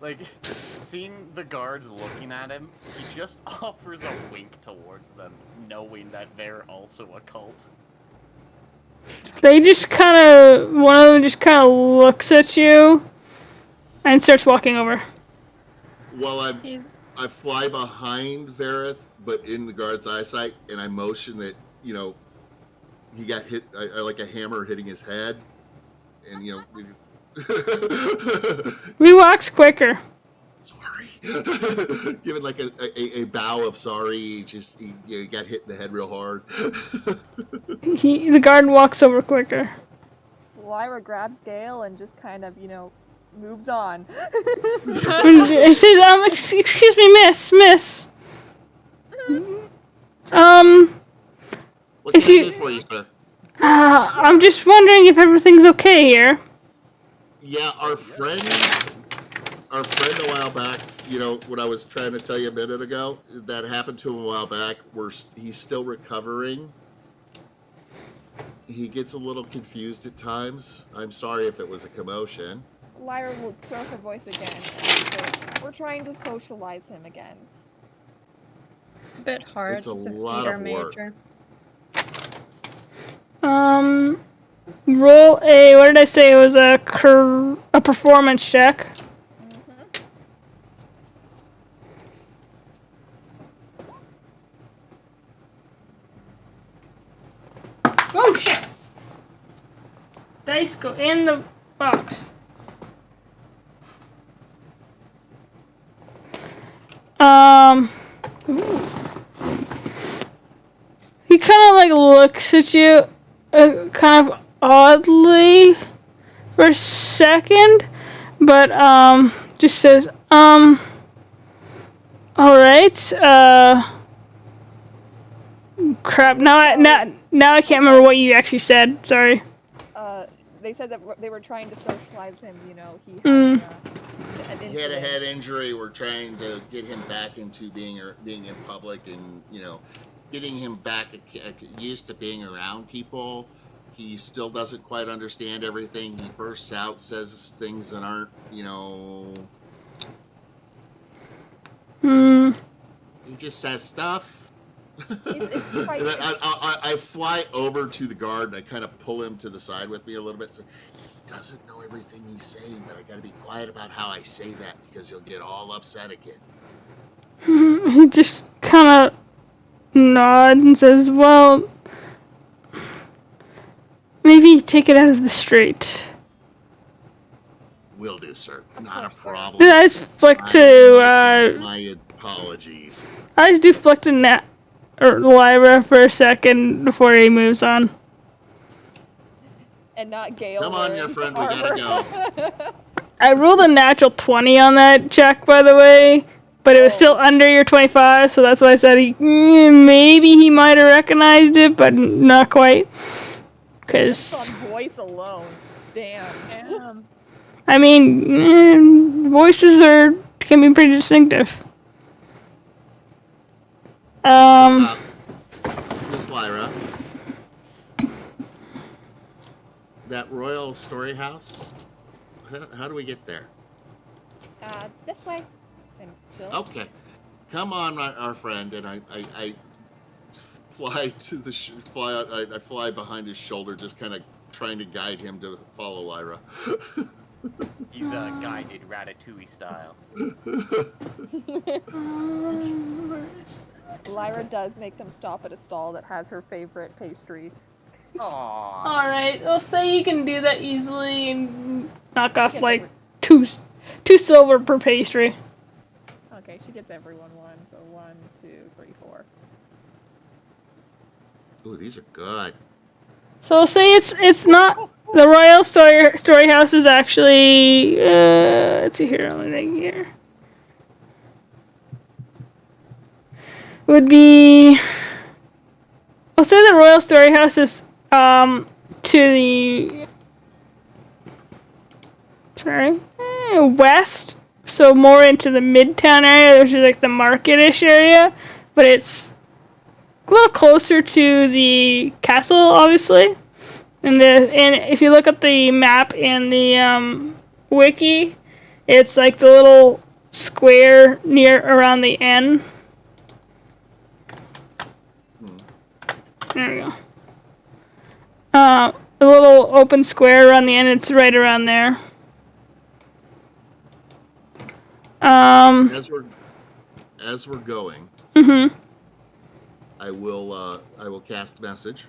like, seeing the guards looking at him, he just offers a wink towards them, knowing that they're also a cult. They just kind of... One of them just kind of looks at you and starts walking over. Well, I fly behind Verith, but in the guard's eyesight, and I motion that, he got hit, I like a hammer hitting his head, and, He walks quicker. sorry. Give it like a bow of sorry, he got hit in the head real hard. The guard walks over quicker. Lyra grabs Gale and just kind of, moves on. It says, excuse me, miss. What can I do for you, sir? I'm just wondering if everything's okay here. Yeah, our friend a while back, what I was trying to tell you a minute ago, that happened to him a while back, he's still recovering. He gets a little confused at times. I'm sorry if it was a commotion. Lyra will throw her voice again and say, we're trying to socialize him again. A bit hard. It's a a lot theater of work. major. Roll a, what did I say? It was a performance check. Oh shit! Dice go in the box. He kind of like looks at you, kind of oddly for a second, but just says, all right, crap. Now I can't remember what you actually said. Sorry. They said that they were trying to socialize him. He had a head injury. We're trying to get him back into being in public, and getting him back used to being around people. He still doesn't quite understand everything. He bursts out, says things that aren't, He just says stuff. It's quite... I fly over to the guard and I kind of pull him to the side with me a little bit. So he doesn't know everything he's saying, but I got to be quiet about how I say that because he'll get all upset again. He just kind of nods and says, well, maybe take it out of the street. Will do, sir. Not a course, sir. problem. I just flick to, My apologies. I just do flick to Lyra for a second before he moves on. And not Gale. Come on, wearing your friend, we armor. gotta go. I rolled a natural 20 on that check, by the way, but it was still under your 25, so that's why I said maybe he might have recognized it, but not quite. Just Because, on voice alone. Damn. I mean, voices can be pretty distinctive. Miss Lyra, that Royal Story House, how do we get there? This way. And chill. Okay. Come on, our friend, and I fly to the I fly behind his shoulder, just kind of trying to guide him to follow Lyra. He's guided Ratatouille style. Lyra does make them stop at a stall that has her favorite pastry. Aww. Alright, I'll say you can do that easily and knock off Gets like two silver per pastry. Okay, she gets everyone one, so 1, 2, 3, 4. Ooh, these are good. So I'll say it's not the Royal Story House is actually let's see here, only thing here would be I'll say the Royal Story House is to the west, so more into the Midtown area, which is like the market-ish area, but it's a little closer to the castle, obviously. And if you look at the map in the wiki, it's like the little square around the N. There we go. A little open square around the end. It's right around there. As we're going, I will cast message.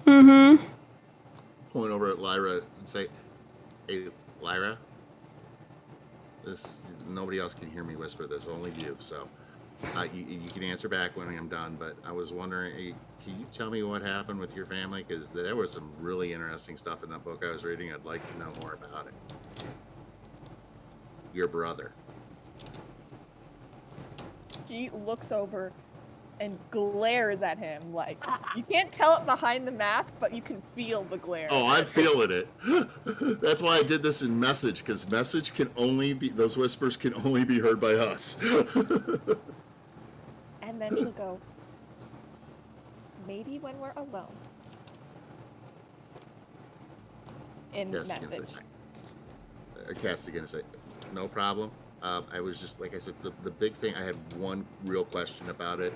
Point over at Lyra and say, "Hey, Lyra, nobody else can hear me whisper this, only you. So you can answer back when I'm done. But I was wondering, can you tell me what happened with your family? Because there was some really interesting stuff in that book I was reading. I'd like to know more about it. Your brother." She looks over and glares at him like, you can't tell it behind the mask, but you can feel the glare. Oh, I'm feeling it. That's why I did this in message, because message can only be, those whispers can only be heard by us. And then she'll go, maybe when we're alone. In message. Cass again say, no problem. I was just, like I said, the big thing, I had one real question about it,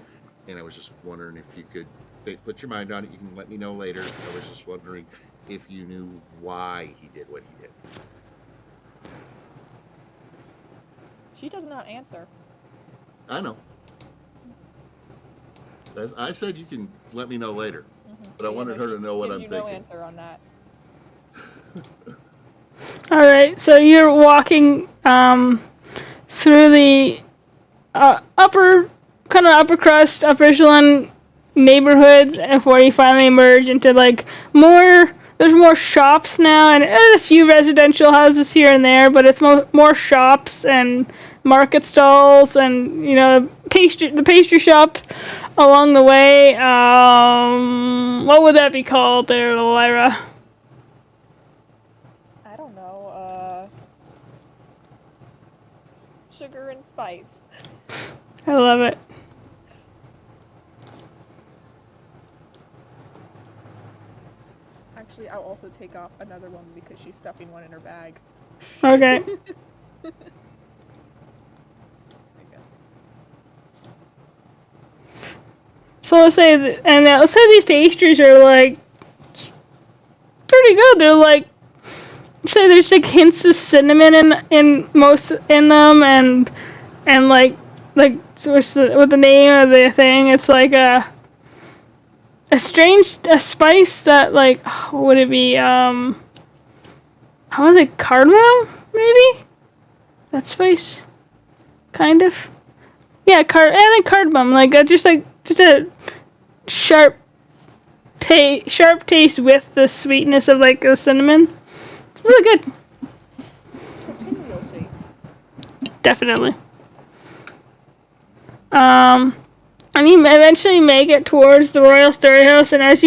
and I was just wondering if you could put your mind on it. You can let me know later. I was just wondering if you knew why he did what he did. She does not answer. I know. I said you can let me know later, but I wanted her to know what I'm thinking. No answer on that. All right, so you're walking through the upper crust, upper echelon neighborhoods before you finally emerge into like there's more shops now and a few residential houses here and there, but it's more shops and market stalls and the pastry shop along the way. What would that be called there, Lyra? I don't know. Sugar and spice. I love it. Actually, I'll also take off another one because she's stuffing one in her bag. Okay. There you go. So let's say these pastries are like pretty good. They're like, say there's like hints of cinnamon in them, and like what's the name of the thing? It's like a spice that, like, what would it be? How was it? Cardamom, maybe? That spice? Kind of. Yeah, I think cardamom, like, just a sharp taste with the sweetness of, like, the cinnamon. It's really good. It's a pinwheel shape. Definitely. And you eventually make it towards the Royal Storyhouse, and as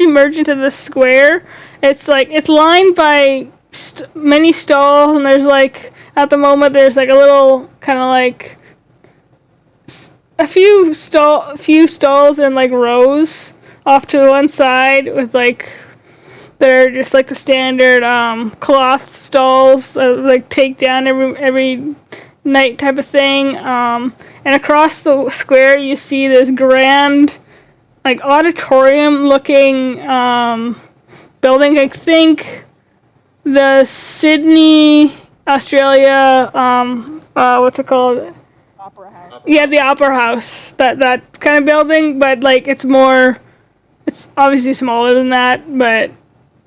you merge into the square, it's lined by many stalls, and there's, like, at the moment, there's, like, a little kind of, like, a few stalls in, like, rows off to one side with, like, they're just, like, the standard cloth stalls, like, take down every night type of thing. And across the square, you see this grand, like, auditorium-looking building. I think the Sydney, Australia, what's it called? Opera house. Yeah, the Opera House. That kind of building, but, like, it's obviously smaller than that, but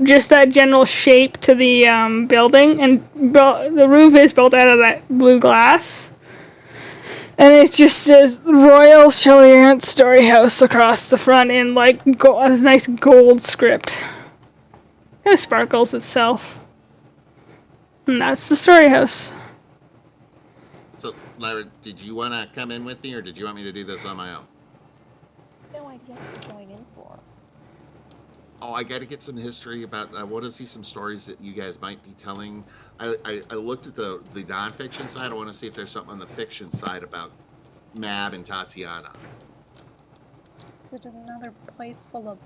just that general shape to the building, and the roof is built out of that blue glass. And it just says Royal Shelley Story House across the front in, like, a nice gold script. Kind of sparkles itself. And that's the story house. So, Lyra, did you want to come in with me, or did you want me to do this on my own? No idea what you're going in for. Oh, I got to get some history about. I want to see some stories that you guys might be telling. I looked at the nonfiction side. I want to see if there's something on the fiction side about Mab and Tatiana. Is it another place full of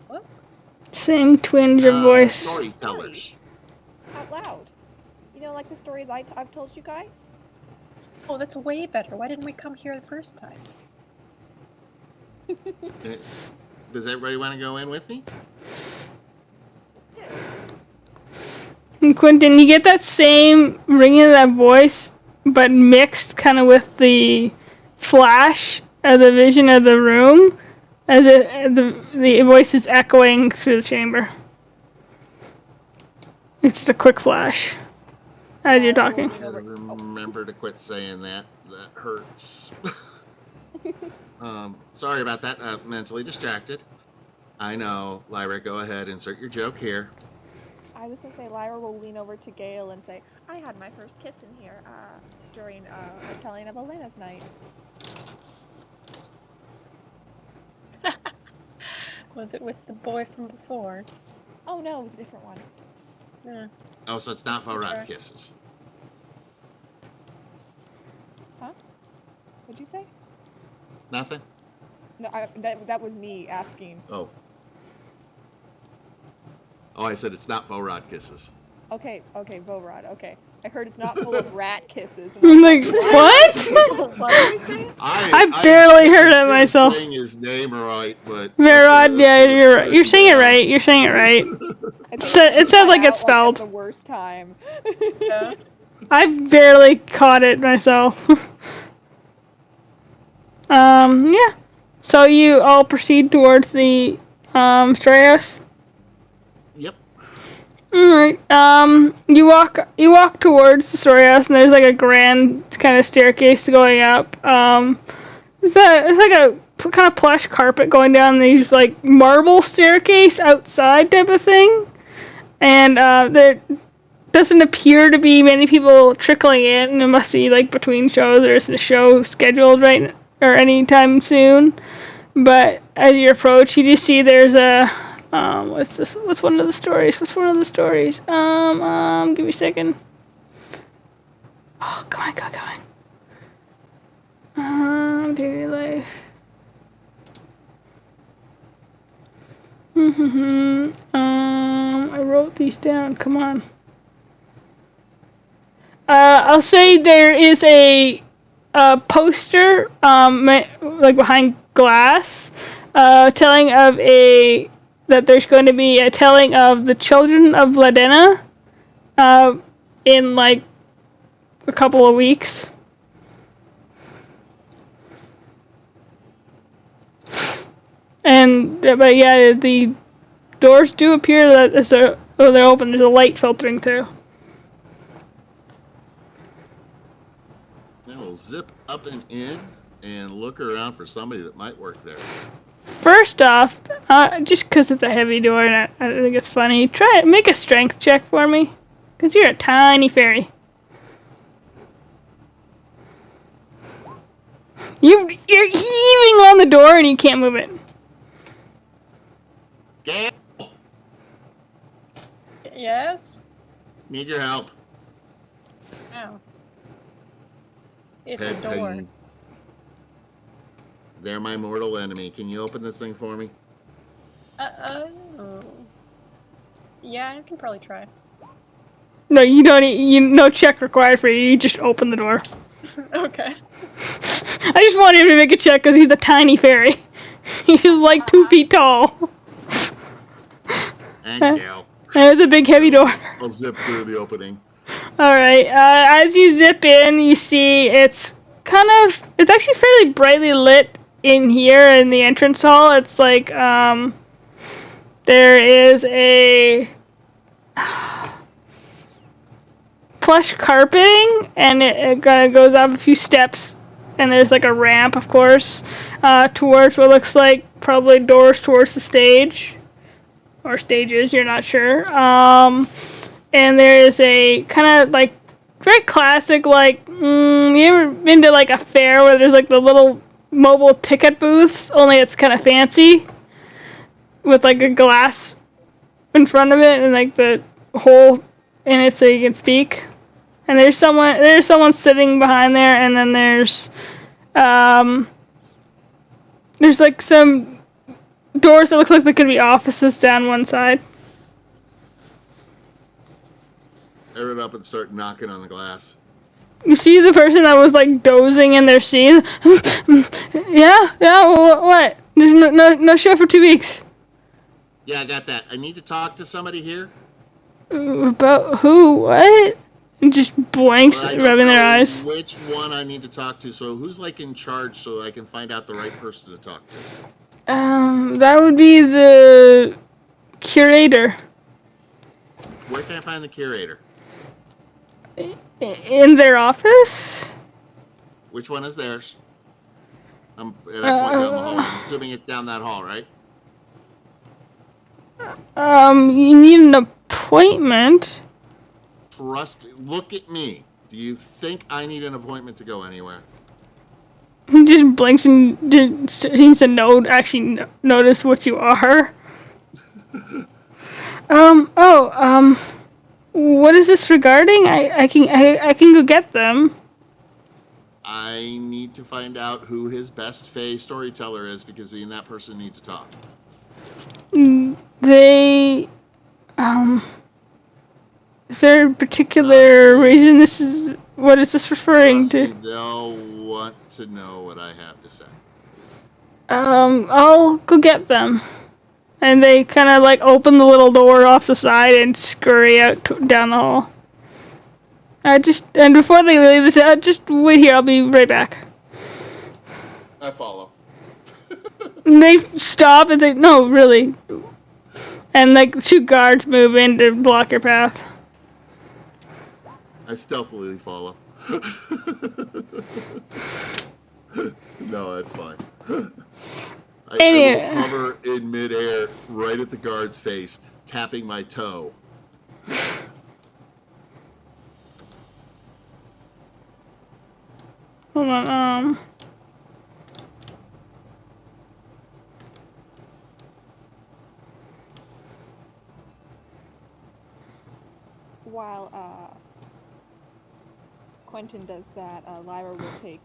books? Same twinge of voice. Storytellers. Out loud. You know, like the stories I've told you guys? Oh, that's way better. Why didn't we come here the first time? Does everybody want to go in with me? And Quentin, you get that same ringing of that voice, but mixed kind of with the flash of the vision of the room, as the voice is echoing through the chamber. It's just a quick flash as you're talking. I gotta remember to quit saying that. That hurts. Sorry about that. Mentally distracted. I know. Lyra, go ahead. Insert your joke here. I was going to say Lyra will lean over to Gale and say, I had my first kiss in here during a telling of Elena's night. Was it with the boy from before? Oh no, it was a different one. Yeah. Oh, so it's not faux rod kisses. Huh? What'd you say? Nothing? No, that was me asking. Oh. Oh, I said it's not faux rod kisses. Okay, Vorod, okay. I heard it's not full of rat kisses. I'm like, what? What did we say? I barely heard it myself. Saying his name right, but Verod, yeah, you're right. You're saying it right. You're saying it right. It said like it's spelled. At the worst time. Yeah. I barely caught it myself. Yeah. So you all proceed towards the story house. Yep. Alright. You walk towards the story house, and there's like a grand kind of staircase going up. It's like a kind of plush carpet going down these like marble staircase outside type of thing. And there doesn't appear to be many people trickling in, and it must be like between shows. There isn't a show scheduled right or anytime soon. But as you approach, you just see there's a what's this? What's one of the stories? Give me a second. Oh, come on. Daily life. I wrote these down. Come on. I'll say there is a poster, like behind glass, telling of that there's going to be a telling of the children of Ladena, in like a couple of weeks. And but yeah, the doors do appear that they're open. There's a light filtering through. Then we'll zip up and in and look around for somebody that might work there. First off, just because it's a heavy door and I think it's funny, make a strength check for me, because you're a tiny fairy. You're heaving on the door and you can't move it. Gail, Yes? need your help. Oh. It's Heads a door. hanging. They're my mortal enemy. Can you open this thing for me? Oh. Yeah, I can probably try. No, you don't. No check required for you. You just open the door. Okay. I just wanted him to make a check because he's a tiny fairy. He's like 2 feet tall. Thanks, Gail. And it's a big heavy door. I'll zip through the opening. Alright, as you zip in, you see it's actually fairly brightly lit in here in the entrance hall. It's like, there is a plush carpeting, and it kind of goes up a few steps, and there's like a ramp, of course, towards what looks like probably doors towards the stage. Or stages, you're not sure. And there is a kind of like very classic, like, you ever been to like a fair where there's like the little mobile ticket booths, only it's kind of fancy with like a glass in front of it and like the hole in it so you can speak. And there's someone sitting behind there, and then there's like some doors that look like they could be offices down one side. I run up and start knocking on the glass. You see the person that was like dozing in their seat. Yeah, what? There's no show for 2 weeks. Yeah, I got that. I need to talk to somebody here. About who? What? And just blanks, Well, I don't rubbing their know eyes. which one I need to talk to. So who's like in charge so I can find out the right person to talk to? That would be the curator. Where can I find the curator? In their office? Which one is theirs? And I point down the hall. I'm assuming it's down that hall, right? You need an appointment. Look at me. Do you think I need an appointment to go anywhere? He just blinks and needs to notice what you are. What is this regarding? I can go get them. I need to find out who his best Fae storyteller is, because me and that person need to talk. Is there a particular reason what is this referring to? They'll want to know what I have to say. I'll go get them. And they kind of like open the little door off the side and scurry out down the hall. And before they leave, they say, just wait here, I'll be right back. I follow. And they stop and say, no, really. And like 2 guards move in to block your path. I stealthily follow. No, that's fine. I will hover in midair right at the guard's face, tapping my toe. Hold on, While Quentin does that, Lyra will take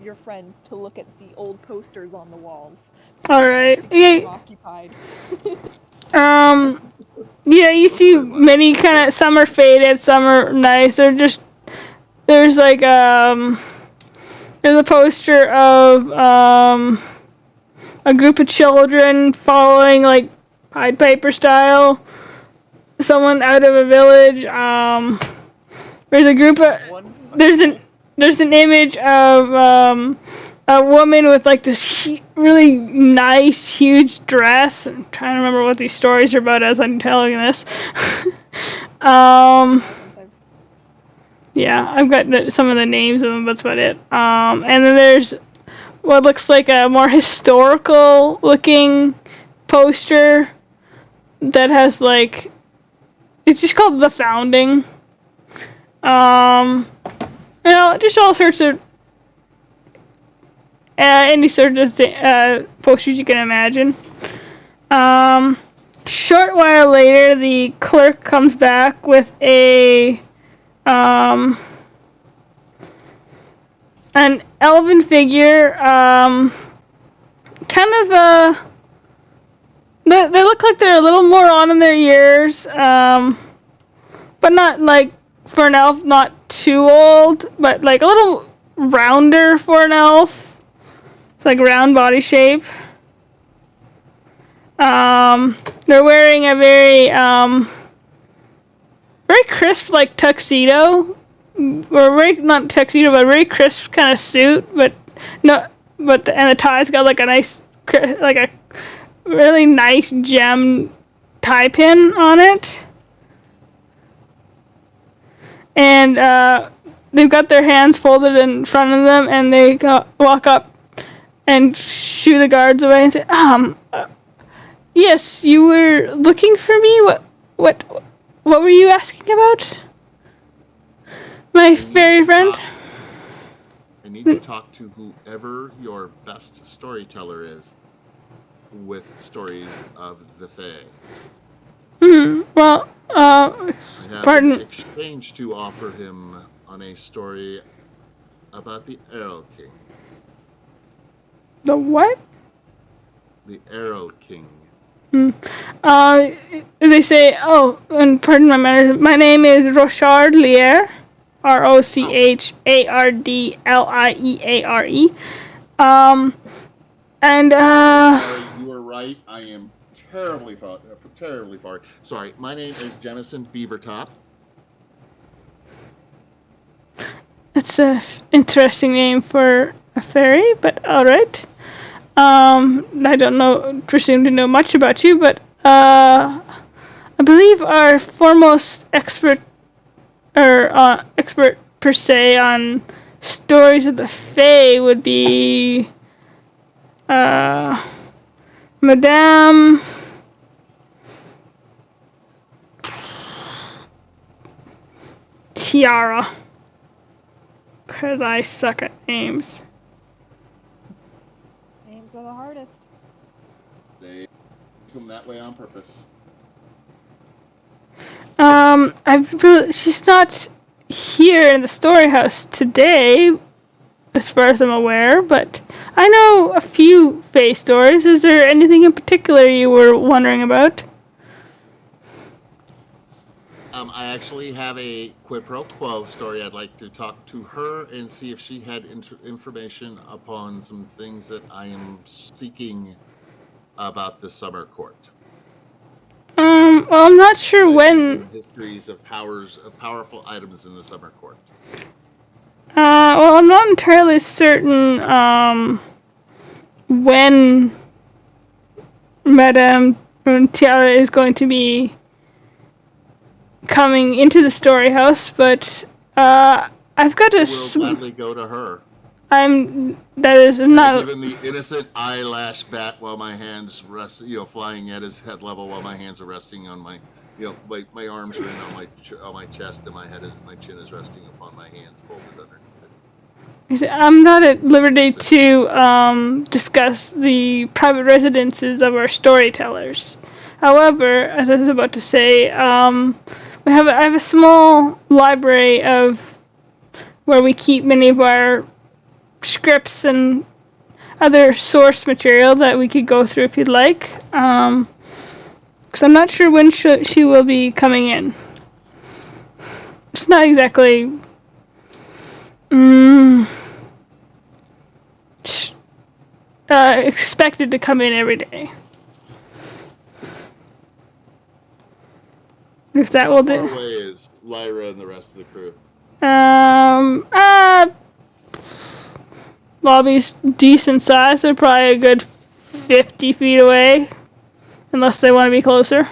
your friend to look at the old posters on the walls. Alright. To keep them occupied. Yeah, you see many kind of, some are faded, some are nice. There's like, there's a poster of, a group of children following, like, Pied Piper style. Someone out of a village. There's a group of, there's an image of, a woman with like this really nice, huge dress. I'm trying to remember what these stories are about as I'm telling this. Yeah, I've got some of the names of them, but that's about it. And then there's what looks like a more historical looking poster that has like, it's just called The Founding. Just all sorts of any sort of posters you can imagine. Short while later, the clerk comes back with an elven figure, kind of they look like they're a little more on in their years, but not like for an elf, not too old, but like a little rounder for an elf. It's like round body shape. They're wearing a very crisp like tuxedo, or not tuxedo, but a very crisp kind of suit. And the tie's got like a nice, like a really nice gem tie pin on it. And they've got their hands folded in front of them, and they walk up and shoo the guards away and say, yes, you were looking for me? What were you asking about? My fairy friend? I need to talk to whoever your best storyteller is with stories of the Fae. Well, I have pardon. an exchange to offer him on a story about the Arrow King. The what? The Arrow King. They say, and pardon my manners, my name is Rochard Lier, Rochardliere. You were right. I am terribly far. Sorry. My name is Jennison Beavertop. It's a interesting name for a fairy, but all right. I don't presume to know much about you, but I believe our foremost expert per se on stories of the Fae would be Madame Tiara, because I suck at names. Names are the hardest. They come that way on purpose. She's not here in the story house today, as far as I'm aware, but I know a few Fae stories. Is there anything in particular you were wondering about? I actually have a quid pro quo story. I'd like to talk to her and see if she had information upon some things that I am seeking about the summer court. Well, I'm not sure when. Histories of powerful items in the summer court. Well, I'm not entirely certain when Madame Tiara is going to be coming into the story house, but I've got to. We'll gladly go to her. That is not. Given the innocent eyelash bat while my hands rest, flying at his head level while my hands are resting on my, my arms are in on my chest and my chin is resting upon my hands folded underneath it. I'm not at liberty to discuss the private residences of our storytellers. However, as I was about to say, I have a small library of where we keep many of our scripts and other source material that we could go through if you'd like. Because I'm not sure when she will be coming in. It's not exactly expected to come in every day. If that will do. How far away is Lyra and the rest of the crew? lobby's decent size. They're probably a good 50 feet away, unless they want to be closer.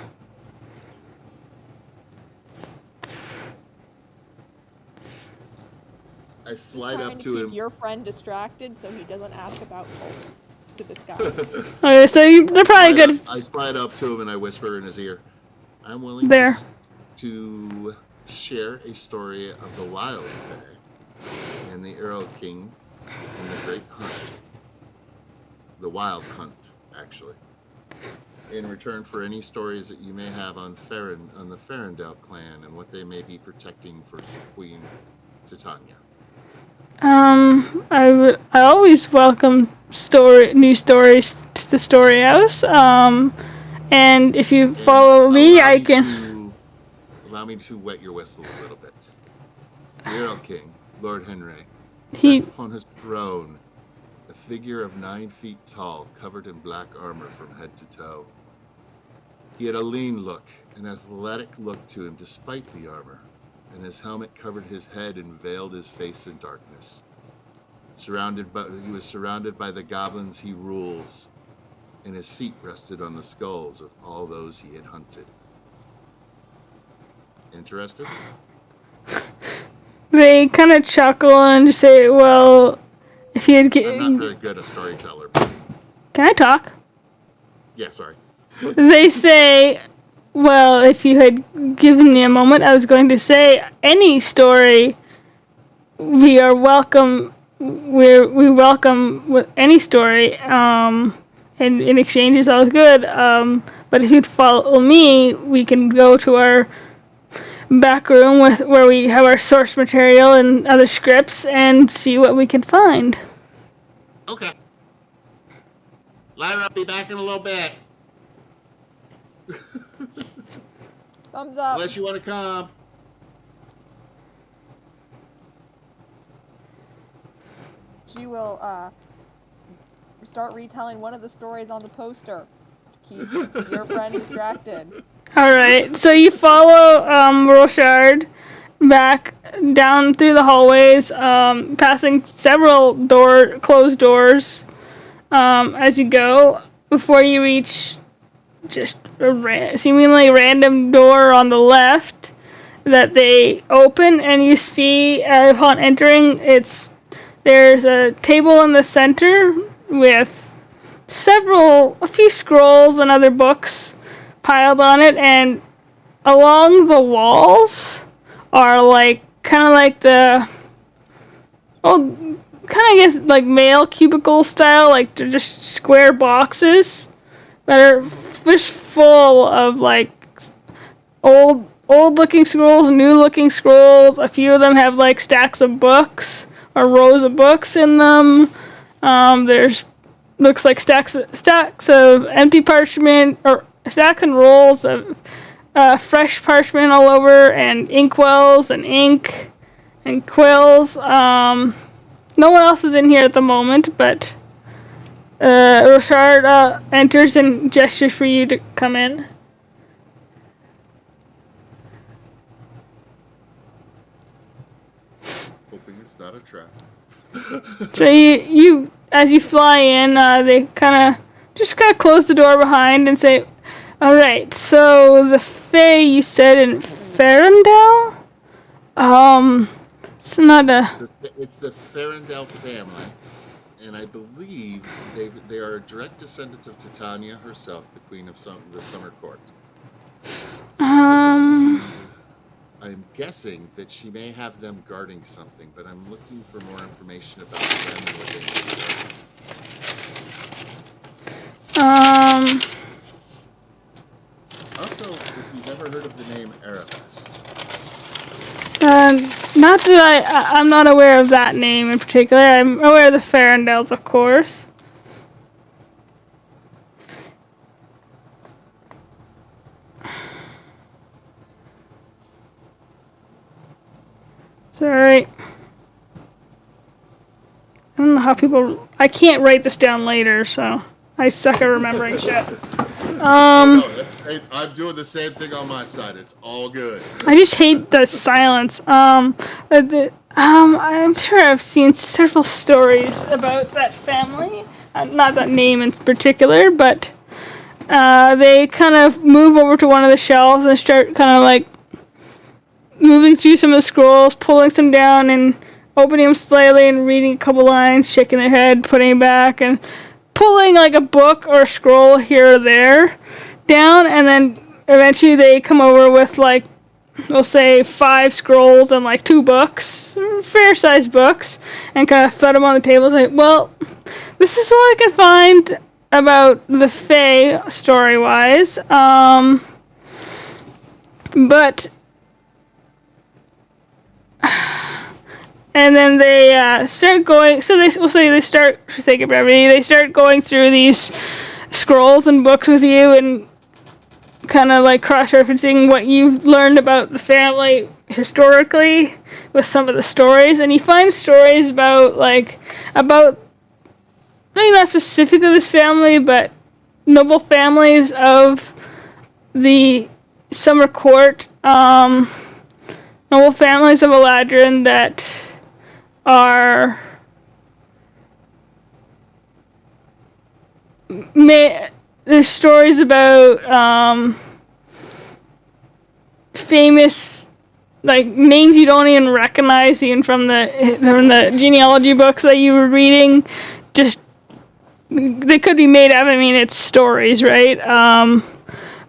I slide Trying up to to keep him. your friend distracted so he doesn't ask about cults to this guy. Okay, so they're probably good. I slide up to him and I whisper in his ear, I'm willing There. to share a story of the wild fae and the Arrow King and the Great Hunt. The Wild Hunt, actually. In return for any stories that you may have on the Ferendale clan and what they may be protecting for Queen Titania. I always welcome new stories to the story house. And if you follow me, I can. Allow me to wet your whistles a little bit. The Arrow King, Lord Henry, He sat upon his throne, a figure of 9 feet tall, covered in black armor from head to toe. He had a lean look, an athletic look to him despite the armor, and his helmet covered his head and veiled his face in darkness. He was surrounded by the goblins he rules, and his feet rested on the skulls of all those he had hunted. Interested? They kind of chuckle and just say, "Well, if you had." I'm not very good a storyteller. Can I talk? Yeah, sorry. They say, "Well, if you had given me a moment, I was going to say any story. We are welcome. We welcome with any story. And in exchange is always good. But if you'd follow me, we can go to our back room where we have our source material and other scripts and see what we can find." Okay. Lyra, I'll be back in a little bit. Thumbs up. Unless you want to come. She will start retelling one of the stories on the poster to keep your friend distracted. All right, so you follow Rochard back down through the hallways, passing several closed doors as you go before you reach just a seemingly random door on the left that they open, and you see upon entering, there's a table in the center with a few scrolls and other books piled on it, and along the walls are kind of like I guess like male cubicle style, like they're just square boxes that are just full of like old looking scrolls, new looking scrolls. A few of them have like stacks of books or rows of books in them. There's looks like stacks of empty parchment or stacks and rolls of fresh parchment all over, and inkwells and ink and quills. No one else is in here at the moment, but Rochard enters and gestures for you to come in. Hoping it's not a trap. So you as you fly in, they kind of close the door behind and say, "All right, so the Fae you said in Ferendale? It's not a." It's the Ferendale family, and I believe they are a direct descendant of Titania herself, the queen of the Summer Court. I'm guessing that she may have them guarding something, but I'm looking for more information about them and what they do. Also, if you've ever heard of the name Erebus. Not that I'm not aware of that name in particular. I'm aware of the Ferendales, of course. It's alright. I don't know how I can't write this down later, so I suck at remembering shit. No, I'm doing the same thing on my side. It's all good. I just hate the silence. I'm sure I've seen several stories about that family. Not that name in particular, but they kind of move over to one of the shelves and start kind of like moving through some of the scrolls, pulling some down and opening them slightly and reading a couple lines, shaking their head, putting it back, and pulling like a book or a scroll here or there down, and then eventually they come over with like, we'll say 5 scrolls and like 2 books, fair-sized books, and kind of thud them on the table. It's like, well, this is all I can find about the Fae story-wise, but and then they start going. So we'll say they start, for sake of brevity, they start going through these scrolls and books with you and kind of like cross-referencing what you've learned about the family historically with some of the stories, and you find stories about maybe not specifically this family, but noble families of the summer court, noble families of Eladrin that are there's stories about famous like names you don't even recognize even from the genealogy books that you were reading. Just they could be made up. I mean, it's stories, right?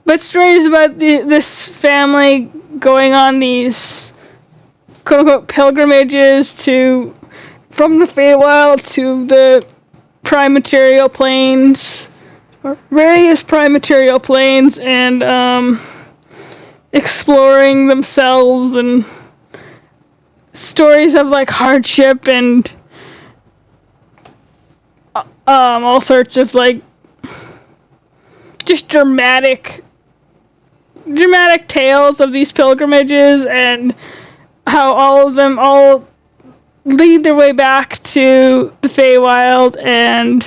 But stories about this family going on these quote-unquote pilgrimages from the Feywild to the prime material planes, or various prime material planes, and exploring themselves, and stories of like hardship and all sorts of like just dramatic tales of these pilgrimages, and how all of them all lead their way back to the Feywild. And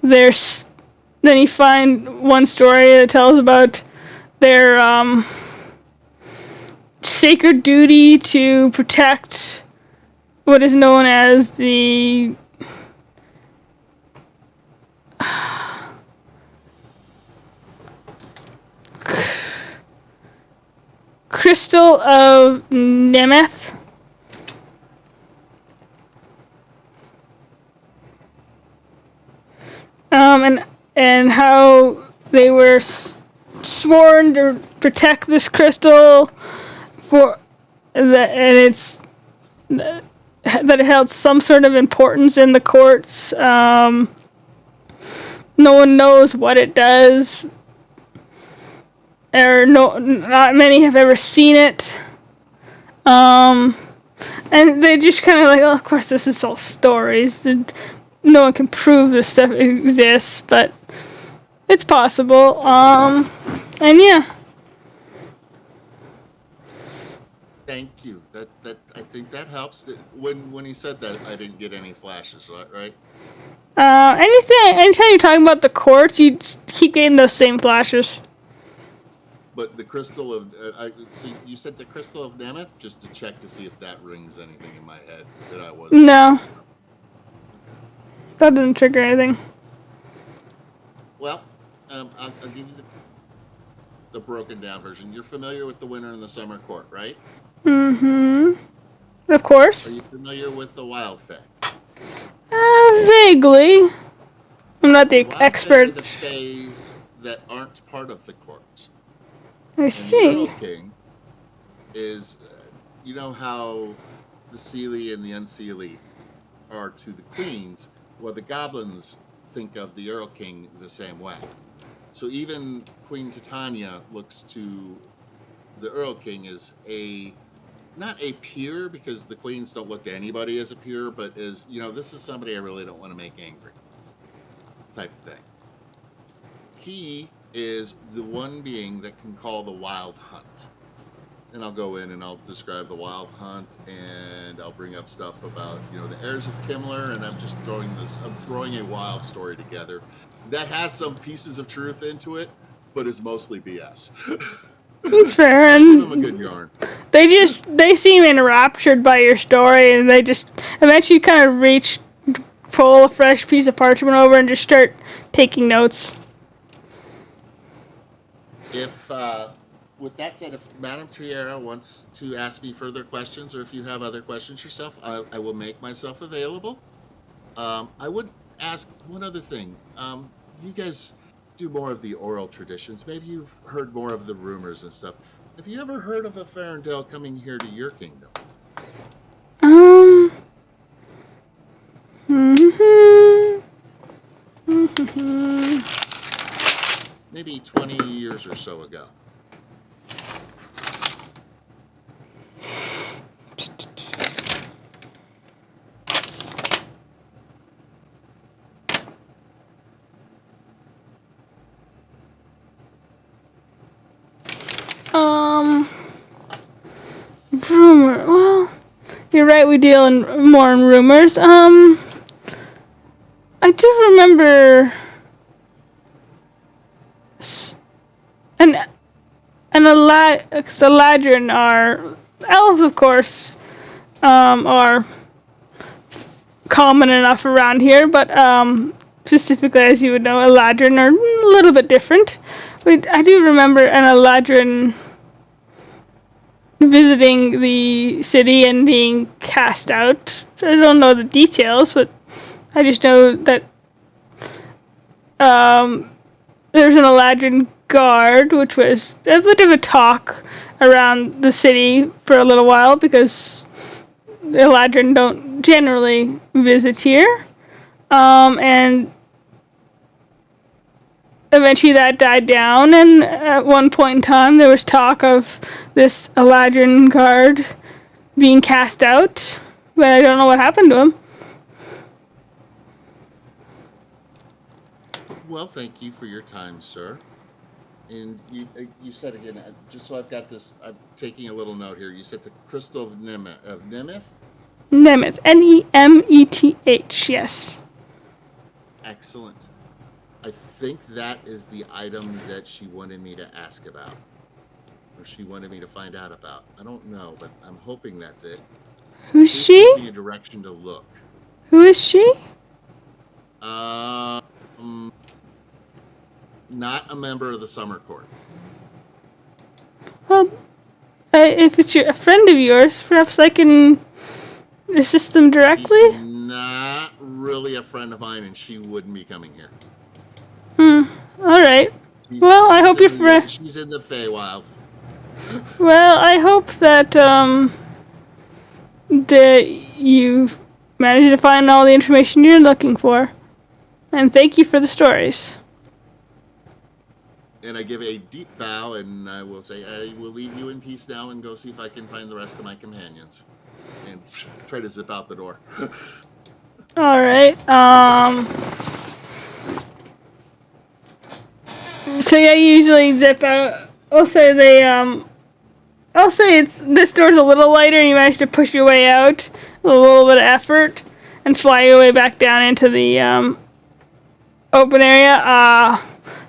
then you find one story that tells about their sacred duty to protect what is known as the Crystal of Nemeth. And how they were sworn to protect this crystal and that it held some sort of importance in the courts. No one knows what it does, or not many have ever seen it. And they just kind of like, oh, of course, this is all stories. No one can prove this stuff exists, but it's possible. And yeah. Thank you. That I think that helps. When he said that, I didn't get any flashes, right? Anytime you're talking about the courts, you keep getting those same flashes. But the crystal of so you said the crystal of Nemeth, just to check to see if that rings anything in my head that I wasn't. No. That didn't trigger anything. Well, I'll give you the broken down version. You're familiar with the winter and the summer court, right? Mm-hmm. Of course. Are you familiar with the wild fae? Vaguely. I'm not the Wild expert. fae are the faes that aren't part of the court. I see. The Earl King is, you know how the Seelie and the Unseelie are to the queens. Well, the goblins think of the Earl King the same way. So even Queen Titania looks to the Earl King as not a peer, because the queens don't look to anybody as a peer, but as, this is somebody I really don't want to make angry type thing. He is the one being that can call the wild hunt. And I'll go in and I'll describe the wild hunt, and I'll bring up stuff about, the heirs of Kimler, and I'm just throwing a wild story together that has some pieces of truth into it, but is mostly BS. It's fair, Give them a and good yarn. they seem enraptured by your story, and they just eventually kind of pull a fresh piece of parchment over and just start taking notes. If, with that said, if Madame Triera wants to ask me further questions, or if you have other questions yourself, I will make myself available. I would ask one other thing. You guys do more of the oral traditions. Maybe you've heard more of the rumors and stuff. Have you ever heard of a Farandel coming here to your kingdom? Maybe 20 years or so ago. Rumor. Well, you're right. We deal more in rumors. I do remember an Eladrin are elves, of course, are common enough around here, but specifically, as you would know, Eladrin are a little bit different. I do remember an Eladrin visiting the city and being cast out. I don't know the details, but I just know that there's an Eladrin guard, which was a bit of a talk around the city for a little while because Eladrin don't generally visit here. And eventually that died down, and at one point in time there was talk of this Eladrin guard being cast out, but I don't know what happened to him. Well, thank you for your time, sir. And you said again, just so I've got this, I'm taking a little note here. You said the Crystal of Nemeth? Nemeth. Nemeth, yes. Excellent. I think that is the item that she wanted me to ask about. Or she wanted me to find out about. I don't know, but I'm hoping that's it. Who's Please she? give me a direction to look. Who is she? Not a member of the Summer Court. Well, if it's a friend of yours, perhaps I can assist them directly? She's not really a friend of mine, and she wouldn't be coming here. Alright. Well, I hope your friend... She's in the Feywild. Well, I hope that, that you've managed to find all the information you're looking for. And thank you for the stories. And I give a deep bow, and I will say, I will leave you in peace now and go see if I can find the rest of my companions. And try to zip out the door. Alright, so yeah, you usually zip out. I'll say this door's a little lighter and you manage to push your way out with a little bit of effort and fly your way back down into the, open area.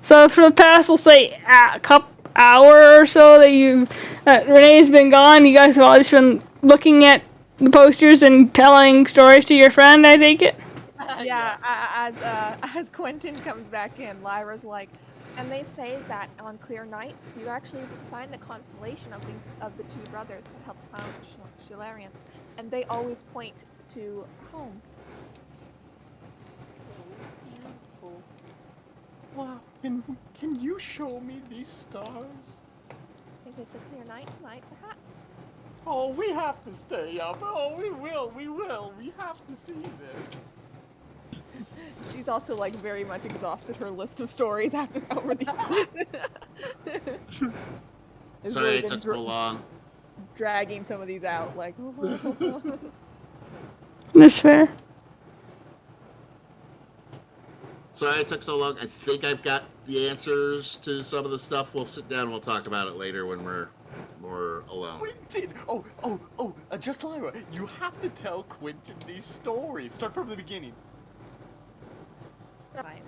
So for the past, we'll say a hour or so that Renee's been gone, you guys have all just been looking at the posters and telling stories to your friend, I take it? As Quentin comes back in, Lyra's like, and they say that on clear nights you actually find the constellation of the two brothers that helped found Shilarian, and they always point to home. Wow, can you show me these stars? If it's a clear night tonight, perhaps. Oh, we have to stay up. Oh, we will. We have to see this. She's also like very much exhausted her list of stories after over these. Sorry it took so long. Dragging some of these out, like. That's fair. Sorry it took so long. I think I've got the answers to some of the stuff. We'll sit down and we'll talk about it later when we're more alone. Quentin! Just Lyra, you have to tell Quentin these stories. Start from the beginning. Fine.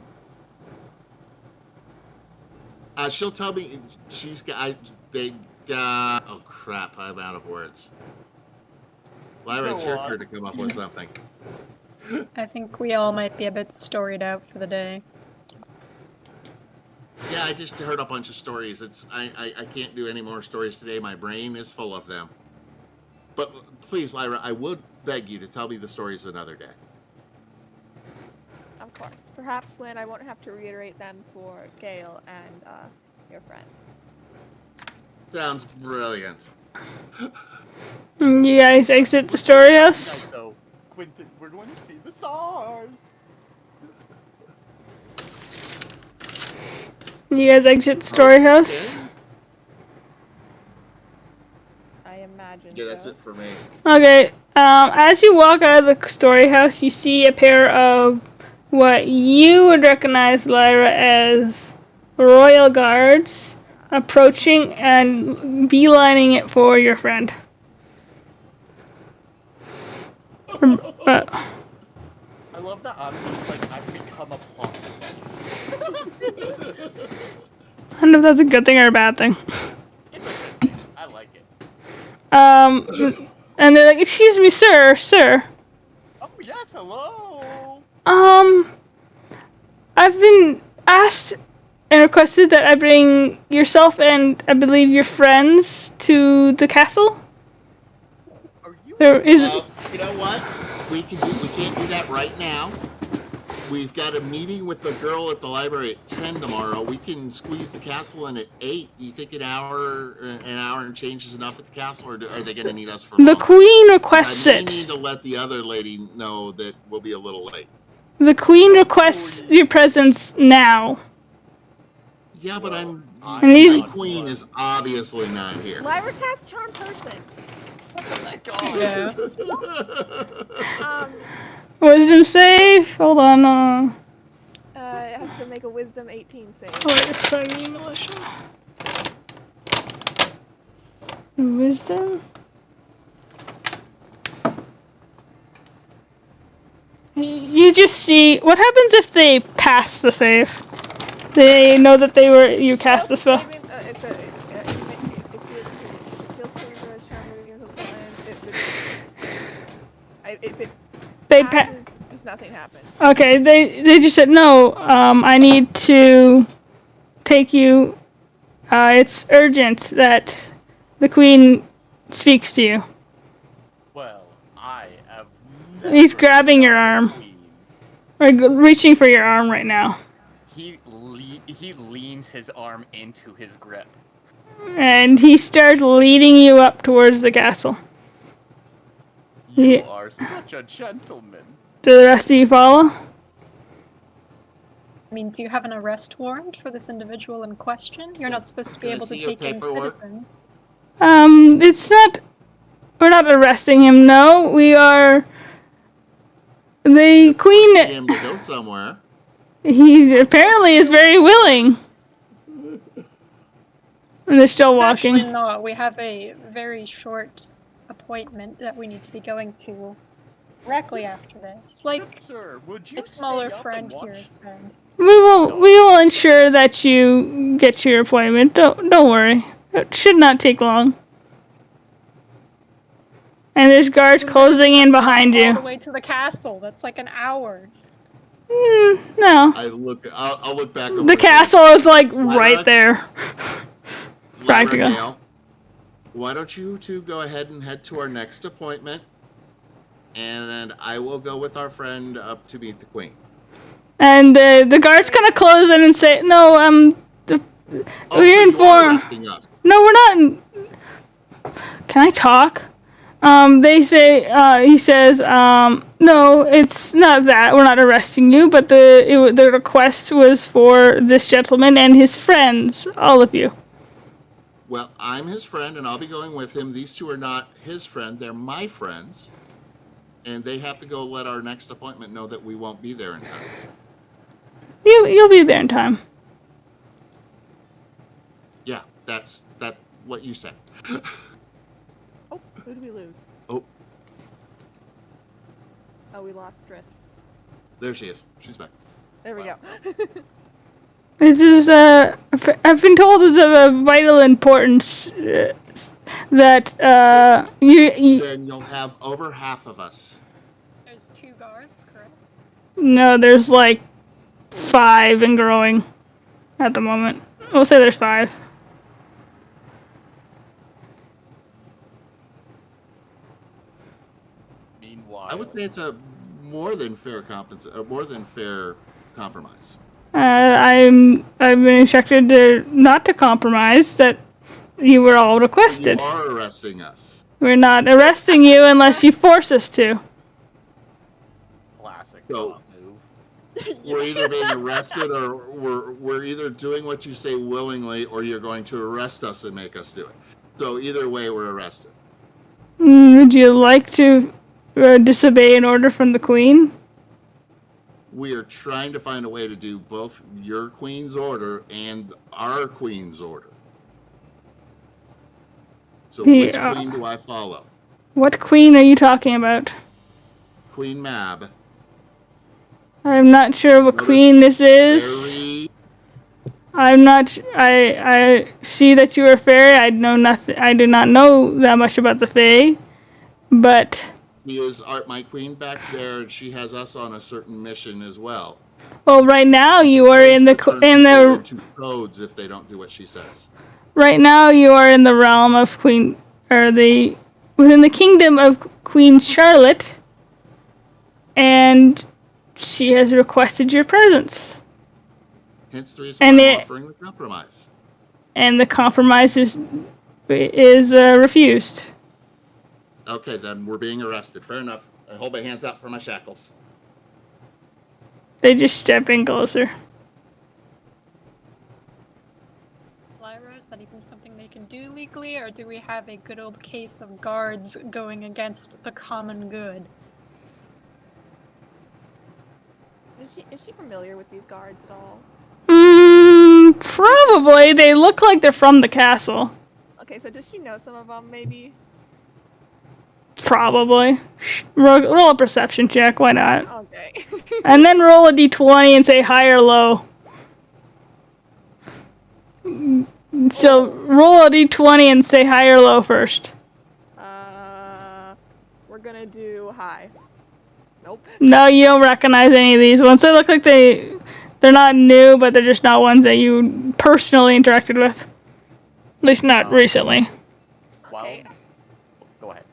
She'll tell me she's got. Oh crap! I'm out of words. Lyra, it's Go your on. turn to come up with something. I think we all might be a bit storied out for the day. Yeah, I just heard a bunch of stories. I can't do any more stories today. My brain is full of them. But please, Lyra, I would beg you to tell me the stories another day. Of course. Perhaps when I won't have to reiterate them for Gale and your friend. Sounds brilliant. You guys exit the story house. Tonight, though, Quentin, we're going to see the stars. You guys exit the story house. I imagine. Yeah, that's so. it for me. Okay. As you walk out of the story house, you see a pair of what you would recognize, Lyra, as royal guards approaching and beelining it for your friend. I love that I've become a plot device. I don't know if that's a good thing or a bad thing. It's a good thing. I like it. And they're like, "Excuse me, sir. Oh yes, hello. I've been asked and requested that I bring yourself and I believe your friends to the castle. Are you? There is You know what? We can't do that right now. We've got a meeting with the girl at the library at 10 tomorrow. We can squeeze the castle in at 8. Do you think an hour and change is enough at the castle, or are they going to need us for the longer? queen requests I may it. need to let the other lady know that we'll be a little late. The queen requests your presence now. Yeah, but And my he's- queen is obviously not here. Lyra casts Charm Person. Thank God. Yeah. Wisdom save. Hold on. It has to make a Wisdom 18 save. Militia. Wisdom. You just see what happens if they pass the save. They know that you cast a spell. If it They passes, just nothing happens. Okay, they just said no. I need to take you. It's urgent that the queen speaks to you. Well, I have. He's grabbing your arm, or reaching for your arm right now, He leans his arm into his grip. and he starts leading you up towards the castle. You Yeah. are such a gentleman. Do the rest of you follow? I mean, do you have an arrest warrant for this individual in question? You're not supposed to be Can I able to see your take in paperwork? citizens. It's not. We're not arresting him. No, we are. The queen. Him to go somewhere. He apparently is very willing. And they're still It's walking. actually not. We have a very short appointment that we need to be going to directly after this. Like Sir, would you a smaller stay up friend and here watch? said. We will ensure that you get to your appointment. Don't worry. It should not take long. And there's guards closing in behind All the you. way to the castle. That's like an hour. No. I'll look back over The castle is like right there. Lyra, Practical. Gale, why don't you two go ahead and head to our next appointment, and I will go with our friend up to meet the queen. And the guards kind of close in and say, "No, we're informed. No, we're not. Can I talk? They say, he says, no, it's not that. We're not arresting you, but the request was for this gentleman and his friends, all of you. Well, I'm his friend, and I'll be going with him. These two are not his friend; they're my friends, and they have to go let our next appointment know that we won't be there in time. You'll be there in time. Yeah, that's what you said. Oh, who did we lose? Oh, Oh, we lost Striss. there she is. She's back. There we Wow. go. This is, I've been told it's of a vital importance that, you, Then you'll have over half of us. There's 2 guards, correct? no, there's like 5 and growing at the moment. We'll say there's 5. Meanwhile, I would say it's a more than fair compromise. I've been instructed not to compromise, that you were all requested. You are arresting us. We're not arresting you unless you force us to. classic So- cop move. We're either being arrested or we're either doing what you say willingly, or you're going to arrest us and make us do it. So either way, we're arrested. Would you like to disobey an order from the Queen? We are trying to find a way to do both your Queen's order and our Queen's order. So which Yeah. Queen do I follow? What Queen are you talking about? Queen Mab. I'm not sure what Notice Queen this is. Very. I'm not. I see that you are fairy. I know nothing. I do not know that much about the Fae, but She is my Queen back there, and she has us on a certain mission as well. well, right now you are in the Into codes if they don't do what she says. right now you are in the realm of Queen, or within the kingdom of Queen Charlotte, and she has requested your presence. Hence the reason And why I'm it- offering the compromise. And the compromise is refused. Okay, then we're being arrested. Fair enough. I hold my hands out for my shackles. They just step in closer. Lyra, is that even something they can do legally, or do we have a good old case of guards going against the common good? Is she familiar with these guards at all? Probably. They look like they're from the castle. Okay, so does she know some of them, maybe? Probably. Roll a perception check. Why not? Okay. And then roll a d20 and say high or low. So roll a d20 and say high or low first. We're gonna do high. Nope. No, you don't recognize any of these ones. They look like they're not new, but they're just not ones that you personally interacted with. At least not recently. Well, Okay. go ahead.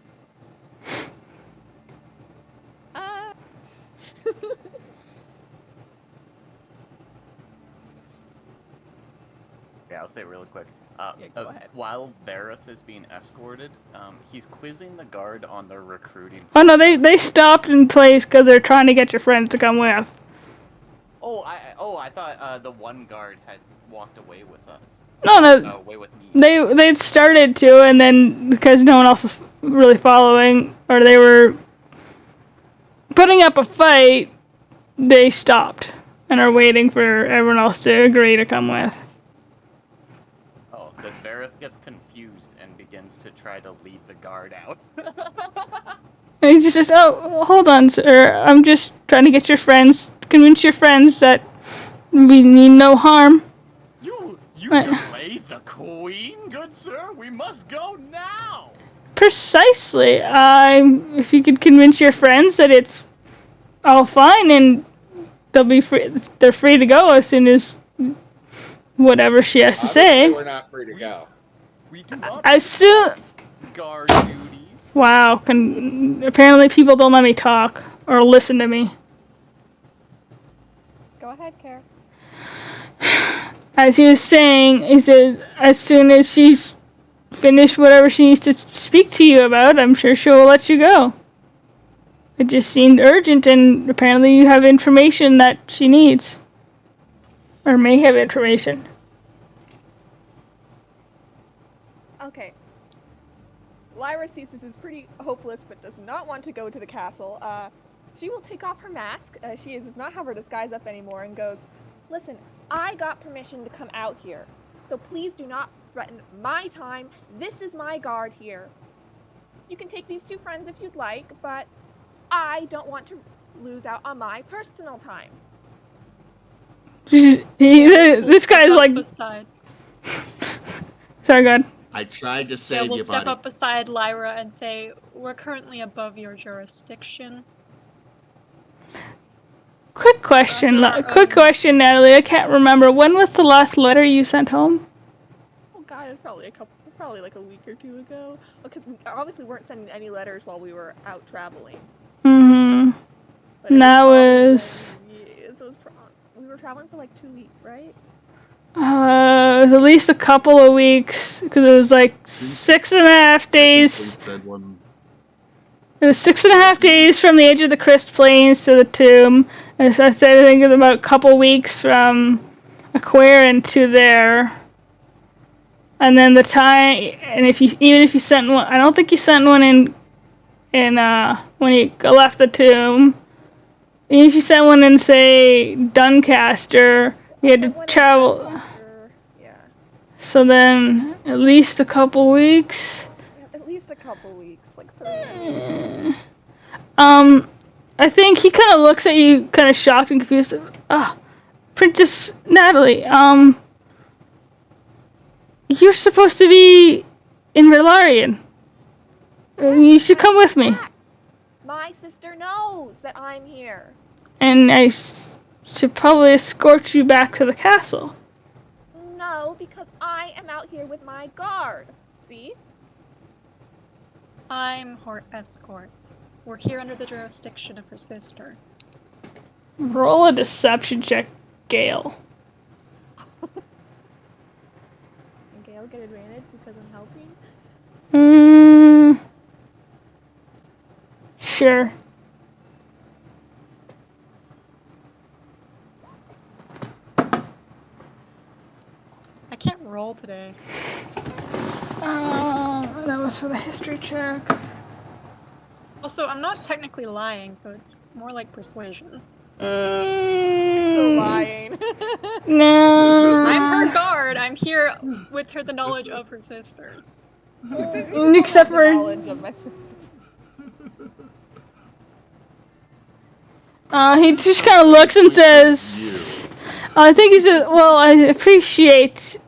Yeah, I'll say it really quick. Yeah, go ahead. While Vareth is being escorted, he's quizzing the guard on their recruiting. Oh no, they stopped in place because they're trying to get your friends to come with. I thought the one guard had walked away with us. No, No, away with me. they started to, and then because no one else was really following, or they were putting up a fight, they stopped and are waiting for everyone else to agree to come with. Oh, then Vareth gets confused and begins to try to lead the guard out. And he's just, oh, hold on, sir. I'm just trying to get your friends, convince your friends that we mean no harm. You Right. delay the queen, good sir. We must go now. Precisely. If you could convince your friends that it's all fine and they're free to go as soon as whatever she has to say. We're not free to go. We do not As soon. discuss guard duties. Wow. Apparently people don't let me talk or listen to me. Go ahead, Care. As he was saying, he says, as soon as she's finished whatever she needs to speak to you about, I'm sure she'll let you go. It just seemed urgent, and apparently you have information that she needs. Or may have information. Okay. Lyra sees this is pretty hopeless, but does not want to go to the castle. She will take off her mask. She does not have her disguise up anymore, and goes, "Listen, I got permission to come out here, so please do not threaten my time. This is my guard here. You can take these 2 friends if you'd like, but I don't want to lose out on my personal time." This guy's Step up like. beside. Sorry, God. I tried to Yeah, save we'll you, step buddy. up beside Lyra and say, we're currently above your jurisdiction. Quick question, Under our quick own- question, Natalie. I can't remember. When was the last letter you sent home? Oh god, it's probably like a week or two ago. Because we obviously weren't sending any letters while we were out traveling. Mm-hmm. But it That probably was. we were traveling for like 2 weeks, right? It was at least a couple of weeks because it was like 6.5 days. Said one. It was 6.5 days from the edge of the Crest Plains to the tomb. And so I said I think it was about a couple weeks from Aquarian to there. And then the time, and even if you sent one, I don't think you sent one in when you left the tomb. Even if you sent one in, say, Doncaster, you had to travel. Yeah. So then, at least a couple weeks. At least a couple weeks, like 3 weeks. I think he kind of looks at you, kind of shocked and confused. Princess Natalie, you're supposed to be in Relarian. You should come with me. My sister knows that I'm here. And I should probably escort you back to the castle. No, because I am out here with my guard. See? I'm her escort. We're here under the jurisdiction of her sister. Roll a deception check, Gale. And Gale get advantage because I'm helping? Sure. I can't roll today. That was for the history check. Also, I'm not technically lying, so it's more like persuasion. So lying. No. I'm her guard. I'm here with her the knowledge of her sister. Except for knowledge of my sister. he just kind of looks and says, I think he said, well, I appreciate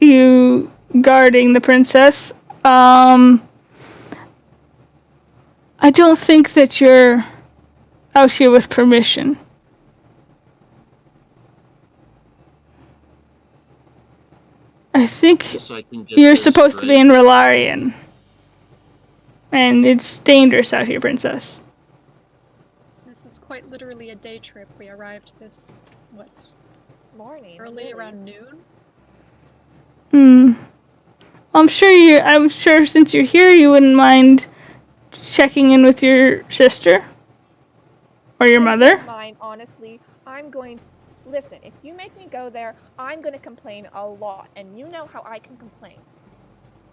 you guarding the princess. I don't think that you're out here with permission. I think So I can get you're this supposed to be straight. in Relarian. And it's dangerous out here, princess. This is quite literally a day trip. We arrived this, Morning. early really. around noon? I'm sure since you're here you wouldn't mind checking in with your sister or your mother. Mine, honestly, listen, if you make me go there, I'm going to complain a lot, and you know how I can complain.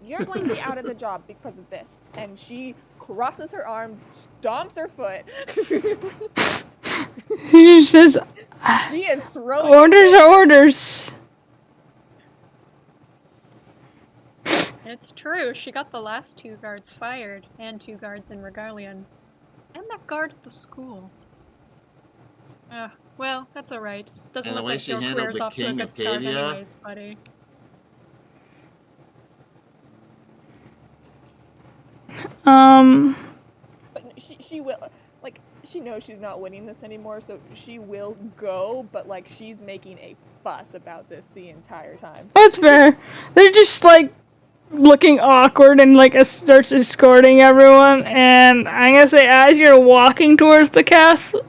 You're going to be out of the job because of this. And she crosses her arms, stomps her foot. She says, She is throwing orders are orders. It's true. She got the last 2 guards fired, and 2 guards in Regalian. And that guard at the school. Well, that's alright. Doesn't And the look way like she your handled career's the off to a King good of start Tavia. anyways, buddy. But she will, like, she knows she's not winning this anymore, so she will go, but, like, she's making a fuss about this the entire time. That's fair. They're just like looking awkward and like starts escorting everyone. And I'm gonna say, as you're walking towards the castle,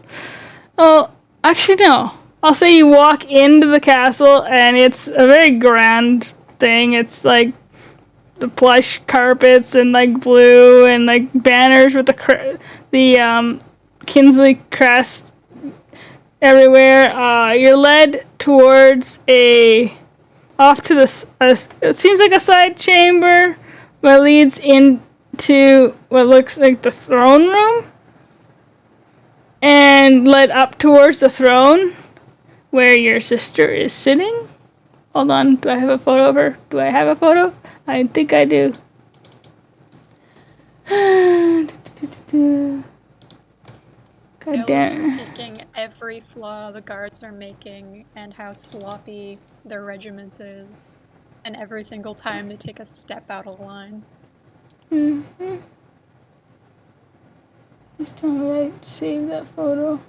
well, actually no. I'll say you walk into the castle, and it's a very grand thing. It's like the plush carpets and like blue and like banners with the Kinsley crest everywhere. You're led towards off to it seems like a side chamber that leads into what looks like the throne room, and led up towards the throne where your sister is sitting. Hold on, do I have a photo of her? Do I have a photo? I think I do. God Gale is damn. critiquing every flaw the guards are making and how sloppy their regiment is, and every single time they take a step out of line. Mm-hmm. Please tell me I saved that photo.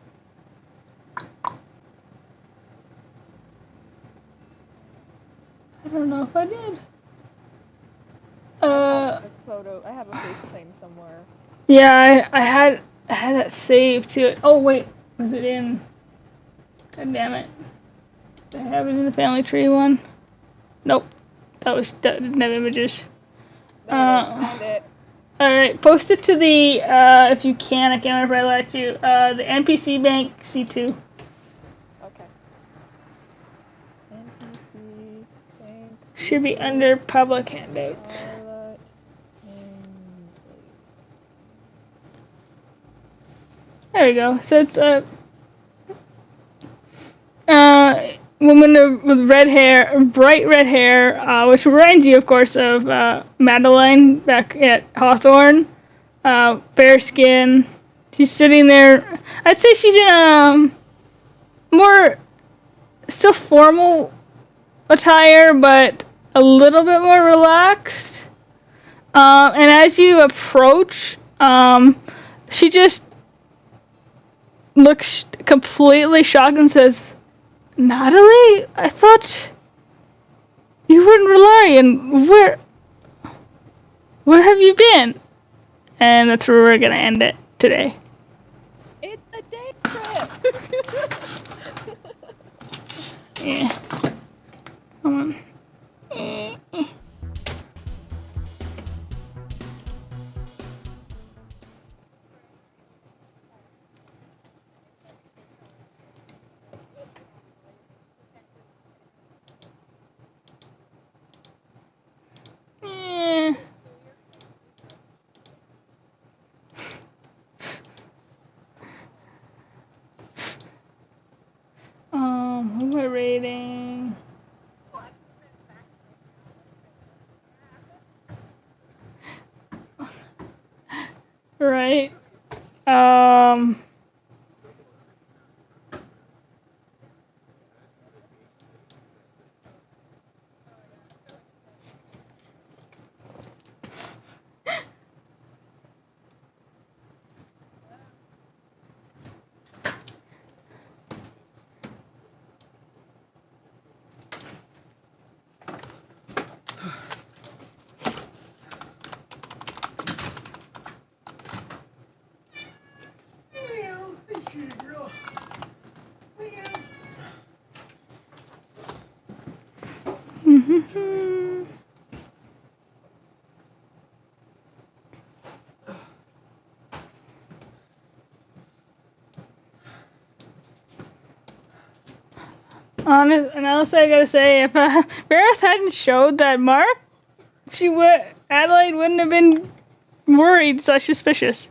I don't know if I did. A photo. I have a FaceTime somewhere. Yeah, I had that saved to it. Oh wait, was it in? God damn it! Did I have it in the family tree one? Nope, that didn't have images. There it is. Found it. All right, post it to the if you can. I can't remember if I let you. The NPC Bank C2. Okay. NPC Bank. Should be under public handouts. There we go. So it's a woman with red hair, bright red hair, which reminds you, of course, of Madeline back at Hawthorne. Fair skin. She's sitting there. I'd say she's in a more still formal attire, but a little bit more relaxed. And as you approach, she just looks completely shocked and says, "Natalie, I thought you were in Relarian. Where have you been?" And that's where we're gonna end it today. It's a day trip. Yeah. Come on. Yeah. Who am I rating? Right. Honestly, I gotta say, if Bareth hadn't showed that mark, Adelaide wouldn't have been worried, such suspicious.